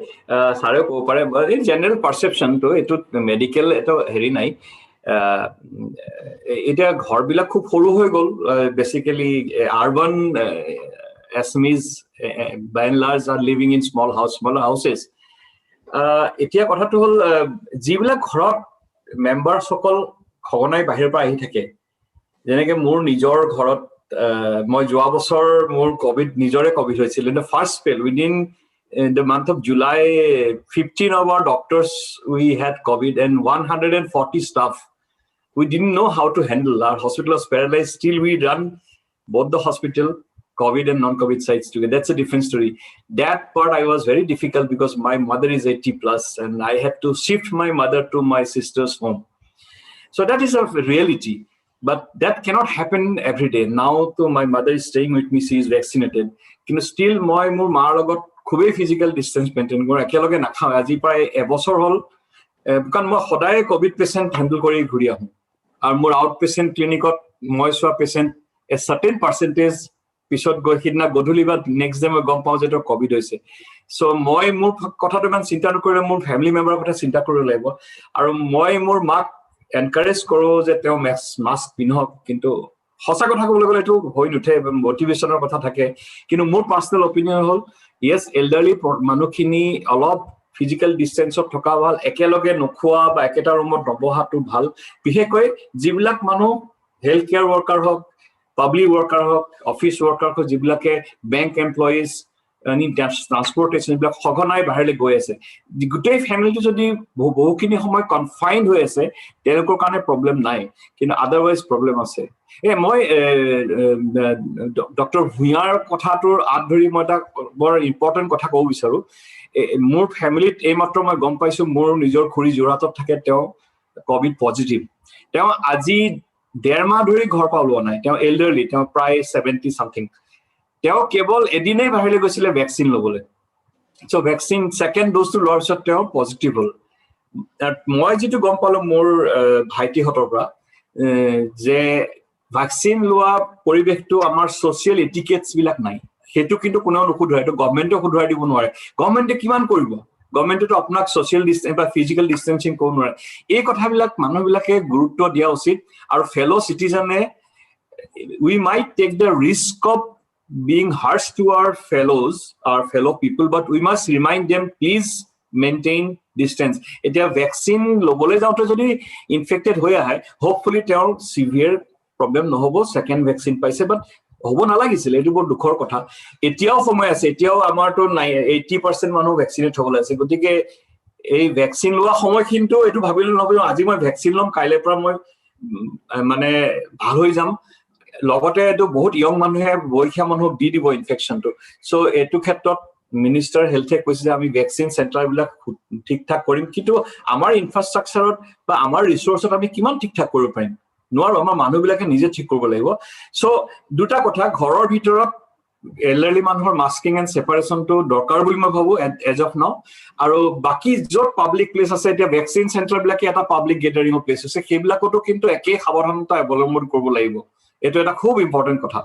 sare ko pare, in general perception to eto medical eto heri nai. এটা ঘৰবিলাক খুব সৰু হৈ গ'ল, basically urban Assamese by and large are living in small houses. এতিয়া কথাটো হল, যিবিলাক ঘৰত মেম্বাৰ সকল খগনাই বাহিৰৰ পৰা আহি থাকে, যেনেকে মোৰ নিজৰ ঘৰত মই যোৱা বছৰ মোৰ নিজৰে কোভিড হৈছিল. In the first spell, within the month of July, 15 of our doctors we had COVID and 140 staff. We didn't know how to handle. Our hospital was paralyzed. Still, we run both the hospital, COVID and non-COVID sites together. That's a different story. That part I was very difficult because my mother is 80 plus and I had to shift my mother to my sister's home. So that is a reality. But that cannot happen every day. Now, my mother is staying with me. She is vaccinated. Still, my mother logot khubei physical distance maintain kore. Ekeloge nakhao. Aji pray ebosor hol. Because মই সদায় Covid patient handle কৰি ঘূৰি আহোঁ, আৰু মোৰ out patient ক্লিনিকত মই চোৱা patient এ সাৰ্টেন percentage পিছত গৈ সিদিনা গধূলি বা নেক্সট ডে মই গম পাওঁ যে কোভিড হৈছে. সো মই মোৰ কথাটো ইমান চিন্তা নকৰি মোৰ ফ্যামিলি মেম্বাৰৰ কথা চিন্তা কৰিব লাগিব. আৰু মই মোৰ মাক এনকাৰেজ কৰোঁ যে তেওঁ মাস্ক পিন্ধক. কিন্তু সঁচা কথা ক'বলৈ গ'লে এইটো হৈ নুঠে, মটিভেশ্যনৰ কথা থাকে. কিন্তু মোৰ পাৰ্চনেল অপিনিয়ন হ'ল, ইয়েছ, এল্ডাৰলি মানুহখিনি অলপ ফিজিক্যাল ডিস্টেন্সত থকা ভাল, একেলগে নোখোৱা বা একেটা ৰুমত নবহাটো ভাল. বিশেষকৈ যিবিলাক মানুহ হেল্থ কেয়াৰ ৱৰ্কাৰ হওক, পাব্লিক ৱৰ্কাৰ হওক, অফিচ ৱৰ্কাৰ হওক, যিবিলাকে বেংক এমপ্লয়িজ, ট্ৰান্সপৰ্টেশ্যন, এইবিলাক সঘনাই বাহিৰলৈ গৈ আছে, গোটেই ফেমিলিটো যদি বহুখিনি সময় কনফাইন্ড হৈ আছে, তেওঁলোকৰ কাৰণে প্ৰব্লেম নাই, কিন্তু আদাৰৱাইজ প্ৰব্লেম আছে. মই ডক্টৰ ভূঞাৰ কথাটোৰ আঁত ধৰি মই এটা বৰ ইম্পৰ্টেণ্ট কথা ক'ব বিচাৰো. মোৰ ফ্যামিলিত এইমাত্ৰ মই গম পাইছো, মোৰ নিজৰ খুৰী যোৰহাটত থাকে, তেওঁ কোভিড পজিটিভ. তেওঁ আজি 1.5 মাহ ধৰি ঘৰ পৰা ওলোৱা নাই. তেওঁ এল্ডাৰলি, তেওঁ প্ৰায় 70 সামথিং. তেওঁ কেৱল এদিনেই বাহিৰলৈ গৈছিলে ভ্যাকচিন ল'বলৈ. সো ভ্যাকচিন সেকেন্ড ডোজটো লোৱাৰ পিছত তেওঁ পজিটিভ হ'ল. মই যেটো গম পালো মোৰ ভাইটিহঁতৰ পৰা যে ভ্যাকচিন লোৱা পৰিৱেশটো আমাৰ সোশিয়েল এটিকেটস বিলাক নাই হেতু কিন্তু কোনেও নুখুধুৱাই এটো গভৰ্ণমেণ্টে খুধুৱাই দিব নোৱাৰে গভৰ্ণমেণ্টে কিমান কৰিব গভৰ্ণমেণ্টে তো আপোনাক সোশিয়েল ডিসটেন্স বা ফিজিক্যাল ডিসটেন্সিং কৰিব নোৱাৰে এই কথাবিলাক মানুহবিলাকে গুৰুত্ব দিয়া উচিত আৰু ফেলো সিটিজেনে we might take the risk of being harsh to our fellow people, but we must remind them, please maintain distance. Etia vaccine lobole jaote jodi infected hoya hai, hopefully their severe problem no hobo, second vaccine paise, but hobo nalagisile, etu bor dukhor kotha. Etiao somoy ase, etiao amar to 80% manu vaccinate hobole ase, gotike ei vaccine loa somoy kintu etu bhabilu nobo aji moi vaccine lom kaile pra moi mane bhal hoi jam লগতে এটো বহুত young মানুহে বয়সীয়া মানুহক দি দিব ইনফেকশনটো so এটো ক্ষেত্ৰত minister হেলথে কৈছে যে আমি ভ্যাকচিন সেন্টাৰ বিলাক ঠিকঠাক কৰিম কিন্তু আমাৰ ইনফ্ৰাষ্ট্ৰাকচাৰত বা আমাৰ ৰিসোৰ্সত আমি কিমান ঠিকঠাক কৰিব পাৰিম নোৱাৰো আমাৰ মানুহবিলাকে নিজে ঠিক কৰিব লাগিব সো দুটা কথা ঘৰৰ ভিতৰত এলাৰ্লি মানুহৰ মাস্কিং এণ্ড সেপাৰেশনটো দৰকাৰ বুলি মই ভাবো এজ অফ নাও আৰু বাকি যত পাব্লিক প্লেস আছে এতিয়া ভ্যাকচিন সেন্টাৰ বিলাকে এটা পাব্লিক গেদাৰিং প্লেস আছে সেইবিলাকতো কিন্তু একে সাৱধানতা অৱলম্বন কৰিব লাগিব এটো এটা খুব ইম্পৰ্টেন্ট কথা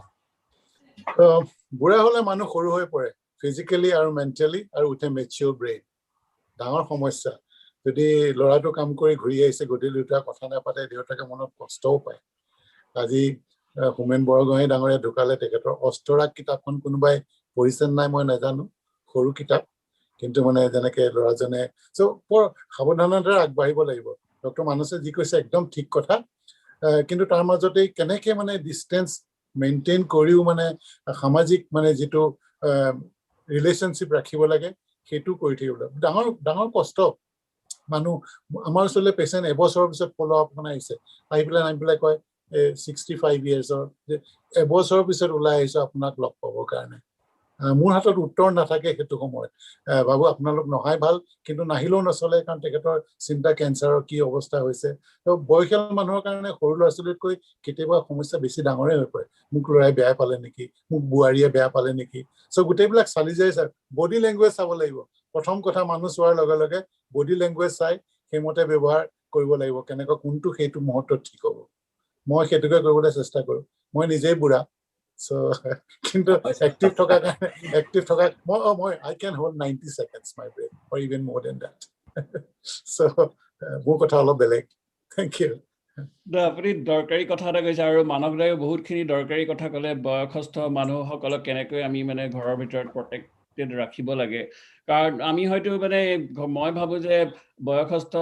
বুঢ়া হলে মানুহ সৰু হৈ পৰে ফিজিক্যালি আৰু মেন্টালি আৰু উঠে মেচিউৰ ব্ৰেইন ডাঙৰ সমস্যা যদি লৰাটো কাম কৰি ঘূৰি আহিছে গধূলি উঠা কথা নাপাতে দেউতাকে মনত কষ্টও পায় আজি হোমেন বৰগোহাঁই ডাঙৰীয়া ঢুকালে তেখেতৰ অষ্টৰাগ কিতাপখন কোনোবাই পঢ়িছে নাই মই নাজানো সৰু কিতাপ কিন্তু মানে যেনেকে লৰাজনে সো পৰ সাৱধানতাৰে আগবাঢ়িব লাগিব ডক্টৰ মানসে যি কৈছে একদম ঠিক কথা কিন্তু তাৰ মাজতে কেনেকে মানে ডিসটেন্স মেইনটেইন কৰিও মানে সামাজিক মানে যেটো ৰিলেশনশিপ ৰাখিব লাগে হেতু কৰি থাকিব ডাঙৰ ডাঙৰ কষ্ট মানুহ আমাৰ ওচৰলে পেশেন্ট এবছৰৰ পিছত ফলো আপ মানে আহিছে আইবিলাক কয় 65 ইয়াৰ্ছৰ এবছৰৰ পিছত ওলাই আহিছে আপোনাক লগ পাবৰ কাৰণে মোৰ হাতত উত্তৰ নাথাকে হেতু সময়ত বাবু আপোনালোক নহয় ভাল কিন্তু নাহিলেও নচলে কাৰণ তেখেতৰ চিন্তা কেন্সাৰৰ কি অৱস্থা হৈছে তো বয়সীয়াল মানুহৰ কাৰণে সৰু ল'ৰা-ছোৱালীতকৈ কেতিয়াবা সমস্যা বেছি ডাঙৰে হৈ পৰে মোক লৰাই বেয়া পালে নেকি মোক বুৱাৰীয়ে বেয়া পালে নেকি সো গোটেইবিলাক চালি যায় স্যাৰ বডি ল্যাঙ্গুৱেজ চাব লাগিব প্ৰথম কথা মানুহ চোৱাৰ লগে লগে বডি ল্যাঙ্গুৱেজ চাই হেমতে ব্যৱহাৰ কৰিব লাগিব কেনেকৈ কোনটো হেতু মুহূৰ্তত ঠিক হ'ব মই হেতুকে কৰিবলৈ চেষ্টা কৰো মই নিজেই বুঢ়া so kintu active thoka moi I can hold 90 seconds my brain or even more than that so mo kotha holo beleg thank you আপুনি দৰকাৰী কথা এটা কৈছে আৰু মানৱদায় বহুতখিনি দৰকাৰী কথা ক'লে বয়সস্থ মানুহসকলক কেনেকৈ আমি মানে ঘৰৰ ভিতৰত প্ৰটেক্টেড ৰাখিব লাগে কাৰণ আমি হয়তো মানে মই ভাবো যে বয়সস্থ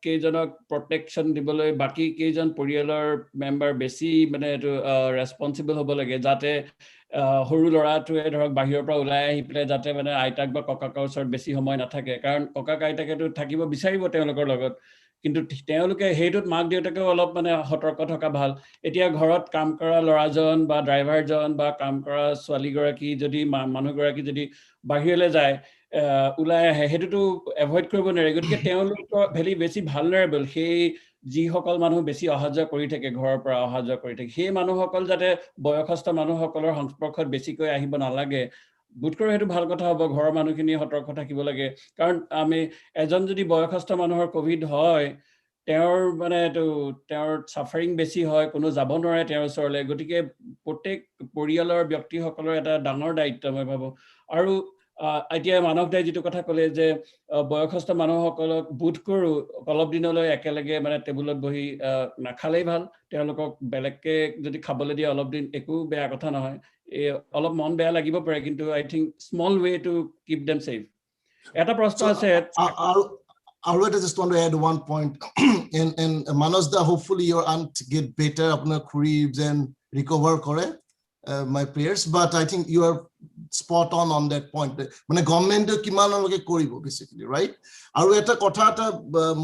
কেইজনক প্ৰটেকচন দিবলৈ বাকি কেইজন পৰিয়ালৰ মেম্বাৰ বেছি মানে এটো ৰেসপন্সিবল হ'ব লাগে যাতে সৰু লৰাটোৱে ধৰক বাহিৰৰ পৰা ওলাই আহি পেলাই যাতে মানে আইতাক বা ককাকৰ ওচৰত বেছি সময় নাথাকে কাৰণ ককাক আইতাকেটো থাকিব বিচাৰিব তেওঁলোকৰ লগত কিন্তু তেওঁলোকে হেইটোত মাক দেউতাকেও অলপ মানে সতৰ্ক থকা ভাল এতিয়া ঘৰত কাম কৰা লৰাজন বা ড্ৰাইভাৰজন বা কাম কৰা ছোৱালীগৰাকী যদি মানুহগৰাকী যদি বাহিৰলৈ যায় ওলাই আহে হেতুটো এভয়েড কৰিব নোৱাৰে গতিকে তেওঁলোকৰ ভেলি বেছি ভালনাৰেবল সেই যিসকল মানুহ বেছি অহাযোৱা কৰি থাকে ঘৰৰ পৰা অহাযোৱা কৰি থাকে সেই মানুহসকল যাতে বয়সস্থ মানুহসকলৰ সংস্পৰ্শত বেছিকৈ আহিব নালাগে বুটকৰ হেতু ভাল কথা হ'ব ঘৰৰ মানুহখিনি সতৰ্ক থাকিব লাগে কাৰণ আমি এজন যদি বয়সস্থ মানুহৰ কোভিড হয় তেওঁৰ মানে তেওঁৰ সাফাৰিং বেছি হয় কোনো যাব নোৱাৰে তেওঁৰ ওচৰলৈ গতিকে প্ৰত্যেক পৰিয়ালৰ ব্যক্তিসকলৰ এটা ডাঙৰ দায়িত্ব মই ভাবো আৰু এতিয়া মানৱদায় যেটো কথা ক'লে যে বয়সস্থ মানুহসকলক বুট কৰো অলপ দিনলৈ একেলগে মানে টেবুলত বহি নাখালেই ভাল তেওঁলোকক বেলেগকে যদি খাবলৈ দিয়ে অলপ দিন একো বেয়া কথা নহয় অলপ মন বেয়া লাগিব পাৰে কিন্তু I think small way to keep them safe এটা প্ৰশ্ন আছে I just want to add one point and Manasda hopefully your aunt get better apna ribs and recover kore my prayers but I think you are spot on that point mane government kiman loke koribo basically right aru eta kotha ta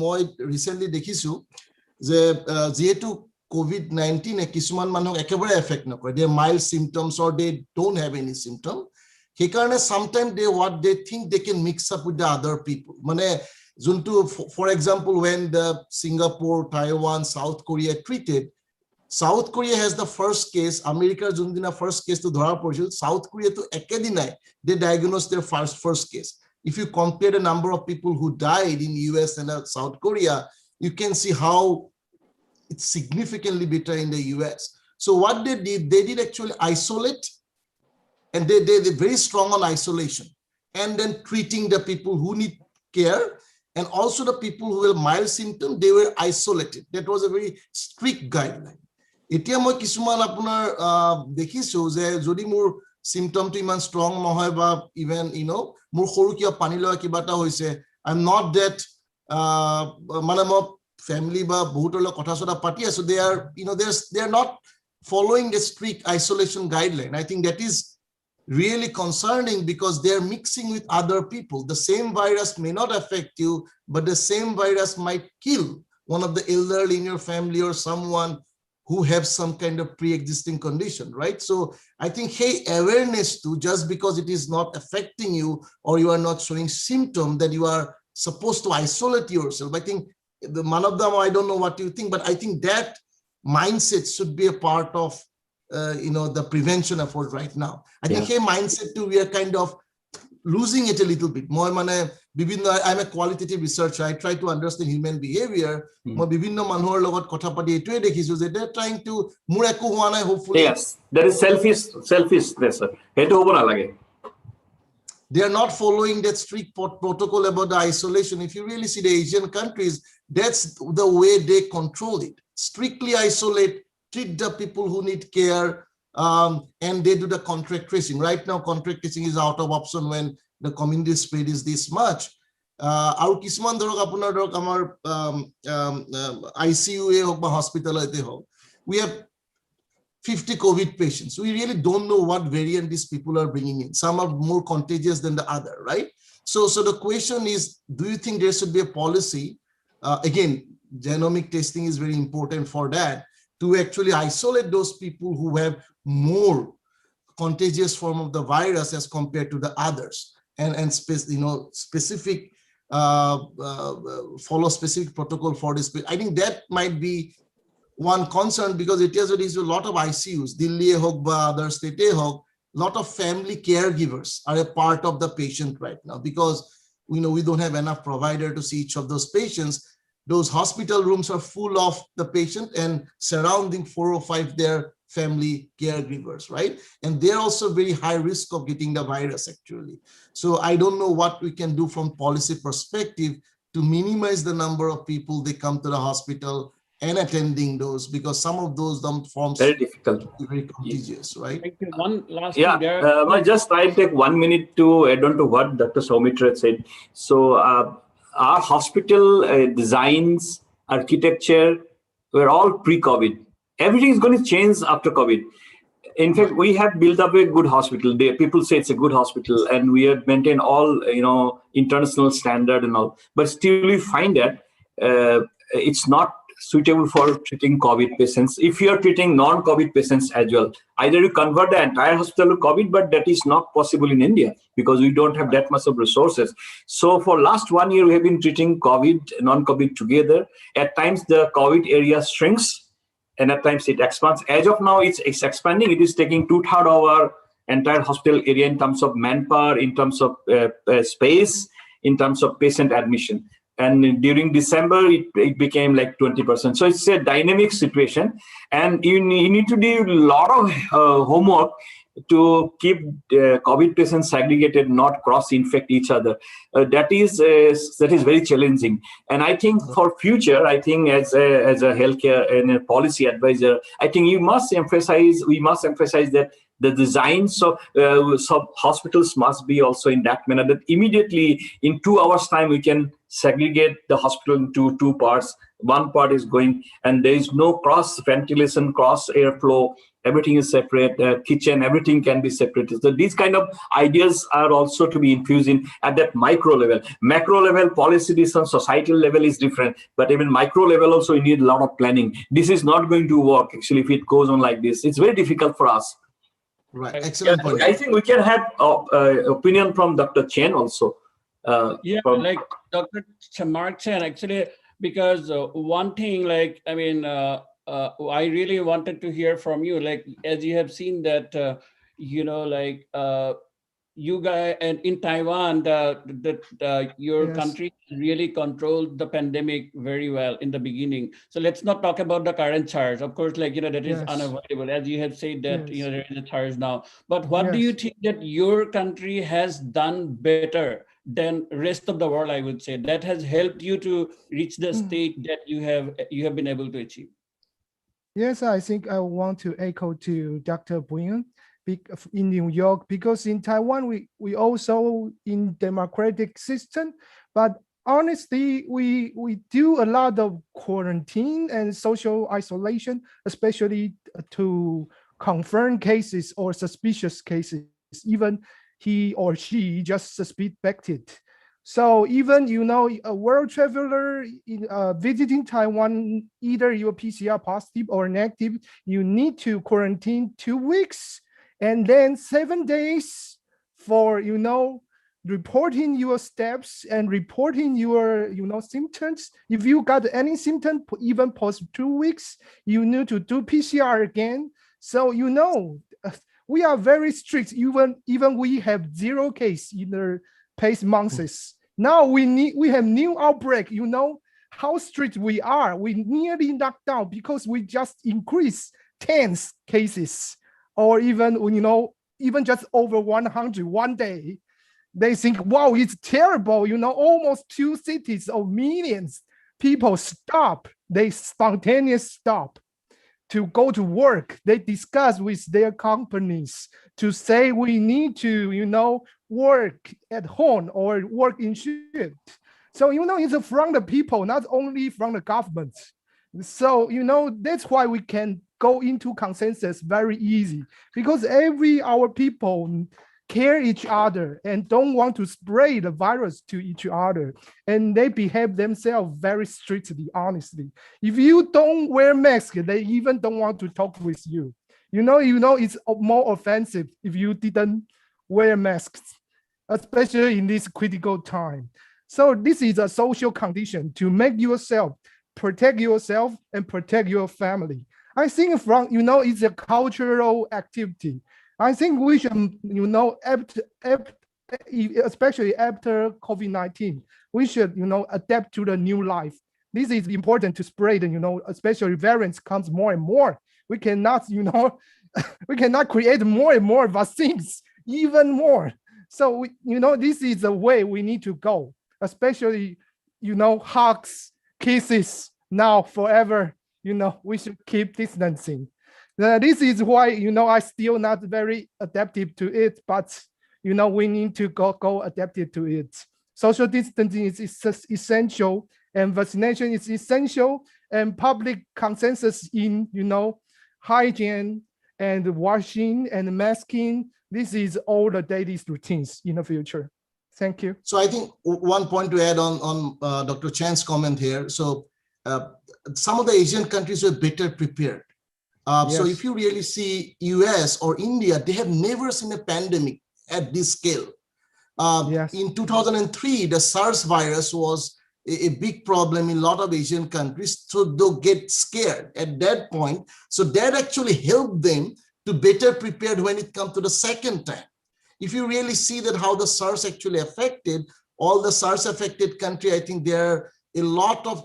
moi recently dekhisu je jehetu COVID-19 e kisuman manok ekebare affect nokore they mild symptoms or they don't have any symptom he karone sometimes what they think they can mix up with the other people mane juntu for example when the Singapore Taiwan South Korea treated South Korea has the first case America jundina first case to dhara poril South Korea to ekedinai they diagnosed their first case if you compare the number of people who died in US and South Korea you can see how it's significantly better in the US So what they did actually isolate, and they're very strong on isolation, and then treating the people who need care, and also the people who have mild symptoms, they were isolated. That was a very strict guideline. এতিয়া মই কিছুমান আপোনাৰ দেখিছো যে যদি মোৰ symptomটো ইমান strong নহয় বা even মোৰ সৰু কিবা পানী লগা কিবা এটা হৈছে, I'm not that মানে মই family বা বহুতৰ লগত কথা চথা পাতি আছো, they are they are not following the strict isolation guideline. I think that is really concerning because they're mixing with other people. The same virus may not affect you, but the same virus might kill one of the elderly in your family or someone who have some kind of pre-existing condition, right? So I think, hey, awareness too, just because it is not affecting you or you are not showing symptom that you are supposed to isolate yourself. I think the one of them, I don't know what you think, but I think that mindset should be a part of the prevention effort right now. I think hey, mindset too, we are kind of losing it a little bit. More I'm a qualitative researcher. I try to understand human behavior. They're trying to hopefully. Yes, there is selfishness. They are not following that strict protocol about the isolation. If you really see the Asian countries, that's the way they control it. Strictly isolate, treat the people who need care, and they do the contact tracing. Right now, contact tracing is out of option when the community spread is this much. Our kisman dorok apunar dorok amar ICU hok ba hospital ate hok. We have 50 COVID patients. We really don't know what variant these people are bringing in. Some are more contagious than the other, right? So the question is, do you think there should be a policy? Again, genomic testing is very important for that, to actually isolate those people who have more contagious form of the virus as compared to the others, and specific follow specific protocol for this. I think that might be one concern, because it is a lot of ICUs, Delhi hok ba other state hok, lot of family caregivers are a part of the patient right now, because we don't have enough provider to see each of those patients. Those hospital rooms are full of the patient, and surrounding 4 or 5 their family caregivers, right? And they're also very high risk of getting the virus actually. So I don't know what we can do from policy perspective to minimize the number of people they come to the hospital and attending those, because some of those forms very difficult, very contagious, right? Thank you. One last thing there. I'll take 1 minute to add on to what Dr. Soumitra said. So our hospital designs, architecture, were all pre-COVID. Everything is going to change after COVID. In fact, we have built up a good hospital. People say it's a good hospital, and we have maintained all international standard and all. But still, we find that it's not suitable for treating COVID patients. If you are treating non-COVID patients as well, either you convert the entire hospital to COVID, but that is not possible in India because we don't have that much of resources. So for last 1 year, we have been treating COVID, non-COVID together. At times, the COVID area shrinks, and at times it expands. As of now, it's expanding. It is taking 2/3 of our entire hospital area in terms of manpower, in terms of space, in terms of patient admission. And during December, it became like 20%. So it's a dynamic situation, and you need to do a lot of homework to keep COVID patients segregated, not cross-infect each other. That is very challenging. And I think for future, I think as a healthcare and a policy advisor, I think we must emphasize that the designs of hospitals must be also in that manner, that immediately in 2 hours time, we can segregate the hospital into 2 parts. One part is going, and there is no cross ventilation, cross airflow. Everything is separate. Kitchen, everything can be separated. So these kind of ideas are also to be infused in at that micro level. Macro level, policy decision, societal level is different, but even micro level also you need a lot of planning. This is not going to work actually if it goes on like this. It's very difficult for us. Right, excellent point. I think we can have opinion from Dr. Chen also. Like Dr. Mark Chen, actually, because one thing, I really wanted to hear from you, like, as you have seen that, you guys, and in Taiwan, your Yes. country really controlled the pandemic very well in the beginning. So let's not talk about the current SARS. Of course, like, that is Yes. unavoidable, as you have said that, Yes. there is a SARS now. But what do you Yes. think that your country has done better than rest of the world, I would say, that has helped you to reach the state that you have been able to achieve? Yes, I think I want to echo to Dr. Nguyen in New York, because in Taiwan, we also in democratic system, but honestly, we do a lot of quarantine and social isolation, especially to confirm cases or suspicious cases, even he or she just suspected. So even, a world traveler visiting Taiwan, either you're PCR positive or negative, you need to quarantine 2 weeks and then 7 days for, reporting your steps and reporting your, symptoms. If you got any symptom, even post 2 weeks, you need to do PCR again. So, we are very strict, even we have 0 case in the past months. Now we have new outbreak. How strict we are. We nearly knocked down because we just increased 10 cases, or even even just over 100 one day. They think, wow, it's terrible. Almost 2 cities of millions people stop. They spontaneous stop to go to work. They discuss with their companies to say we need to, work at home or work in shift. So, it's from the people, not only from the government. So, that's why we can go into consensus very easy, because our people care each other and don't want to spread the virus to each other. And they behave themselves very strictly, honestly. If you don't wear mask, they even don't want to talk with you. It's more offensive if you didn't wear masks, especially in this critical time. So this is a social condition to make yourself, protect yourself and protect your family. I think it's a cultural activity. I think we should, especially after COVID-19, we should, adapt to the new life. This is important to spread, especially variants comes more and more. We cannot, we cannot create more and more vaccines, even more. So, this is the way we need to go, especially, hugs, kisses now forever, we should keep distancing. This is why, I still not very adaptive to it, but, we need to go adapted to it. Social distancing is essential, and vaccination is essential, and public consensus in, hygiene and washing and masking. This is all the daily routines in the future. Thank you. So I think one point to add on Dr. Chan's comment here. So some of the Asian countries were better prepared. Yes. So if you really see US or India, they have never seen a pandemic at this scale. Yes. In 2003, the SARS virus was a big problem in a lot of Asian countries, so they'll get scared at that point. So that actually helped them to better prepared when it comes to the second time. If you really see that how the SARS actually affected all the SARS affected country, I think there are a lot of,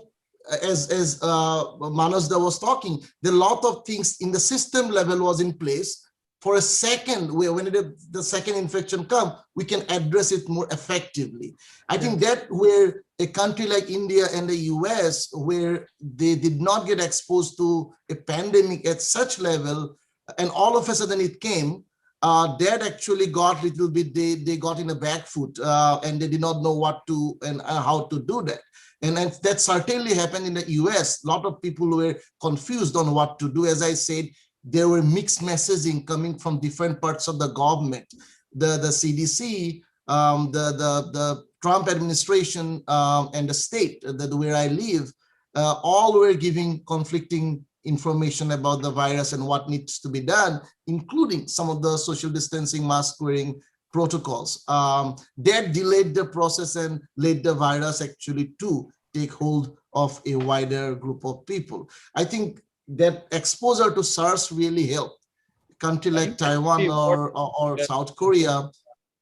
as Manasda was talking, there are a lot of things in the system level was in place. For a second, when the second infection comes, we can address it more effectively. I think that where a country like India and the US, where they did not get exposed to a pandemic at such level, and all of a sudden it came, that actually got little bit, they got in a back foot, and they did not know what to and how to do that. And that certainly happened in the US. A lot of people were confused on what to do. As I said, there were mixed messaging coming from different parts of the government. The CDC, the Trump administration, and the state where I live, all were giving conflicting information about the virus and what needs to be done, including some of the social distancing, mask wearing protocols. That delayed the process and led the virus actually to take hold of a wider group of people. I think that exposure to SARS really helped. A country like Taiwan or South Korea,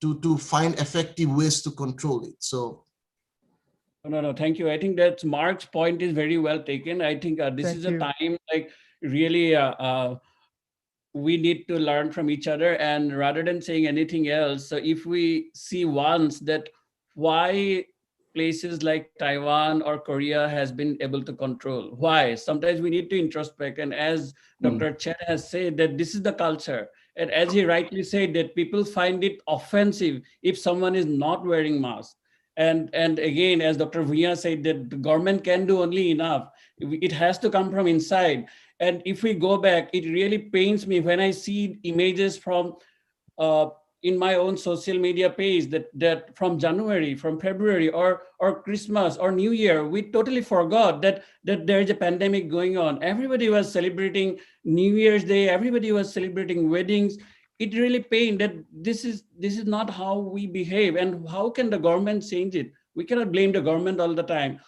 to find effective ways to control it. So. No, thank you. I think that Mark's point is very well taken. I think this Thank is you. a time like really we need to learn from each other, and rather than saying anything else, so if we see once that why places like Taiwan or Korea has been able to control, why? Sometimes we need to introspect, and as Dr. Chen has said that this is the culture. And as he rightly said that people find it offensive if someone is not wearing mask. And again, as Dr. Via said, that the government can do only enough. It has to come from inside. And if we go back, it really pains me when I see images from in my own social media page that from January, from February, or Christmas or New Year, we totally forgot that there is a pandemic going on. Everybody was celebrating New Year's Day. Everybody was celebrating weddings. It really pained that this is not how we behave, and how can the government change it? We cannot blame the government all the time.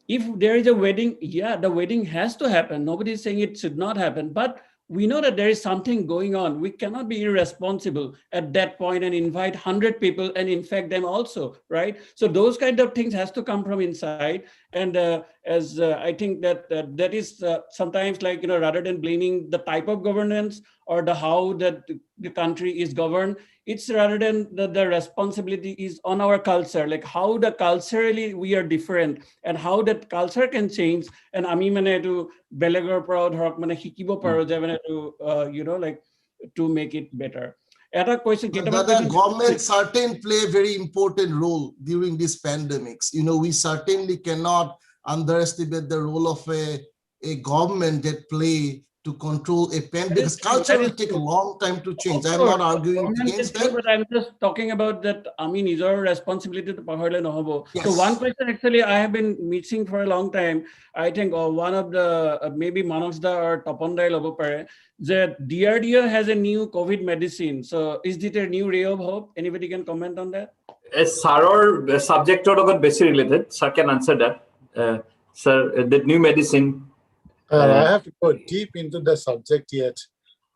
If there is a wedding, yeah, the wedding has to happen. Nobody is saying it should not happen, but we know that there is something going on. We cannot be irresponsible at that point and invite 100 people and infect them also, right? So those kind of things has to come from inside. And as I think that that is sometimes like, rather than blaming the type of governance or the how that the country is governed, it's rather than the responsibility is on our culture, like how the culturally we are different and how that culture can change. And ami mane to belegar pora dhorok mane hikibo paro je mane to like to make it better. Eta question, the government certainly play a very important role during these pandemics. We certainly cannot underestimate the role of a government that play to control a pandemic, because culture will take a long time to change. I'm not arguing against that. But I'm just talking about that. I mean, is our responsibility to pahale nohobo. Yes. So one question, actually, I have been missing for a long time. I think one of the maybe Manoxda or Topondai lobo pare that DRDO has a new COVID medicine. So is it a new ray of hope? Anybody can comment on that? Sir, subject got basic related. Sir can answer that. Sir, the new medicine. I have to go deep into the subject yet.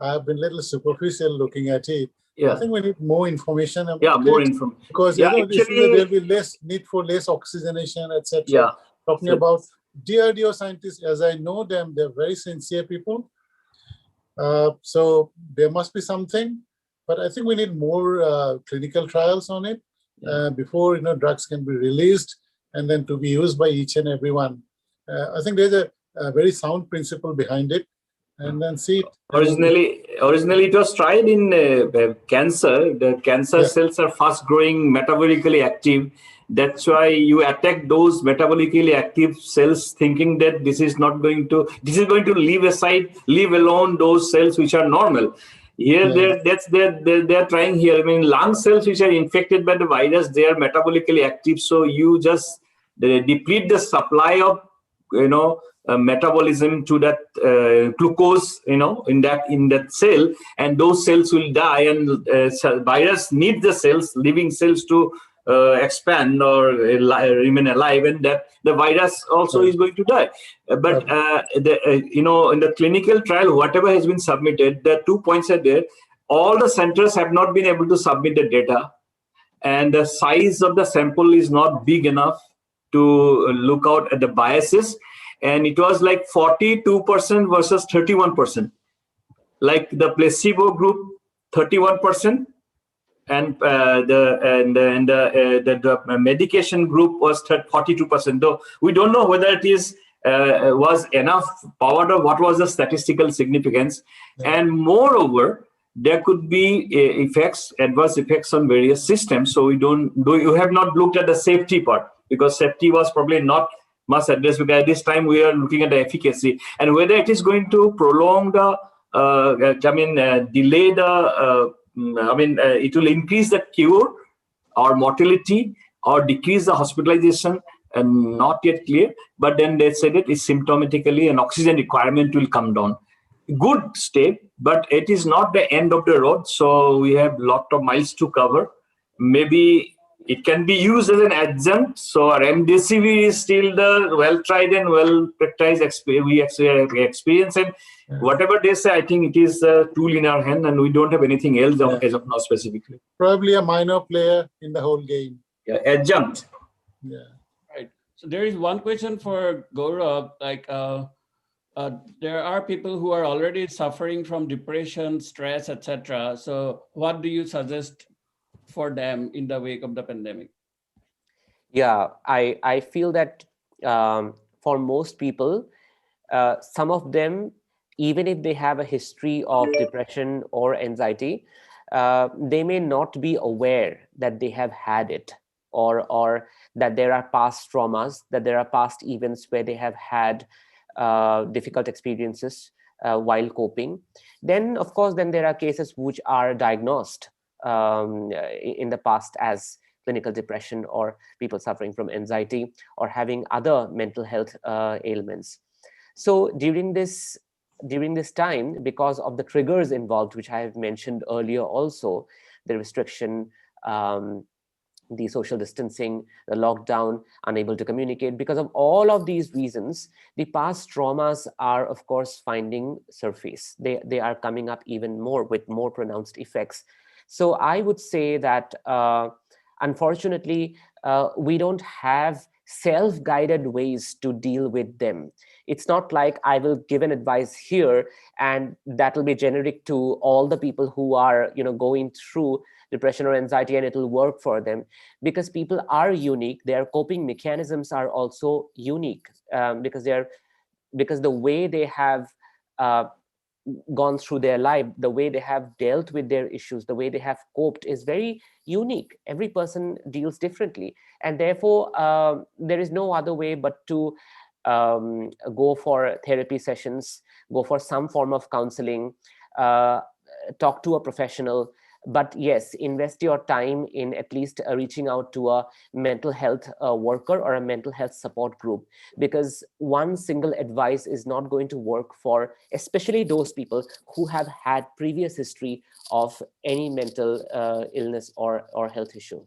I have been a little superficial looking at it. Yeah. I think we need more information about more it, information. because actually, there will be less need for less oxygenation, etc. Yeah. Talking about DRDO scientists, as I know them, they're very sincere people. So there must be something, but I think we need more clinical trials on it before drugs can be released and then to be used by each and everyone. I think there's a very sound principle behind it, and then see it. Originally it was tried in cancer. The cancer cells are fast growing, metabolically active. That's why you attack those metabolically active cells, thinking that this is going to leave alone those cells which are normal. Here, they're trying here. I mean, lung cells which are infected by the virus, they are metabolically active. So you just deplete the supply of metabolism to that glucose in that cell, and those cells will die, and virus need the cells, living cells, to expand or remain alive, and that the virus also is going to die. But in the clinical trial, whatever has been submitted, the 2 points are there. All the centers have not been able to submit the data, and the size of the sample is not big enough to look out at the biases. And it was like 42% versus 31%. Like the placebo group, 31%, and the medication group was 42%. Though we don't know whether it was enough powered or what was the statistical significance. And moreover, there could be adverse effects on various systems. So you have not looked at the safety part, because safety was probably not much addressed, because at this time we are looking at the efficacy and whether it is going to prolong delay it will increase the cure or mortality or decrease the hospitalization, and not yet clear. But then they said it is symptomatically an oxygen requirement will come down. Good step, but it is not the end of the road. So we have lot of miles to cover. Maybe It can be used as an adjunct. So remdesivir is still the well-tried and well-practiced experience. And whatever they say, I think it is a tool in our hand, and we don't have anything else as of now specifically. Probably a minor player in the whole game. Yeah, adjunct. Yeah. Right. So there is one question for Gaurav, like there are people who are already suffering from depression, stress, etc. So what do you suggest for them in the wake of the pandemic? Yeah, I feel that for most people, some of them, even if they have a history of depression or anxiety, they may not be aware that they have had it, or that there are past traumas, that there are past events where they have had difficult experiences while coping. Then, of course, then there are cases which are diagnosed in the past as clinical depression, or people suffering from anxiety, or having other mental health ailments. So during this time, because of the triggers involved, which I have mentioned earlier also, the restriction, the social distancing, the lockdown, unable to communicate, because of all of these reasons, the past traumas are, of course, finding surface. They are coming up even more with more pronounced effects. So I would say that, unfortunately, we don't have self-guided ways to deal with them. It's not like I will give an advice here and that will be generic to all the people who are, going through depression or anxiety, and it will work for them, because people are unique. Their coping mechanisms are also unique, because the way they have gone through their life, the way they have dealt with their issues, the way they have coped is very unique. Every person deals differently, and therefore there is no other way but to go for therapy sessions, go for some form of counseling, talk to a professional. But yes, invest your time in at least reaching out to a mental health worker or a mental health support group, because one single advice is not going to work for especially those people who have had previous history of any mental illness or health issue.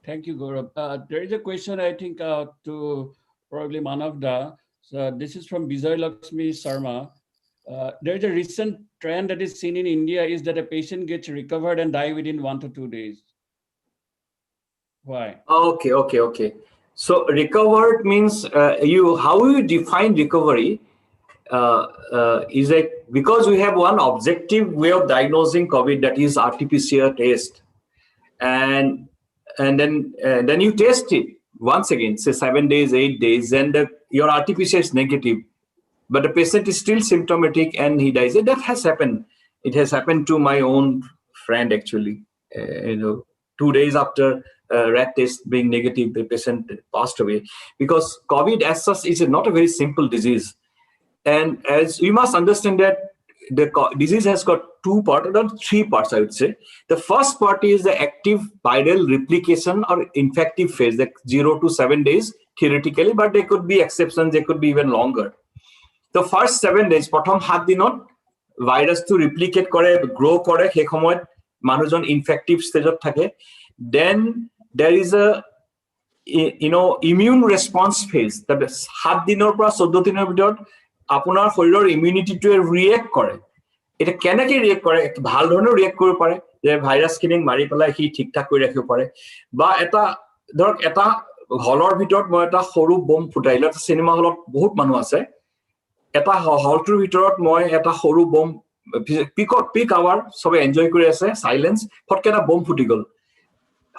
Thank you, Gaurav. There is a question, I think, to probably Manavda. So this is from Vijay Lakshmi Sharma. There is a recent trend that is seen in India is that a patient gets recovered and die within 1 to 2 days. Why? Okay. So recovered means how you define recovery is because we have one objective way of diagnosing COVID, that is RT-PCR test, and then you test it once again, say 7 days, 8 days, and your RT-PCR is negative, but the patient is still symptomatic and he dies. That has happened. It has happened to my own friend, actually. 2 days after rat test being negative, the patient passed away. Because COVID as such is not a very simple disease. And as you must understand that the disease has got two parts, or three parts, I would say. The first part is the active viral replication or infective phase, like 0 to 7 days theoretically, but there could be exceptions, they could be even longer. The first 7 days, প্ৰথম 7 দিনত virus to replicate কৰে, grow কৰে, সেই সময়ত মানুহজন infective stage থাকে. Then there is a immune response phase. That 7 দিনৰ পৰা 14 দিনৰ ভিতৰত আপোনাৰ শৰীৰৰ ইমিউনিটিটোৱে ৰিয়েক্ট কৰে. এটা কেনেকৈ ৰিয়েক্ট কৰে? ভাল ধৰণে ৰিয়েক্ট কৰিব পাৰে, যে ভাইৰাছখিনি মাৰি পেলাই সি ঠিক ঠাক কৰি ৰাখিব পাৰে, বা এটা ধৰক এটা হলৰ ভিতৰত মই এটা সৰু বম ফুটাইলো, এটা চিনেমা হলত বহুত মানুহ আছে, এটা হলটোৰ ভিতৰত মই এটা সৰু বম পিক আৱাৰ সবে এনজয় কৰি আছে, সাইলেন্স, ফটকে এটা বম ফুটি গল,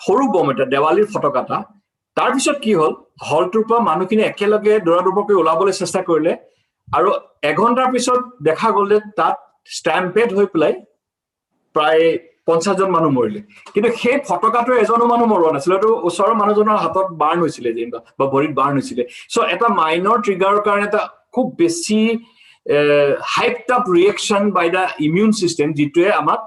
সৰু বম এটা দেৱালীৰ ফটকাটা। তাৰপিছত কি হল, হলটোৰ পৰা মানুহখিনি একেলগে দৌৰাদৌৰকৈ ওলাবলৈ চেষ্টা কৰিলে, আৰু 1 ঘণ্টাৰ পিছত দেখা গ'ল যে তাত ষ্টাম্পেড হৈ পেলাই প্ৰায় 50 জন মানুহ মৰিলে। কিন্তু সেই ফটকাটো এজনো মানুহ মৰোৱা নাছিল, এইটো ওচৰৰ মানুহজনৰ হাতত বাৰ্ণ হৈছিলে যেনিবা, বা ভৰিত বাৰ্ণ হৈছিলে। সো এটা মাইনৰ ট্ৰিগাৰৰ কাৰণে এটা খুব বেছি hyped up reaction by the immune system, যিটোৱে আমাক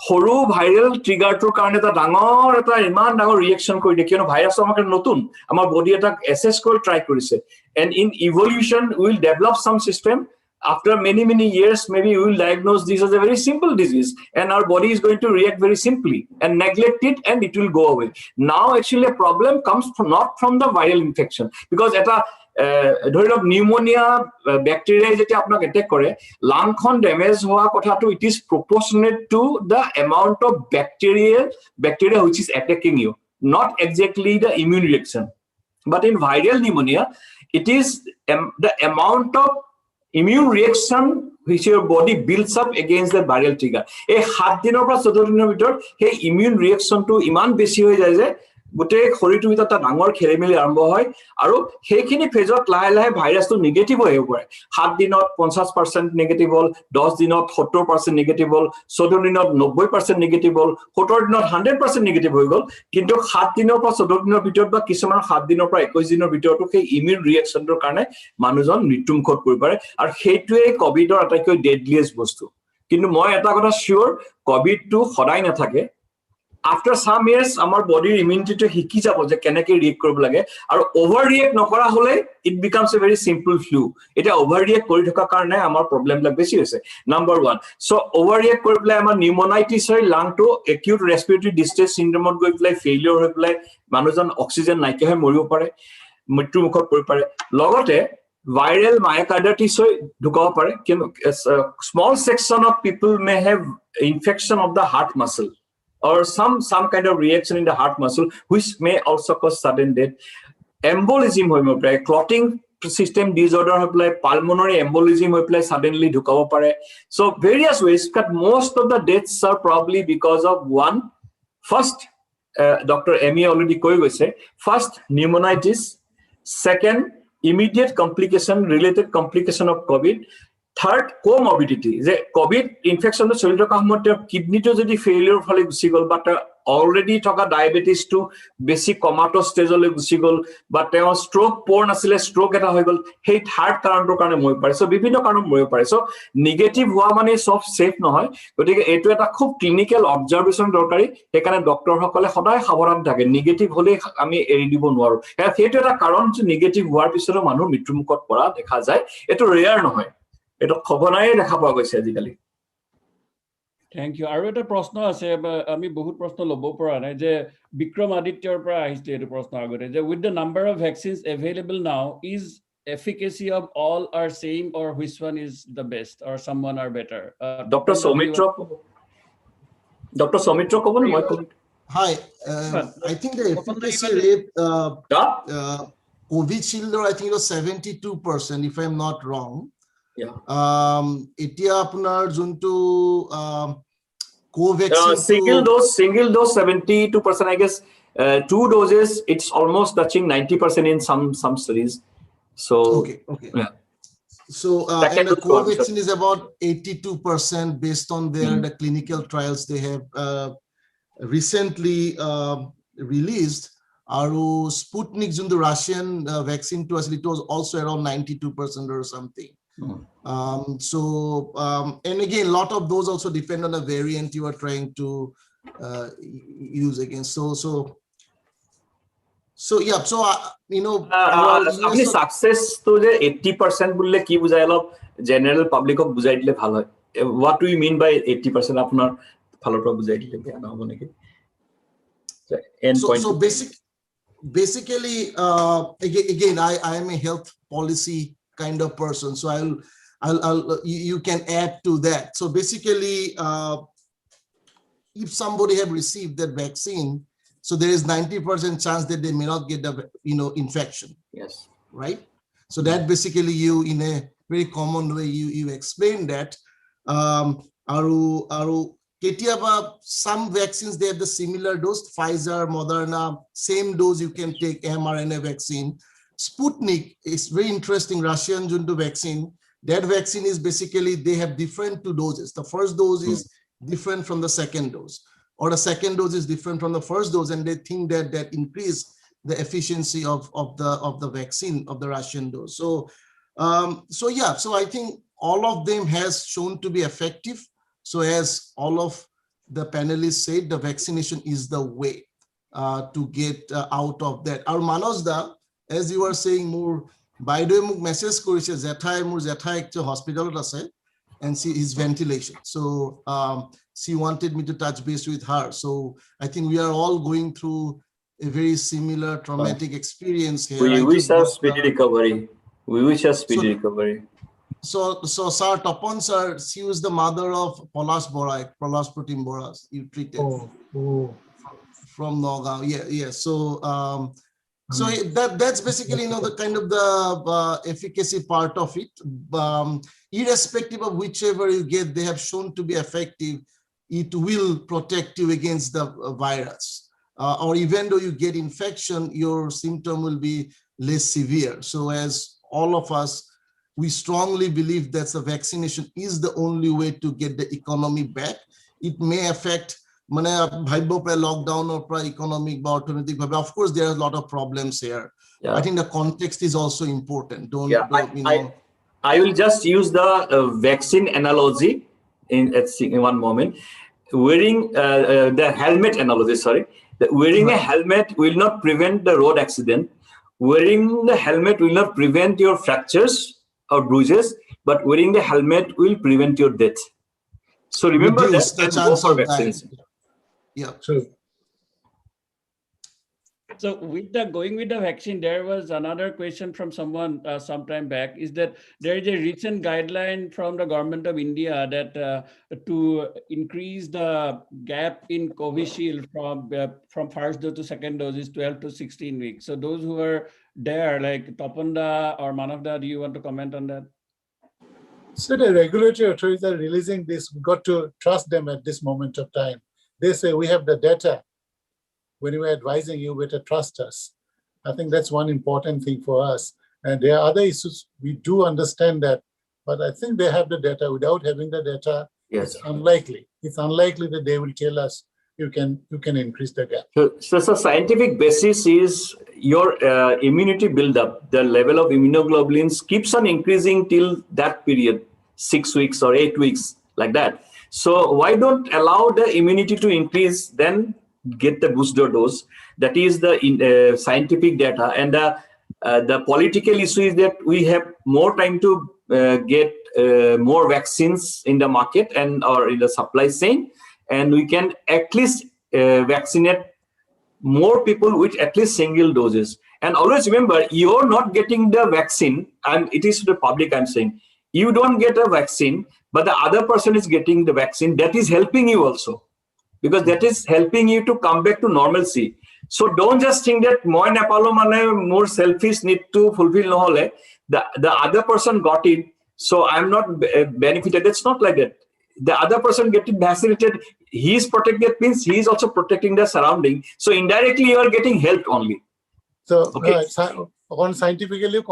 সৰু ভাইৰেল ট্ৰিগাৰটোৰ কাৰণে এটা ডাঙৰ এটা ইমান ডাঙৰ ৰিয়েকশ্যন কৰি দিয়ে, কিয়নো ভাইৰাছটো আমাৰ নতুন, আমাৰ বডি এটা এছেছ কৰি ট্ৰাই কৰিছে। And in evolution we will develop some system After many years, maybe we will diagnose this as a very simple disease, and our body is going to react very simply and neglect it, and it will go away. Now, actually, a problem comes from not from the viral infection, because at a ধৰি লওক pneumonia ব্যাকটেৰিয়াই যেতিয়া আপোনাক এটেক কৰে, লাংখন damage হোৱা কথাটো it is proportionate to the amount of bacteria which is attacking you, not exactly the immune reaction. But in viral pneumonia, it is the amount of immune reaction which your body builds up against the viral trigger. এই 7 দিনৰ পৰা 14 দিনৰ ভিতৰত সেই immune reaction to ইমান বেছি হৈ যায় যে গোটেই শৰীৰটোৰ ভিতৰত এটা ডাঙৰ খেলিমেলি আৰম্ভ হয়, আৰু সেইখিনি ফেজত লাহে লাহে ভাইৰাছটো নেগেটিভ হৈ পৰে। 7 দিনত 50% নেগেটিভ হ'ল, 10 দিনত 70% নেগেটিভ হ'ল, 14 দিনত 90% নেগেটিভ হ'ল, 17 দিনত 100% নেগেটিভ হৈ গ'ল। কিন্তু 7 দিনৰ পৰা 14 দিনৰ ভিতৰত বা কিছুমান 7 দিনৰ পৰা 21 দিনৰ ভিতৰতো সেই ইমিউন ৰিয়েকচনটোৰ কাৰণে মানুহজন মৃত্যুমুখত পৰি পাৰে, আৰু সেইটোৱে কোভিডৰ আটাইতকৈ ডেডলিয়েষ্ট বস্তু। কিন্তু মই এটা কথা শিওৰ, কোভিডটো সদায় নাথাকে। After some years, our body immunity to hiki jabo je keneke react korib lage, aru overreact nokora hole it becomes a very simple flu. Eta overreact kori thoka karone amar problem lak beshi hoise. Number 1, so overreact kori pele amar pneumonitis hoy lung to acute respiratory distress syndrome goi pele failure hoi pele manujon oxygen naike hoy moribo pare, mrityu mukhot pori pare. Logote viral myocarditis hoy dhukabo pare, small section of people may have infection of the heart muscle, or some kind of reaction in the heart muscle, which may also cause sudden death. Embolism hoy pare, clotting system disorder hoy pele, pulmonary embolism hoy pele suddenly dhukabo pare. So various ways, but most of the deaths are probably because of one. First, Dr. Emi already koi goise, first pneumonitis, second immediate complication, related complication of COVID, third comorbidity, যে Covid ইনফেকশনটো চলি থকা সময়ত কিডনিটো যদি failure ফলে Gucci গ'ল, বা already থকা ডায়াবেটিছটো বেছি কমাটো ষ্টেজলৈ Gucci গ'ল, বা তেওঁ ষ্ট্ৰোক পৰ নাছিলে, ষ্ট্ৰোক এটা হৈ গ'ল, সেই থাৰ্ড কাৰণটোৰ কাৰণে মৰিব পাৰে। চ' বিভিন্ন কাৰণত মৰিব পাৰে। চ' নিগেটিভ হোৱা মানে চব ছেফ নহয়, গতিকে এইটো এটা খুব ক্লিনিকেল অবজাৰভেশ্যন দৰকাৰী। সেইকাৰণে ডক্টৰসকলে সদায় সাৱধান থাকে, নিগেটিভ হ'লে আমি এৰি দিব নোৱাৰো। সেইটো এটা কাৰণ যে নিগেটিভ হোৱাৰ পিছতো মানুহ মৃত্যুমুখত পৰা দেখা যায়, এইটো ৰেয়াৰ নহয়, এটা খবনাই দেখা পোৱা গৈছে আজিকালি। Thank you. আৰু এটা প্ৰশ্ন আছে, আমি বহুত প্ৰশ্ন ল'ব পৰা নাই, যে বিক্ৰম আদিত্যৰ পৰা আহিছে এইটো প্ৰশ্ন আগতে, যে with the number of vaccines available now, is efficacy of all are same, or which one is the best, or someone are better? Dr. Soumitra Koban, Hi, I think the efficacy rate, Covishield, I think it was 72%, if I'm not wrong. Yeah. Etia apunar junto co-vaccine single dose 72%, I guess. 2 doses, it's almost touching 90% in some studies. So okay. Yeah. So and the co-vaccine is about 82% based on the clinical trials they have recently released. Aru Sputnik junto Russian vaccine to us, it was also around 92% or something. And again, a lot of those also depend on the variant you are trying to use against. So yeah, so you know, apni success to the 80% bulle ki bujai alop general public ok bujai dile bhal hoy. What do you mean by 80%? Apnar phalor pora bujai dile beya na hobo neki? So basically again I am a health policy kind of person, so I'll you can add to that. So basically if somebody have received that vaccine, so there is 90% chance that they may not get the infection. Yes, right? So that basically you, in a very common way, you explain that. Aru ketiaba some vaccines, they have the similar dose. Pfizer, Moderna, same dose you can take mRNA vaccine. Sputnik is very interesting, Russian junto vaccine. That vaccine is basically, they have different 2 doses. The first dose is different from the second dose, or the second dose is different from the first dose, and they think that increase the efficiency of the vaccine of the Russian dose. So yeah, so I think all of them has shown to be effective. So as all of the panelists said, the vaccination is the way to get out of that. Our Manojda, as you were saying, more বাইদেৱে মোক message কৰিছে জেঠাই মোৰ জেঠাই actually হস্পিটেলত আছে and see his ventilation. So she wanted me to touch base with her. So I think we are all going through a very similar traumatic experience here. We wish her speedy recovery. We wish her speedy recovery. So sir, Tapan sir, she was the mother of Polas Borai, Polas Protein Boras. You treated from Nagaon. Yeah. So so that's basically, you know, the kind of the efficacy part of it. Irrespective of whichever you get, they have shown to be effective. It will protect you against the virus. Or even though you get infection, your symptom will be less severe. So as all of us, we strongly believe that the vaccination is the only way to get the economy back. It may affect lockdown or economic or orthonetic. Of course, there are a lot of problems here. Yeah. I think the context is also important. I will just use the vaccine analogy in one moment. Wearing the helmet analogy, sorry. Wearing a helmet will not prevent the road accident. Wearing the helmet will not prevent your fractures or bruises, but wearing the helmet will prevent your death. So remember that and go for vaccination. Yeah, true. So going with the vaccine, there was another question from someone some time back, is that there is a recent guideline from the government of India that to increase the gap in Covishield from first dose to second dose is 12 to 16 weeks. So those who are there, like Tapanda or Manavda, do you want to comment on that? So the regulatory authorities are releasing this. We've got to trust them at this moment of time. They say we have the data. When we are advising you, better trust us. I think that's one important thing for us. And there are other issues. We do understand that, but I think they have the data. Without having the data, it's unlikely. It's unlikely that they will tell us you can increase the gap. So scientific basis is your immunity buildup. The level of immunoglobulins keeps on increasing till that period, 6 weeks or 8 weeks, like that. So why don't allow the immunity to increase, then get the booster dose? That is the scientific data. And the political issue is that we have more time to get more vaccines in the market and or in the supply chain, and we can at least vaccinate more people with at least single doses. And always remember, you're not getting the vaccine, and it is to the public I'm saying, you don't get a vaccine, but the other person is getting the vaccine. That is helping you also, because that is helping you to come back to normalcy. So don't just think that moi napalo mane more selfish need to fulfill no hole, the other person got it, so I'm not benefited. It's not like that. The other person getting vaccinated, he is protected, means he is also protecting the surrounding. So indirectly you are getting helped only. So on scientifically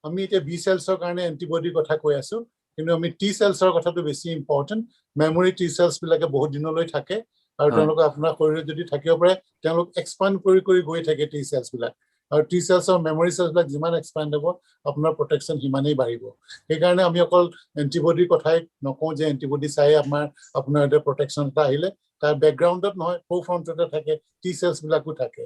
আমি এতিয়া B cells-ৰ কাৰণে antibody কথা কৈ আছো, কিন্তু আমি T cells-ৰ কথাটো বেছি ইম্পৰ্টেন্ট। মেমৰি T cells বিলাকে বহুত দিনলৈ থাকে, আৰু তেওঁলোক আপোনাৰ শৰীৰত যদি থাকিব পাৰে, তেওঁলোক এক্সপান্ড কৰি গৈ থাকে T cells বিলাক। আৰু T cells-ৰ মেমৰি cells বিলাক যিমান এক্সপান্ড হ'ব, আপোনাৰ প্ৰটেকশ্যন সিমানেই বাঢ়িব। সেইকাৰণে আমি অকল এন্টিবডিৰ কথাই নকওঁ যে এন্টিবডি চাই আপোনাৰ এটা প্ৰটেকশ্যন এটা আহিলে, তাৰ বেকগ্ৰাউণ্ডত নহয়, ফ্ৰণ্টতে থাকে T cells বিলাকো থাকে।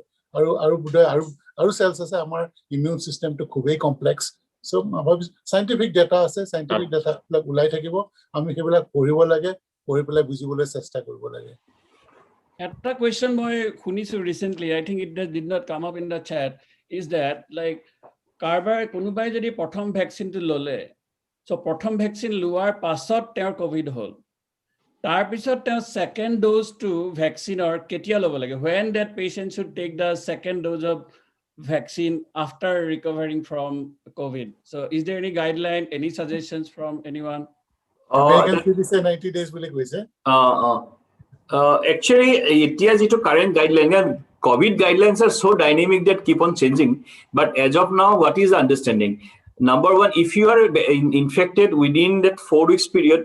আৰু cells আছে, আমাৰ ইমিউন চিষ্টেমটো খুবেই কমপ্লেক্স। So scientific data আছে, scientific data বিলাক ওলাই থাকিব, আমি সেইবিলাক পঢ়িব লাগে, পঢ়ি পেলাই বুজিবলৈ চেষ্টা কৰিব লাগে। একটা question মই শুনিছো recently, I think it did not come up in the chat, is that like কাৰবাৰ কোনোবাই যদি প্ৰথম ভ্যাকচিনটো ললে, so প্ৰথম ভ্যাকচিন লোৱাৰ পাছত তেওঁৰ কোভিড হ'ল, তাৰ পিছত তেওঁ সেকেন্ড ডোজটো ভ্যাকচিনৰ কেতিয়া ল'ব লাগে? When that patient should take the second dose of vaccine after recovering from COVID? So is there any guideline, any suggestions from anyone? American CDC 90 days বুলি কৈছে। Actually, এতিয়া যেটো current guideline, COVID guidelines are so dynamic that keep on changing. But as of now, what is the understanding? Number one, if you are infected within that 4 weeks period,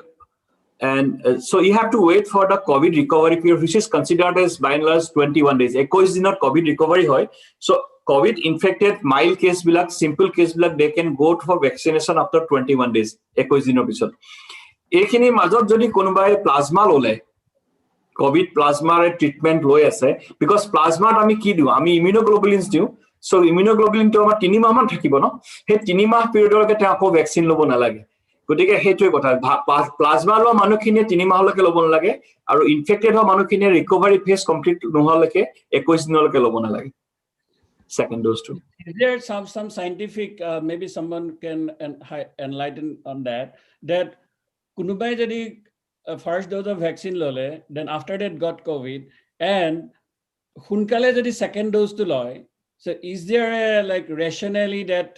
and so you have to wait for the COVID recovery period, which is considered as by and large 21 days. 21 দিনত COVID recovery হয়. So COVID infected mild case bilak, simple case bilak, they can go for vaccination after 21 days. 21 দিনৰ পিছত। এইখিনি মাজত যদি কোনোবাই plasma ললে, COVID plasma treatment লৈ আছে, because plasma আমি কি দিও, আমি immunoglobulins দিও, So immunoglobulin to আমাৰ 3 মাহ মান থাকিব ন হে 3 মাহ পিৰিয়ডলৈকে তেওঁ আকৌ ভ্যাকচিন ল'ব নালাগে গতিকে হেতুৱে কথা প্লাজমা লোৱা মানুহখিনিয়ে 3 মাহলৈকে ল'ব নালাগে আৰু ইনফেক্টেড হোৱা মানুহখিনিয়ে ৰিকভাৰি ফেজ কমপ্লিট নোহোৱালৈকে 21 দিনলৈকে ল'ব নালাগে second dose too. Is there some scientific maybe someone can enlighten on that kunubai jadi first dose of vaccine lole then after that got COVID and hunkale jadi second dose to loy. So is there a like rationally that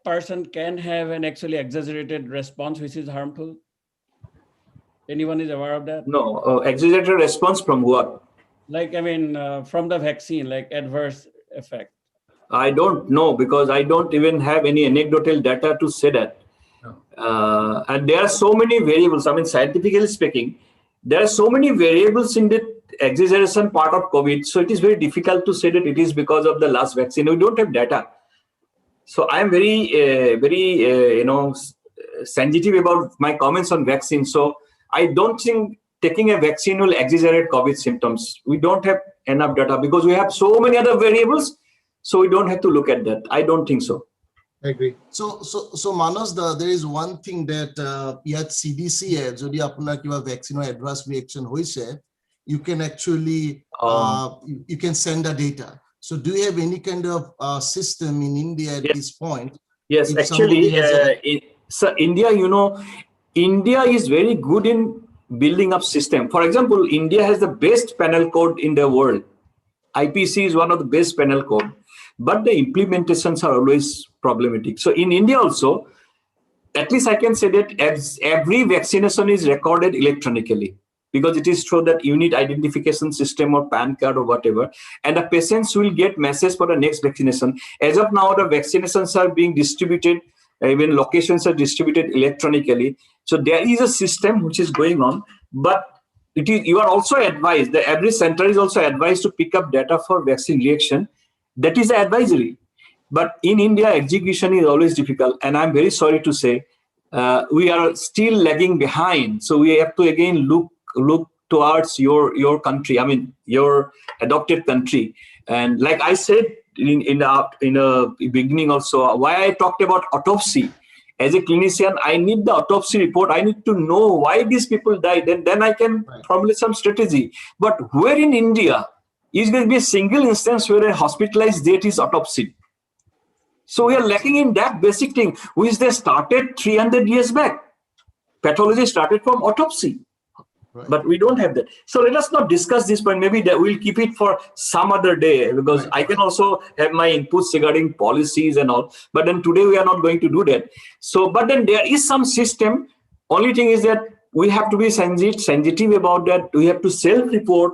person can have an actually exaggerated response which is harmful? Anyone is aware of that? No, exaggerated response from what? Like, I mean, from the vaccine, like adverse effect. I don't know because I don't even have any anecdotal data to say that. No. And there are so many variables. I mean, scientifically speaking, there are so many variables in the exaggeration part of COVID. So it is very difficult to say that it is because of the last vaccine. We don't have data. So I am very, sensitive about my comments on vaccine. So I don't think taking a vaccine will exaggerate COVID symptoms. We don't have enough data because we have so many other variables. So we don't have to look at that. I don't think so. I agree. So Manas, there is one thing that yet CDC jodi apnar kiba vaccine or adverse reaction hoise, you can actually you can send the data. So do you have any kind of system in India at this point? Yes, actually, so India is very good in building up system. For example, India has the best penal code in the world. IPC is one of the best penal code, but the implementations are always problematic. So in India also, at least I can say that every vaccination is recorded electronically because it is through that unit identification system or PAN card or whatever, and the patients will get message for the next vaccination. As of now, the vaccinations are being distributed, even locations are distributed electronically. So there is a system which is going on, but you are also advised that every center is also advised to pick up data for vaccine reaction. That is advisory. But in India, execution is always difficult. And I'm very sorry to say, we are still lagging behind. So we have to again look towards your country. I mean, your adopted country. And like I said in the beginning also, why I talked about autopsy. As a clinician, I need the autopsy report. I need to know why these people died. And then I can formulate some strategy. But where in India is going to be a single instance where a hospitalized death is autopsied? So we are lacking in that basic thing, which they started 300 years back. Pathology started from autopsy. Right. But we don't have that. So let us not discuss this point. Maybe that we'll keep it for some other day because I can also have my inputs regarding policies and all. But then today we are not going to do that. So, but then there is some system. Only thing is that we have to be sensitive about that. We have to self-report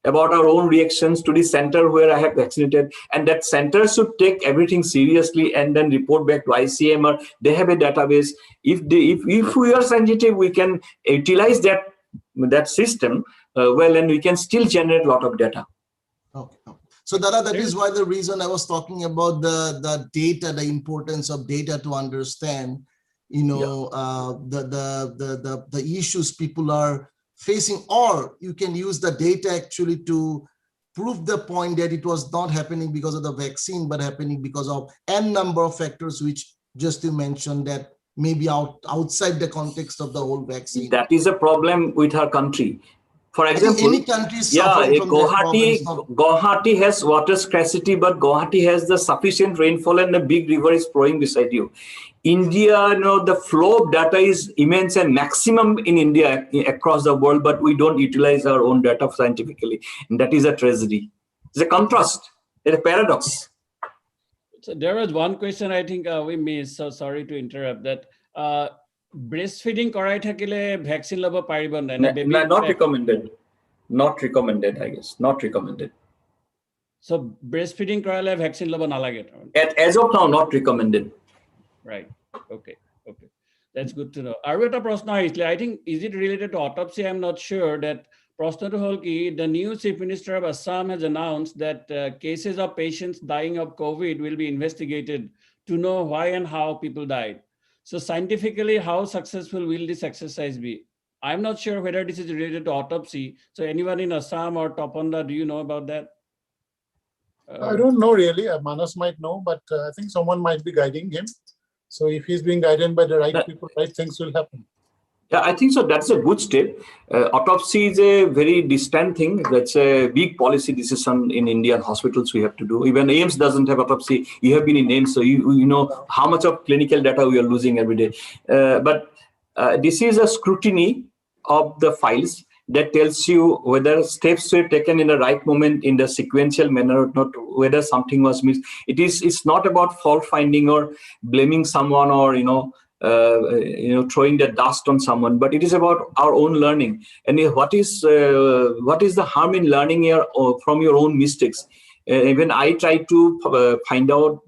about our own reactions to the center where I have vaccinated, and that center should take everything seriously and then report back to ICM or they have a database. If we are sensitive, we can utilize that system well, and we can still generate a lot of data. Okay. So that is why the reason I was talking about the data, the importance of data to understand, the issues people are facing, or you can use the data actually to prove the point that it was not happening because of the vaccine, but happening because of n number of factors, which just you mentioned that maybe outside the context of the whole vaccine. That is a problem with our country. For example, any country suffering from Guwahati has water scarcity, but Guwahati has the sufficient rainfall and the big river is flowing beside you. India, the flow of data is immense and maximum in India across the world, but we don't utilize our own data scientifically. And that is a tragedy. It's a contrast, it's a paradox. So there was one question I think we missed, so sorry to interrupt that. Breastfeeding korai thakile vaccine lobo paribo na? Not recommended. Not recommended, I guess. Not recommended. So breastfeeding koraile vaccine lobo nalage? As of now, not recommended. Right. Okay. That's good to know. Aru eta prashna ahisle, I think, is it related to autopsy? I'm not sure. That prashna to hol ki the new Chief Minister of Assam has announced that cases of patients dying of COVID will be investigated to know why and how people died. So scientifically, how successful will this exercise be? I'm not sure whether this is related to autopsy. So anyone in Assam or Toponda, do you know about that? I don't know really. Manas might know, but I think someone might be guiding him. So if he's being guided by the right people, right things will happen. Yeah, I think so. That's a good step. Autopsy is a very distant thing. That's a big policy decision in Indian hospitals we have to do. Even AIMS doesn't have autopsy. You have been in AIMS, so you know how much of clinical data we are losing every day. But this is a scrutiny of the files that tells you whether steps were taken in the right moment in the sequential manner or not, whether something was missed. It's not about fault finding or blaming someone or throwing the dust on someone, but it is about our own learning. And what is the harm in learning from your own mistakes? Even I try to find out,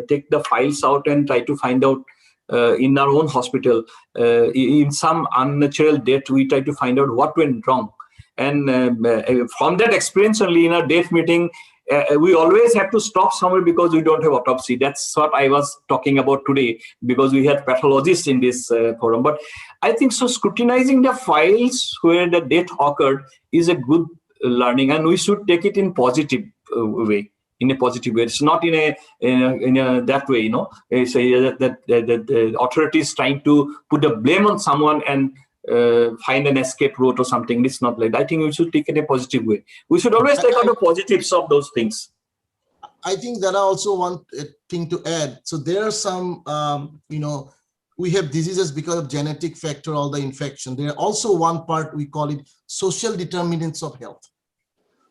take the files out and try to find out in our own hospital, in some unnatural death, we try to find out what went wrong. And from that experience only in our death meeting, we always have to stop somewhere because we don't have autopsy. That's what I was talking about today, because we had pathologists in this forum. But I think so scrutinizing the files where the death occurred is a good learning, and we should take it in positive way. In a positive way, it's not in a that way. Say that the authorities trying to put the blame on someone and find an escape route or something. It's not like that. I think we should take it in a positive way. We should always take out the positives of those things. I think that I also want a thing to add. So there are some, we have diseases because of genetic factor, all the infection. There are also one part, we call it social determinants of health.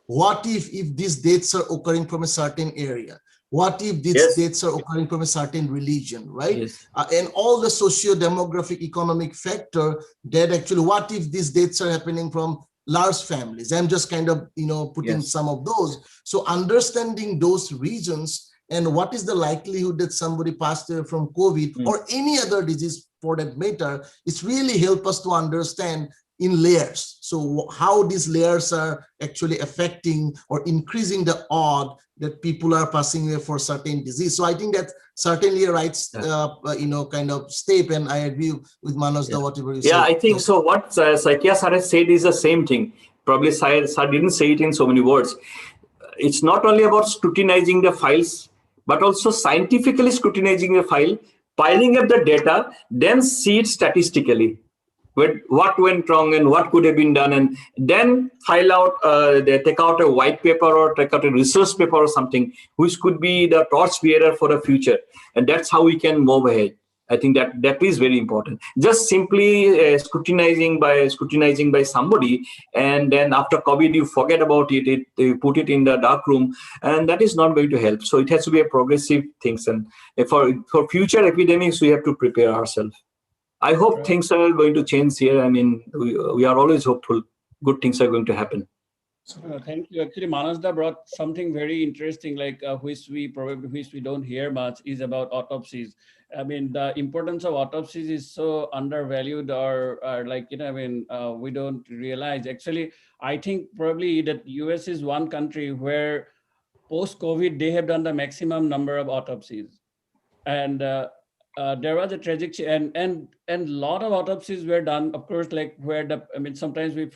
What if these deaths are occurring from a certain area? What if these deaths are occurring from a certain religion, right? Yes. And all the socio-demographic economic factor that actually, what if these deaths are happening from large families? I'm just kind of, putting some of those. So understanding those reasons and what is the likelihood that somebody passed away from COVID or any other disease for that matter, it's really help us to understand in layers. So how these layers are actually affecting or increasing the odds that people are passing away for certain disease. So I think that's certainly a right, kind of step. And I agree with Manas, whatever you said. Yeah, I think so. What Sakya sir has said is the same thing. Probably sir didn't say it in so many words. It's not only about scrutinizing the files, but also scientifically scrutinizing the file, piling up the data, then see it statistically. What went wrong and what could have been done, and then file out, they take out a white paper or take out a research paper or something, which could be the torch bearer for the future. And that's how we can move ahead. I think that is very important. Just simply scrutinizing by somebody, and then after COVID you forget about it, you put it in the dark room, and that is not going to help. So it has to be a progressive thing, and for future epidemics we have to prepare ourselves. I hope things are going to change here. I mean, we are always hopeful. Good things are going to happen. Thank you. Actually, Manasda brought something very interesting, like which we don't hear much, is about autopsies. I mean, the importance of autopsies is so undervalued, or we don't realize. Actually, I think probably that US is one country where post-COVID they have done the maximum number of autopsies, and there was a tragic and lot of autopsies were done, of course, like where sometimes we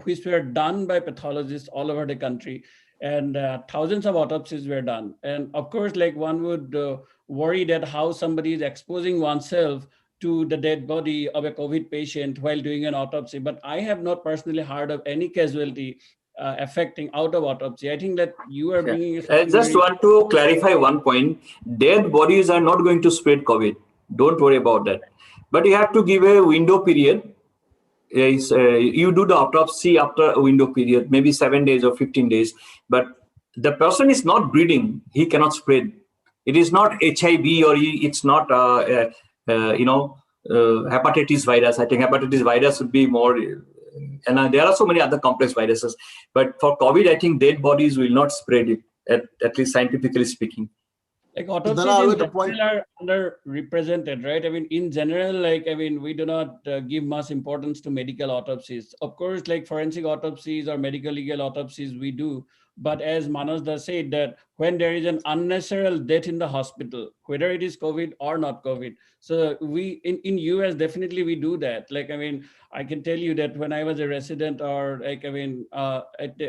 which were done by pathologists all over the country, and thousands of autopsies were done. And of course, like one would worry that how somebody is exposing oneself to the dead body of a COVID patient while doing an autopsy. But I have not personally heard of any casualty affecting out of autopsy. I think that you are bringing. I just want to clarify one point. Dead bodies are not going to spread COVID. Don't worry about that. But you have to give a window period. You do the autopsy after a window period, maybe 7 days or 15 days. But the person is not breathing. He cannot spread. It is not HIV or it's not hepatitis virus. I think hepatitis virus would be more. And there are so many other complex viruses, but for COVID, I think dead bodies will not spread it, at least scientifically speaking. Like autopsies in general are underrepresented, right? I mean, in general, we do not give much importance to medical autopsies. Of course, like forensic autopsies or medical legal autopsies we do, But as Manas said, that when there is an unnecessary death in the hospital, whether it is COVID or not COVID, so we in US definitely we do that. Like, I mean, I can tell you that when I was a resident, or like, I mean,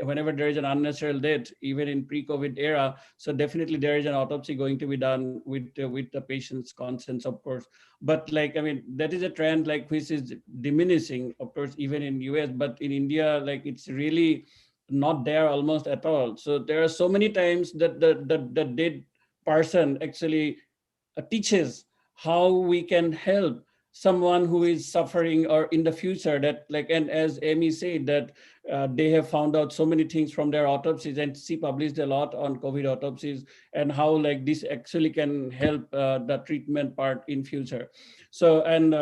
whenever there is an unnecessary death, even in pre-COVID era, so definitely there is an autopsy going to be done with the patient's consent, of course. But like, I mean, that is a trend like which is diminishing, of course, even in US, but in India, like it's really not there almost at all. So there are so many times that the dead person actually teaches how we can help someone who is suffering or in the future, that like, and as Amy said, that they have found out so many things from their autopsies, and she published a lot on COVID autopsies and how like this actually can help the treatment part in future. So, and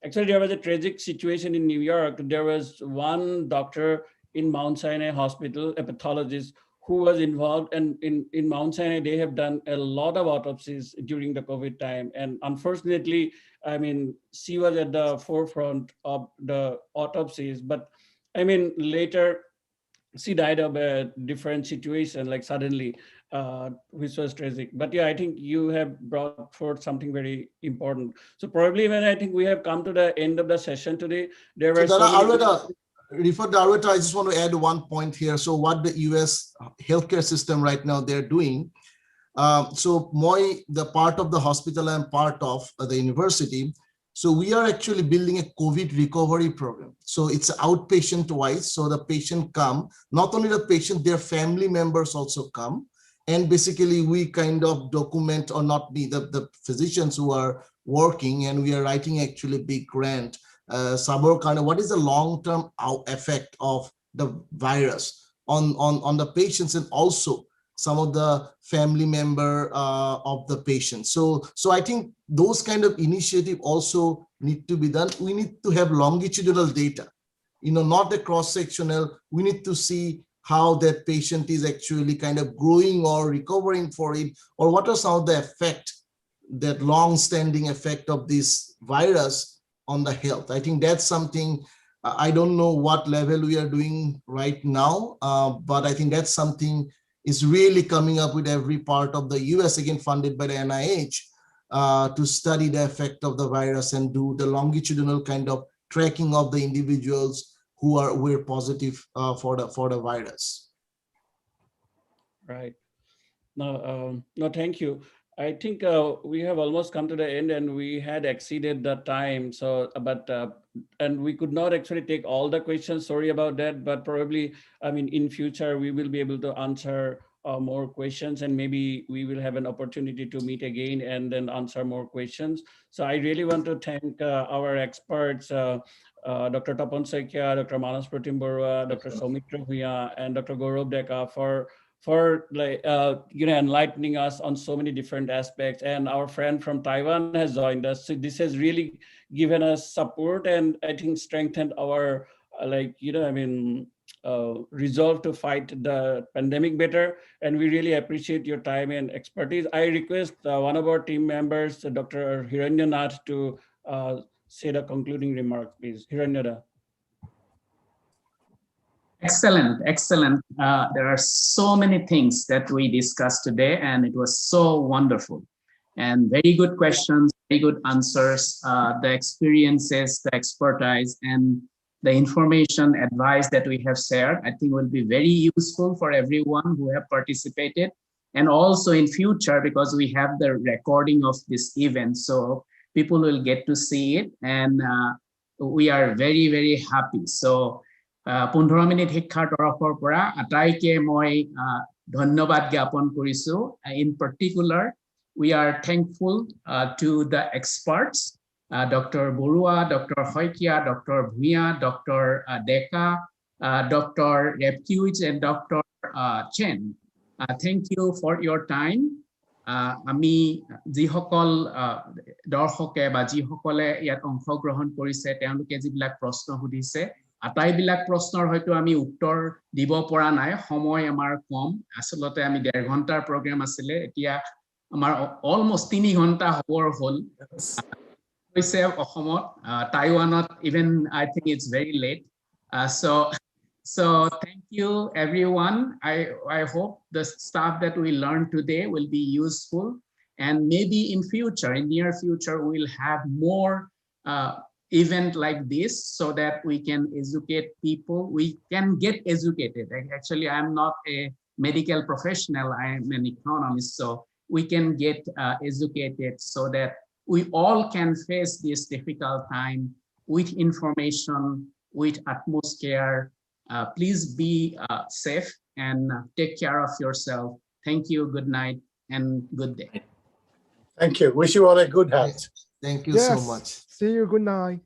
actually there was a tragic situation in New York. There was one doctor in Mount Sinai Hospital, a pathologist, who was involved, and in Mount Sinai, they have done a lot of autopsies during the COVID time. And unfortunately, I mean, she was at the forefront of the autopsies, but I mean, later she died of a different situation, like suddenly, which was tragic. But yeah, I think you have brought forth something very important. So probably when I think we have come to the end of the session today, there were Darweta, I just want to add one point here. So what the US healthcare system right now they're doing. So the part of the hospital and part of the university. So we are actually building a COVID recovery program. So it's outpatient wise. So the patient come, not only the patient, their family members also come. And basically we kind of document, or not the physicians who are working, and we are writing actually a big grant. What is the long-term effect of the virus on the patients, and also some of the family member of the patient. So I think those kind of initiative also need to be done. We need to have longitudinal data, not a cross-sectional. We need to see how that patient is actually kind of growing or recovering for it, or what are some of the effect, that long-standing effect of this virus on the health. I think that's something, I don't know what level we are doing right now, but I think that's something is really coming up with every part of the US, again, funded by the NIH, to study the effect of the virus and do the longitudinal kind of tracking of the individuals who were positive for the virus. Right. No, thank you. I think we have almost come to the end, and we had exceeded the time. So, but and we could not actually take all the questions. Sorry about that. But probably, I mean, in future we will be able to answer more questions, and maybe we will have an opportunity to meet again and then answer more questions. So, I really want to thank our experts, Dr. Tapan Saikia, Dr. Manas Pratim Barua, Dr. Soumitra Bhuya, and Dr. Gaurav Deka for like enlightening us on so many different aspects. And our friend from Taiwan has joined us. So this has really given us support, and I think strengthened our resolve to fight the pandemic better. And we really appreciate your time and expertise. I request one of our team members, Dr. Hiranyanath, to say the concluding remarks, please. Hiranyanath. Excellent, excellent. There are so many things that we discussed today, and it was so wonderful. And very good questions, very good answers, the experiences, the expertise, and the information, advice that we have shared, I think will be very useful for everyone who have participated. And also in future, because we have the recording of this event, so people will get to see it, and we are very, very happy. So 15 minute শিক্ষাৰ তৰফৰ পৰা আটাইকে মই ধন্যবাদ জ্ঞাপন কৰিছো. In particular, we are thankful to the experts, Dr. Barua, Dr. Saikia, Dr. Bhuya, Dr. Deka, Dr. Refuge, and Dr. Chen. Thank you for your time. আমি যিসকল দৰ্শকে বা যিসকলে ইয়াত অংশগ্ৰহণ কৰিছে, তেওঁলোকে যিবিলাক প্ৰশ্ন সুধিছে, আটাইবিলাক প্ৰশ্নৰ হয়তো আমি উত্তৰ দিব পৰা নাই, সময় আমাৰ কম। আসলতে আমি 1.5 ঘণ্টাৰ প্ৰগ্ৰাম আছিলে, এতিয়া আমাৰ অলমোষ্ট 3 ঘণ্টা হবৰ হ'ল। হৈছে অসমত, টাইৱানত even I think it's very late. So So thank you, everyone. I hope the stuff that we learned today will be useful. And maybe in future, in near future, we'll have more event like this so that we can educate people. We can get educated. Actually, I'm not a medical professional. I am an economist. So we can get educated so that we all can face this difficult time with information, with utmost care. Please be safe and take care of yourself. Thank you. Good night and good day. Thank you. Wish you all a good health. Thank you so Yes. much. See you. Good night.